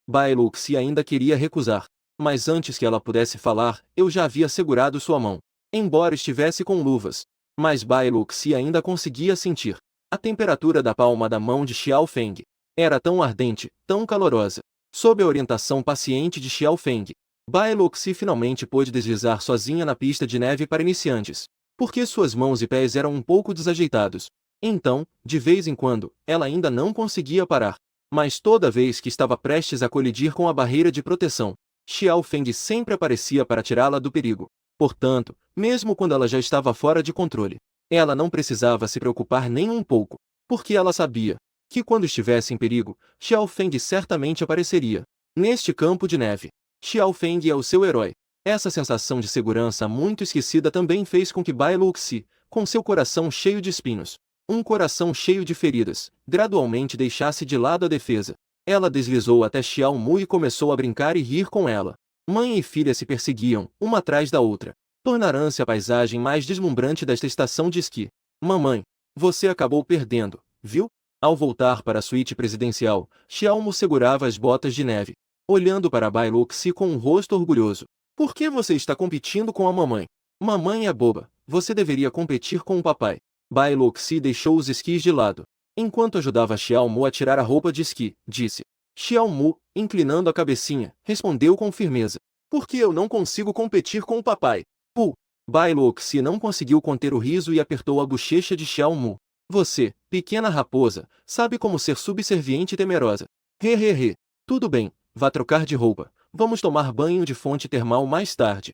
Bai Luxi ainda queria recusar. Mas antes que ela pudesse falar, eu já havia segurado sua mão. Embora estivesse com luvas. Mas Bai Luxi ainda conseguia sentir. A temperatura da palma da mão de Xiao Feng era tão ardente, tão calorosa. Sob a orientação paciente de Xiao Feng, Bai Luoxi finalmente pôde deslizar sozinha na pista de neve para iniciantes, porque suas mãos e pés eram um pouco desajeitados. Então, de vez em quando, ela ainda não conseguia parar. Mas toda vez que estava prestes a colidir com a barreira de proteção, Xiao Feng sempre aparecia para tirá-la do perigo. Portanto, mesmo quando ela já estava fora de controle, ela não precisava se preocupar nem um pouco, porque ela sabia que quando estivesse em perigo, Xiao Feng certamente apareceria. Neste campo de neve, Xiao Feng é o seu herói. Essa sensação de segurança muito esquecida também fez com que Bai Luoxi, com seu coração cheio de espinhos, um coração cheio de feridas, gradualmente deixasse de lado a defesa. Ela deslizou até Xiao Mu e começou a brincar e rir com ela. Mãe e filha se perseguiam, uma atrás da outra. Tornaram-se a paisagem mais deslumbrante desta estação de esqui. Mamãe, você acabou perdendo, viu? Ao voltar para a suíte presidencial, Xiao Mu segurava as botas de neve, olhando para Bai Luoxi com um rosto orgulhoso. Por que você está competindo com a mamãe? Mamãe é boba, você deveria competir com o papai. Bai Luoxi deixou os esquis de lado. Enquanto ajudava Xiao Mu a tirar a roupa de esqui, disse. Xiao Mu, inclinando a cabecinha, respondeu com firmeza. Por que eu não consigo competir com o papai? Bai Luoxi não conseguiu conter o riso e apertou a bochecha de Xiao Mu. Você, pequena raposa, sabe como ser subserviente e temerosa. Hehehe. Tudo bem, vá trocar de roupa. Vamos tomar banho de fonte termal mais tarde.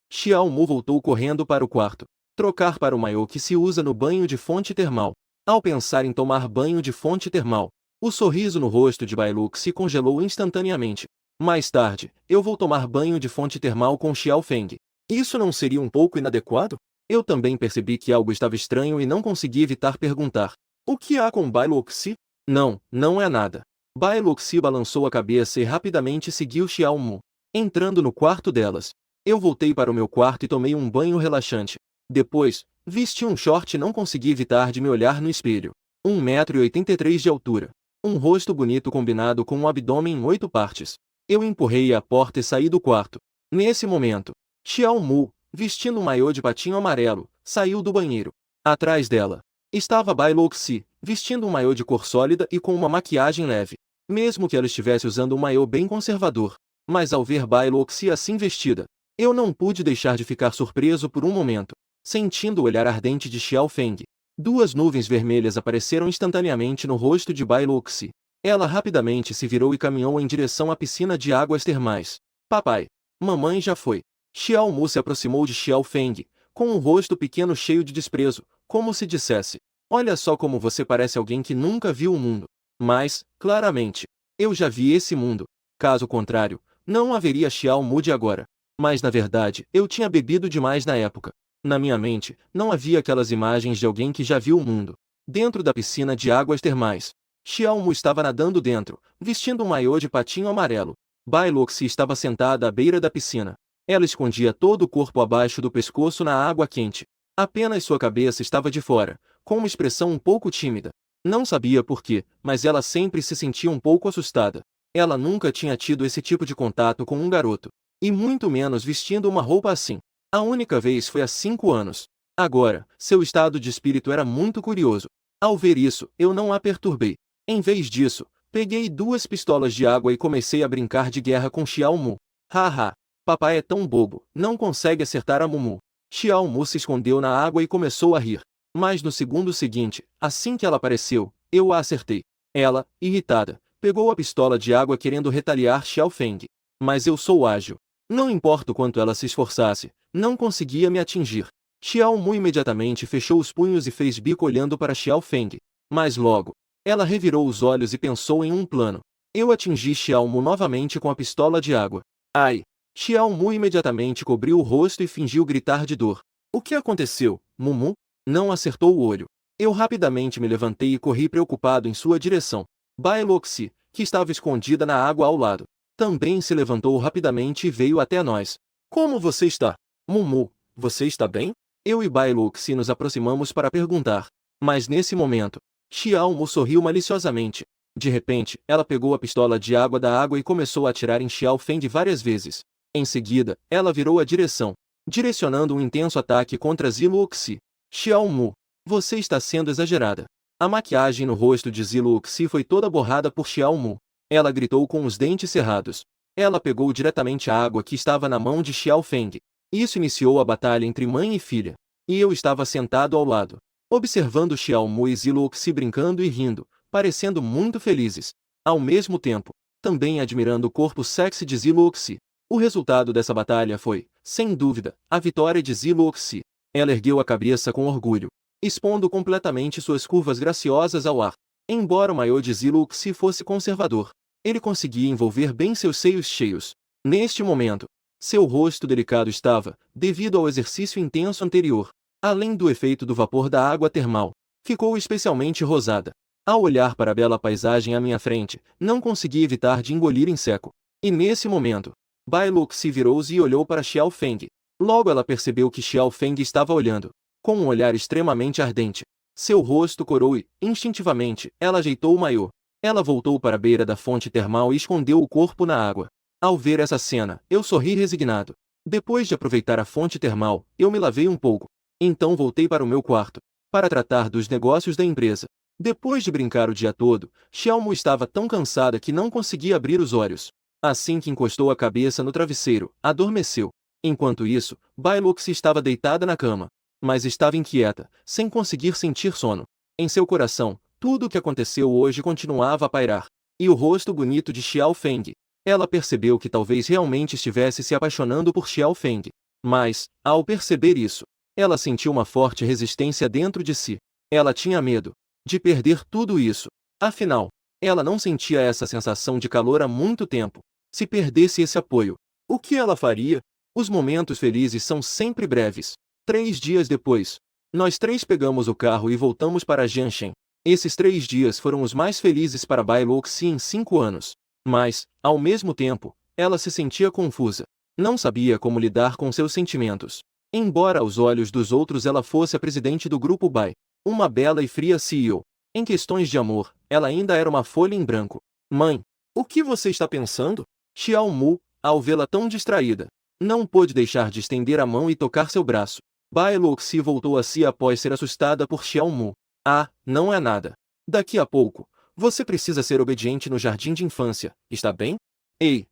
Xiao Mu voltou correndo para o quarto. Trocar para o maiô que se usa no banho de fonte termal. Ao pensar em tomar banho de fonte termal, o sorriso no rosto de Bai Luoxi congelou instantaneamente. Mais tarde, eu vou tomar banho de fonte termal com Xiao Feng. Isso não seria um pouco inadequado? Eu também percebi que algo estava estranho e não consegui evitar perguntar. O que há com Bai Luoxi? Não, não é nada. Bai Luoxi balançou a cabeça e rapidamente seguiu Xiao Mu, entrando no quarto delas. Eu voltei para o meu quarto e tomei um banho relaxante. Depois, vesti um short e não consegui evitar de me olhar no espelho. 1,83 m de altura. Um rosto bonito combinado com um abdômen em 8 partes. Eu empurrei a porta e saí do quarto. Nesse momento, Xiao Mu, vestindo um maiô de patinho amarelo, saiu do banheiro. Atrás dela estava Bai Luoxi, vestindo um maiô de cor sólida e com uma maquiagem leve. Mesmo que ela estivesse usando um maiô bem conservador. Mas ao ver Bai Luoxi assim vestida, eu não pude deixar de ficar surpreso por um momento, sentindo o olhar ardente de Xiao Feng. 2 nuvens vermelhas apareceram instantaneamente no rosto de Bai Luoxi. Ela rapidamente se virou e caminhou em direção à piscina de águas termais. Papai, mamãe já foi. Xiao Mu se aproximou de Xiao Feng, com um rosto pequeno cheio de desprezo, como se dissesse: olha só como você parece alguém que nunca viu o mundo. Mas, claramente, eu já vi esse mundo. Caso contrário, não haveria Xiao Mu de agora. Mas na verdade, eu tinha bebido demais na época. Na minha mente, não havia aquelas imagens de alguém que já viu o mundo. Dentro da piscina de águas termais, Xiao Mu estava nadando dentro, vestindo um maiô de patinho amarelo. Bai Luoxi estava sentada à beira da piscina. Ela escondia todo o corpo abaixo do pescoço na água quente. Apenas sua cabeça estava de fora, com uma expressão um pouco tímida. Não sabia por quê, mas ela sempre se sentia um pouco assustada. Ela nunca tinha tido esse tipo de contato com um garoto, e muito menos vestindo uma roupa assim. A única vez foi há 5 anos. Agora, seu estado de espírito era muito curioso. Ao ver isso, eu não a perturbei. Em vez disso, peguei 2 pistolas de água e comecei a brincar de guerra com Xiao Mu. Haha, papai é tão bobo, não consegue acertar a Mumu. Xiao Mu se escondeu na água e começou a rir. Mas no segundo seguinte, assim que ela apareceu, eu a acertei. Ela, irritada, pegou a pistola de água querendo retaliar Xiao Feng. Mas eu sou ágil. Não importa o quanto ela se esforçasse, não conseguia me atingir. Xiao Mu imediatamente fechou os punhos e fez bico olhando para Xiao Feng. Mas logo, ela revirou os olhos e pensou em um plano. Eu atingi Xiao Mu novamente com a pistola de água. Ai! Xiao Mu imediatamente cobriu o rosto e fingiu gritar de dor. O que aconteceu, Mumu? Não acertou o olho. Eu rapidamente me levantei e corri preocupado em sua direção. Bai Luoxi, que estava escondida na água ao lado, também se levantou rapidamente e veio até nós. Como você está? Mumu, você está bem? Eu e Bai Luoxi nos aproximamos para perguntar. Mas nesse momento, Xiao Mu sorriu maliciosamente. De repente, ela pegou a pistola de água da água e começou a atirar em Xiao Feng várias vezes. Em seguida, ela virou a direção, direcionando um intenso ataque contra Zi Luoxi. Xiao Mu, você está sendo exagerada. A maquiagem no rosto de Zi Luoxi foi toda borrada por Xiao Mu. Ela gritou com os dentes cerrados. Ela pegou diretamente a água que estava na mão de Xiao Feng. Isso iniciou a batalha entre mãe e filha. E eu estava sentado ao lado, observando Xiao Mu e Ziluoxi brincando e rindo, parecendo muito felizes. Ao mesmo tempo, também admirando o corpo sexy de Ziluoxi. O resultado dessa batalha foi, sem dúvida, a vitória de Ziluoxi. Ela ergueu a cabeça com orgulho, expondo completamente suas curvas graciosas ao ar. Embora o maiô de Ziluoxi fosse conservador, ele conseguia envolver bem seus seios cheios. Neste momento, seu rosto delicado estava, devido ao exercício intenso anterior, além do efeito do vapor da água termal, ficou especialmente rosada. Ao olhar para a bela paisagem à minha frente, não consegui evitar de engolir em seco. E nesse momento, Bai Luxi virou-se e olhou para Xiao Feng. Logo ela percebeu que Xiao Feng estava olhando, com um olhar extremamente ardente. Seu rosto corou e, instintivamente, ela ajeitou o maiô. Ela voltou para a beira da fonte termal e escondeu o corpo na água. Ao ver essa cena, eu sorri resignado. Depois de aproveitar a fonte termal, eu me lavei um pouco. Então voltei para o meu quarto, para tratar dos negócios da empresa. Depois de brincar o dia todo, Xiao Mu estava tão cansada que não conseguia abrir os olhos. Assim que encostou a cabeça no travesseiro, adormeceu. Enquanto isso, Bai Luxi estava deitada na cama, mas estava inquieta, sem conseguir sentir sono. Em seu coração, tudo o que aconteceu hoje continuava a pairar. E o rosto bonito de Xiao Feng. Ela percebeu que talvez realmente estivesse se apaixonando por Xiao Feng. Mas, ao perceber isso, ela sentiu uma forte resistência dentro de si. Ela tinha medo de perder tudo isso. Afinal, ela não sentia essa sensação de calor há muito tempo. Se perdesse esse apoio, o que ela faria? Os momentos felizes são sempre breves. 3 dias depois, nós 3 pegamos o carro e voltamos para Jianshen. Esses 3 dias foram os mais felizes para Bai Luxi em 5 anos. Mas, ao mesmo tempo, ela se sentia confusa. Não sabia como lidar com seus sentimentos. Embora aos olhos dos outros ela fosse a presidente do grupo Bai, uma bela e fria CEO, em questões de amor, ela ainda era uma folha em branco. Mãe, o que você está pensando? Xiao Mu, ao vê-la tão distraída, não pôde deixar de estender a mão e tocar seu braço. Bai Luxi voltou a si após ser assustada por Xiao Mu. Ah, não é nada. Daqui a pouco, você precisa ser obediente no jardim de infância, está bem? Ei!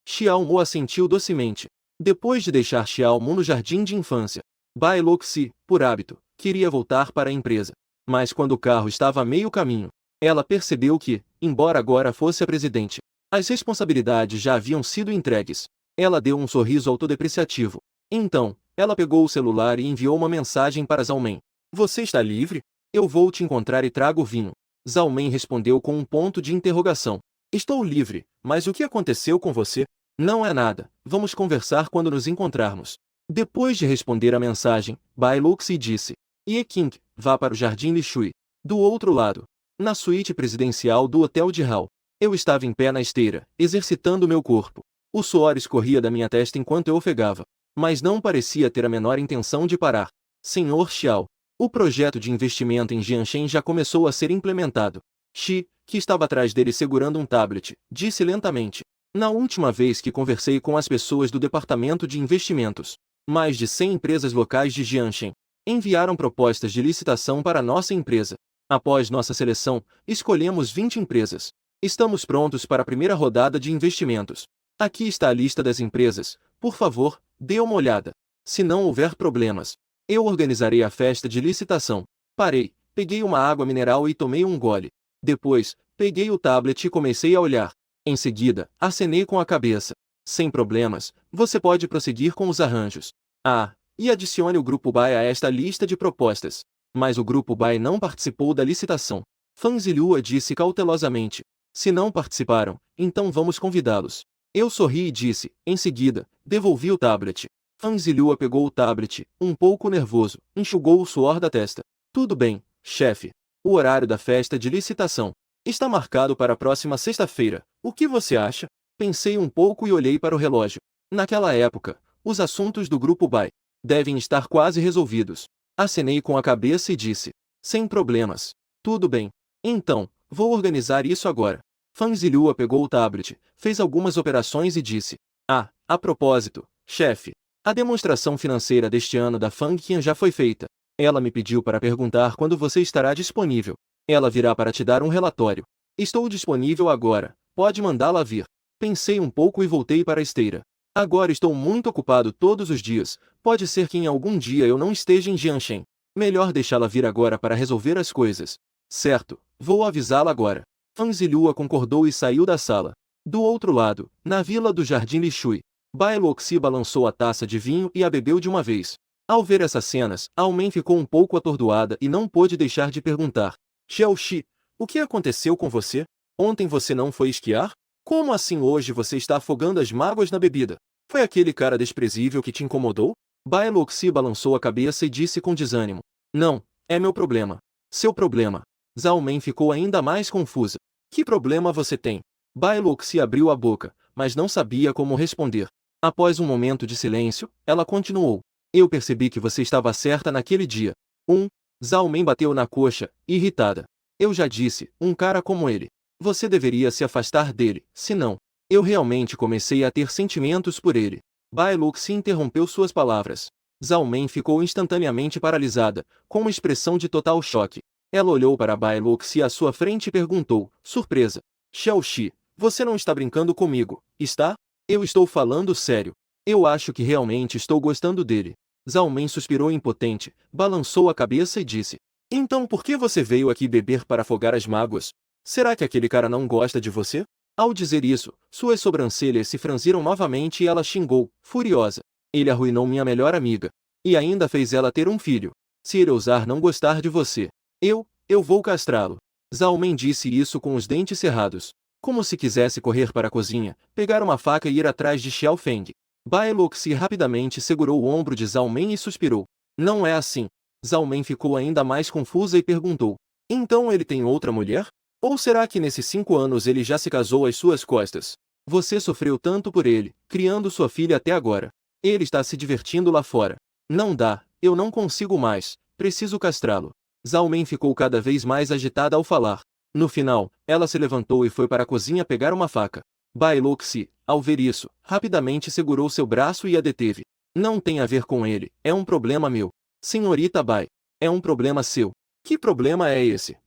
Xiao Mu assentiu docemente. Depois de deixar Xiao Mu no jardim de infância, Bai Luxi, por hábito, queria voltar para a empresa. Mas quando o carro estava a meio caminho, ela percebeu que, embora agora fosse a presidente, as responsabilidades já haviam sido entregues. Ela deu um sorriso autodepreciativo. Então, ela pegou o celular e enviou uma mensagem para Zhao Men. Você está livre? Eu vou te encontrar e trago o vinho. Zhao Men respondeu com um ponto de interrogação. Estou livre, mas o que aconteceu com você? Não é nada, vamos conversar quando nos encontrarmos. Depois de responder a mensagem, Bai Luxi disse. Ye King, vá para o Jardim Lishui. Do outro lado, na suíte presidencial do Hotel de Hall, eu estava em pé na esteira, exercitando meu corpo. O suor escorria da minha testa enquanto eu ofegava, mas não parecia ter a menor intenção de parar. Senhor Xiao, o projeto de investimento em Jianshen já começou a ser implementado. Xi, que estava atrás dele segurando um tablet, disse lentamente. Na última vez que conversei com as pessoas do departamento de investimentos, mais de 100 empresas locais de Jianshen enviaram propostas de licitação para nossa empresa. Após nossa seleção, escolhemos 20 empresas. Estamos prontos para a primeira rodada de investimentos. Aqui está a lista das empresas. Por favor, dê uma olhada. Se não houver problemas, eu organizarei a festa de licitação. Parei, peguei uma água mineral e tomei um gole. Depois, peguei o tablet e comecei a olhar. Em seguida, acenei com a cabeça. Sem problemas, você pode prosseguir com os arranjos. Ah, e adicione o Grupo Bai a esta lista de propostas. Mas o Grupo Bai não participou da licitação. Fan Zilhua disse cautelosamente. Se não participaram, então vamos convidá-los. Eu sorri e disse, em seguida, devolvi o tablet. Fan Zilhua pegou o tablet, um pouco nervoso, enxugou o suor da testa. Tudo bem, chefe. O horário da festa de licitação está marcado para a próxima sexta-feira. O que você acha? Pensei um pouco e olhei para o relógio. Naquela época, os assuntos do Grupo Bai devem estar quase resolvidos. Acenei com a cabeça e disse. Sem problemas. Tudo bem. Então, vou organizar isso agora. Fan Zilhua pegou o tablet, fez algumas operações e disse. Ah, a propósito, chefe. A demonstração financeira deste ano da Fang Qian já foi feita. Ela me pediu para perguntar quando você estará disponível. Ela virá para te dar um relatório. Estou disponível agora. Pode mandá-la vir. Pensei um pouco e voltei para a esteira. Agora estou muito ocupado todos os dias, pode ser que em algum dia eu não esteja em Jianshen. Melhor deixá-la vir agora para resolver as coisas. Certo, vou avisá-la agora. Fang Zilhua concordou e saiu da sala. Do outro lado, na vila do Jardim Lishui, Bai Luoxi balançou a taça de vinho e a bebeu de uma vez. Ao ver essas cenas, Ao Men ficou um pouco atordoada e não pôde deixar de perguntar. Xiaoxi, o que aconteceu com você? Ontem você não foi esquiar? Como assim hoje você está afogando as mágoas na bebida? Foi aquele cara desprezível que te incomodou? Bai Luoxi balançou a cabeça e disse com desânimo. Não, é meu problema. Seu problema. Zhao Men ficou ainda mais confusa. Que problema você tem? Bai Luoxi abriu a boca, mas não sabia como responder. Após um momento de silêncio, ela continuou. Eu percebi que você estava certa naquele dia. Zhao Men bateu na coxa, irritada. Eu já disse, um cara como ele. Você deveria se afastar dele, senão, eu realmente comecei a ter sentimentos por ele. Bai Luoxi interrompeu suas palavras. Zhao Men ficou instantaneamente paralisada, com uma expressão de total choque. Ela olhou para Bai Luoxi à sua frente e perguntou, surpresa. Xiaoxi, você não está brincando comigo, está? Eu estou falando sério. Eu acho que realmente estou gostando dele. Zhao Men suspirou impotente, balançou a cabeça e disse. Então por que você veio aqui beber para afogar as mágoas? Será que aquele cara não gosta de você? Ao dizer isso, suas sobrancelhas se franziram novamente e ela xingou, furiosa. Ele arruinou minha melhor amiga. E ainda fez ela ter um filho. Se ele ousar não gostar de você, eu vou castrá-lo. Zhao Men disse isso com os dentes cerrados, como se quisesse correr para a cozinha, pegar uma faca e ir atrás de Xiao Feng. Bai Luoxi rapidamente segurou o ombro de Zhao Men e suspirou. Não é assim. Zhao Men ficou ainda mais confusa e perguntou. Então ele tem outra mulher? Ou será que nesses 5 anos ele já se casou às suas costas? Você sofreu tanto por ele, criando sua filha até agora. Ele está se divertindo lá fora. Não dá, eu não consigo mais, preciso castrá-lo. Zhao Men ficou cada vez mais agitada ao falar. No final, ela se levantou e foi para a cozinha pegar uma faca. Bai Luoxi, ao ver isso, rapidamente segurou seu braço e a deteve. Não tem a ver com ele, é um problema meu. Senhorita Bai, é um problema seu. Que problema é esse?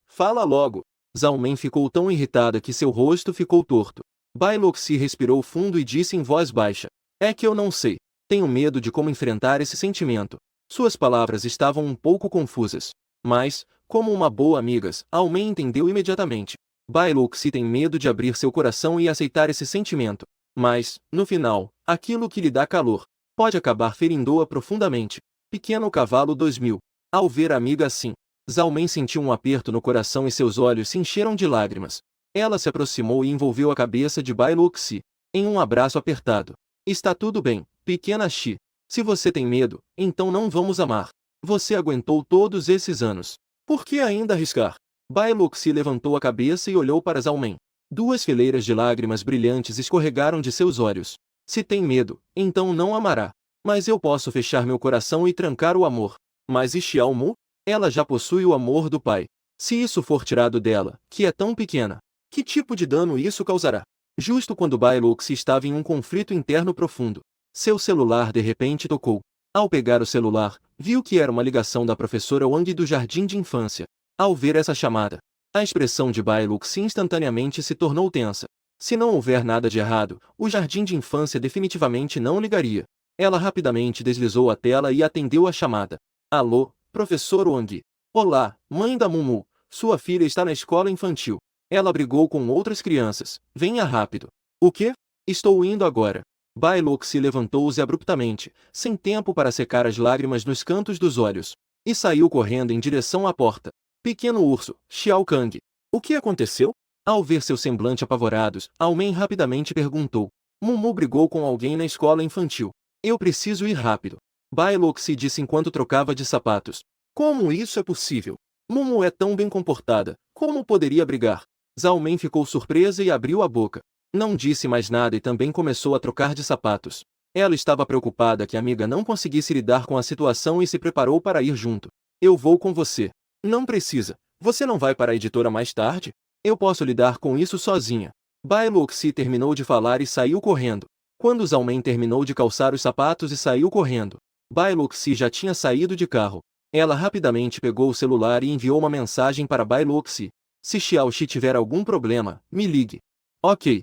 Fala logo. Zhao Men ficou tão irritada que seu rosto ficou torto. Bai Luoxi respirou fundo e disse em voz baixa. É que eu não sei. Tenho medo de como enfrentar esse sentimento. Suas palavras estavam um pouco confusas. Mas, como uma boa amiga, Ao Men entendeu imediatamente. Bai Luoxi tem medo de abrir seu coração e aceitar esse sentimento. Mas, no final, aquilo que lhe dá calor, pode acabar ferindo-a profundamente. Pequeno Cavalo 2000. Ao ver a amiga assim, Zhao Men sentiu um aperto no coração e seus olhos se encheram de lágrimas. Ela se aproximou e envolveu a cabeça de Bai Luoxi em um abraço apertado. Está tudo bem, pequena Xi. Se você tem medo, então não vamos amar. Você aguentou todos esses anos. Por que ainda arriscar? Bai Luoxi levantou a cabeça e olhou para Zhao Men. 2 fileiras de lágrimas brilhantes escorregaram de seus olhos. Se tem medo, então não amará. Mas eu posso fechar meu coração e trancar o amor. Mas e Xiao Mu? Ela já possui o amor do pai. Se isso for tirado dela, que é tão pequena, que tipo de dano isso causará? Justo quando Bai Luoxi estava em um conflito interno profundo, seu celular de repente tocou. Ao pegar o celular, viu que era uma ligação da professora Wang do jardim de infância. Ao ver essa chamada, a expressão de Bai Luoxi instantaneamente se tornou tensa. Se não houver nada de errado, o jardim de infância definitivamente não ligaria. Ela rapidamente deslizou a tela e atendeu a chamada. Alô, professor Wang. Olá, mãe da Mumu. Sua filha está na escola infantil. Ela brigou com outras crianças. Venha rápido. O quê? Estou indo agora. Bai Luoxi levantou-se abruptamente, sem tempo para secar as lágrimas nos cantos dos olhos, e saiu correndo em direção à porta. Pequeno urso, Xiao Kang. O que aconteceu? Ao ver seu semblante apavorado, Ao Men rapidamente perguntou. Mumu brigou com alguém na escola infantil. Eu preciso ir rápido. Bai Luoxi disse enquanto trocava de sapatos. Como isso é possível? Mumu é tão bem comportada, como poderia brigar? Zhao Men ficou surpresa e abriu a boca. Não disse mais nada e também começou a trocar de sapatos. Ela estava preocupada que a amiga não conseguisse lidar com a situação e se preparou para ir junto. Eu vou com você. Não precisa. Você não vai para a editora mais tarde? Eu posso lidar com isso sozinha. Bai Luoxi terminou de falar e saiu correndo. Quando Zhao Men terminou de calçar os sapatos e saiu correndo, Bai Luoxi já tinha saído de carro. Ela rapidamente pegou o celular e enviou uma mensagem para Bai Luoxi. Se Xiaoxi tiver algum problema, me ligue. Ok.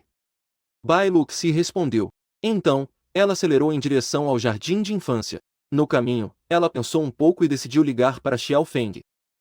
Bai Luxi respondeu. Então, ela acelerou em direção ao jardim de infância. No caminho, ela pensou um pouco e decidiu ligar para Xiao Feng.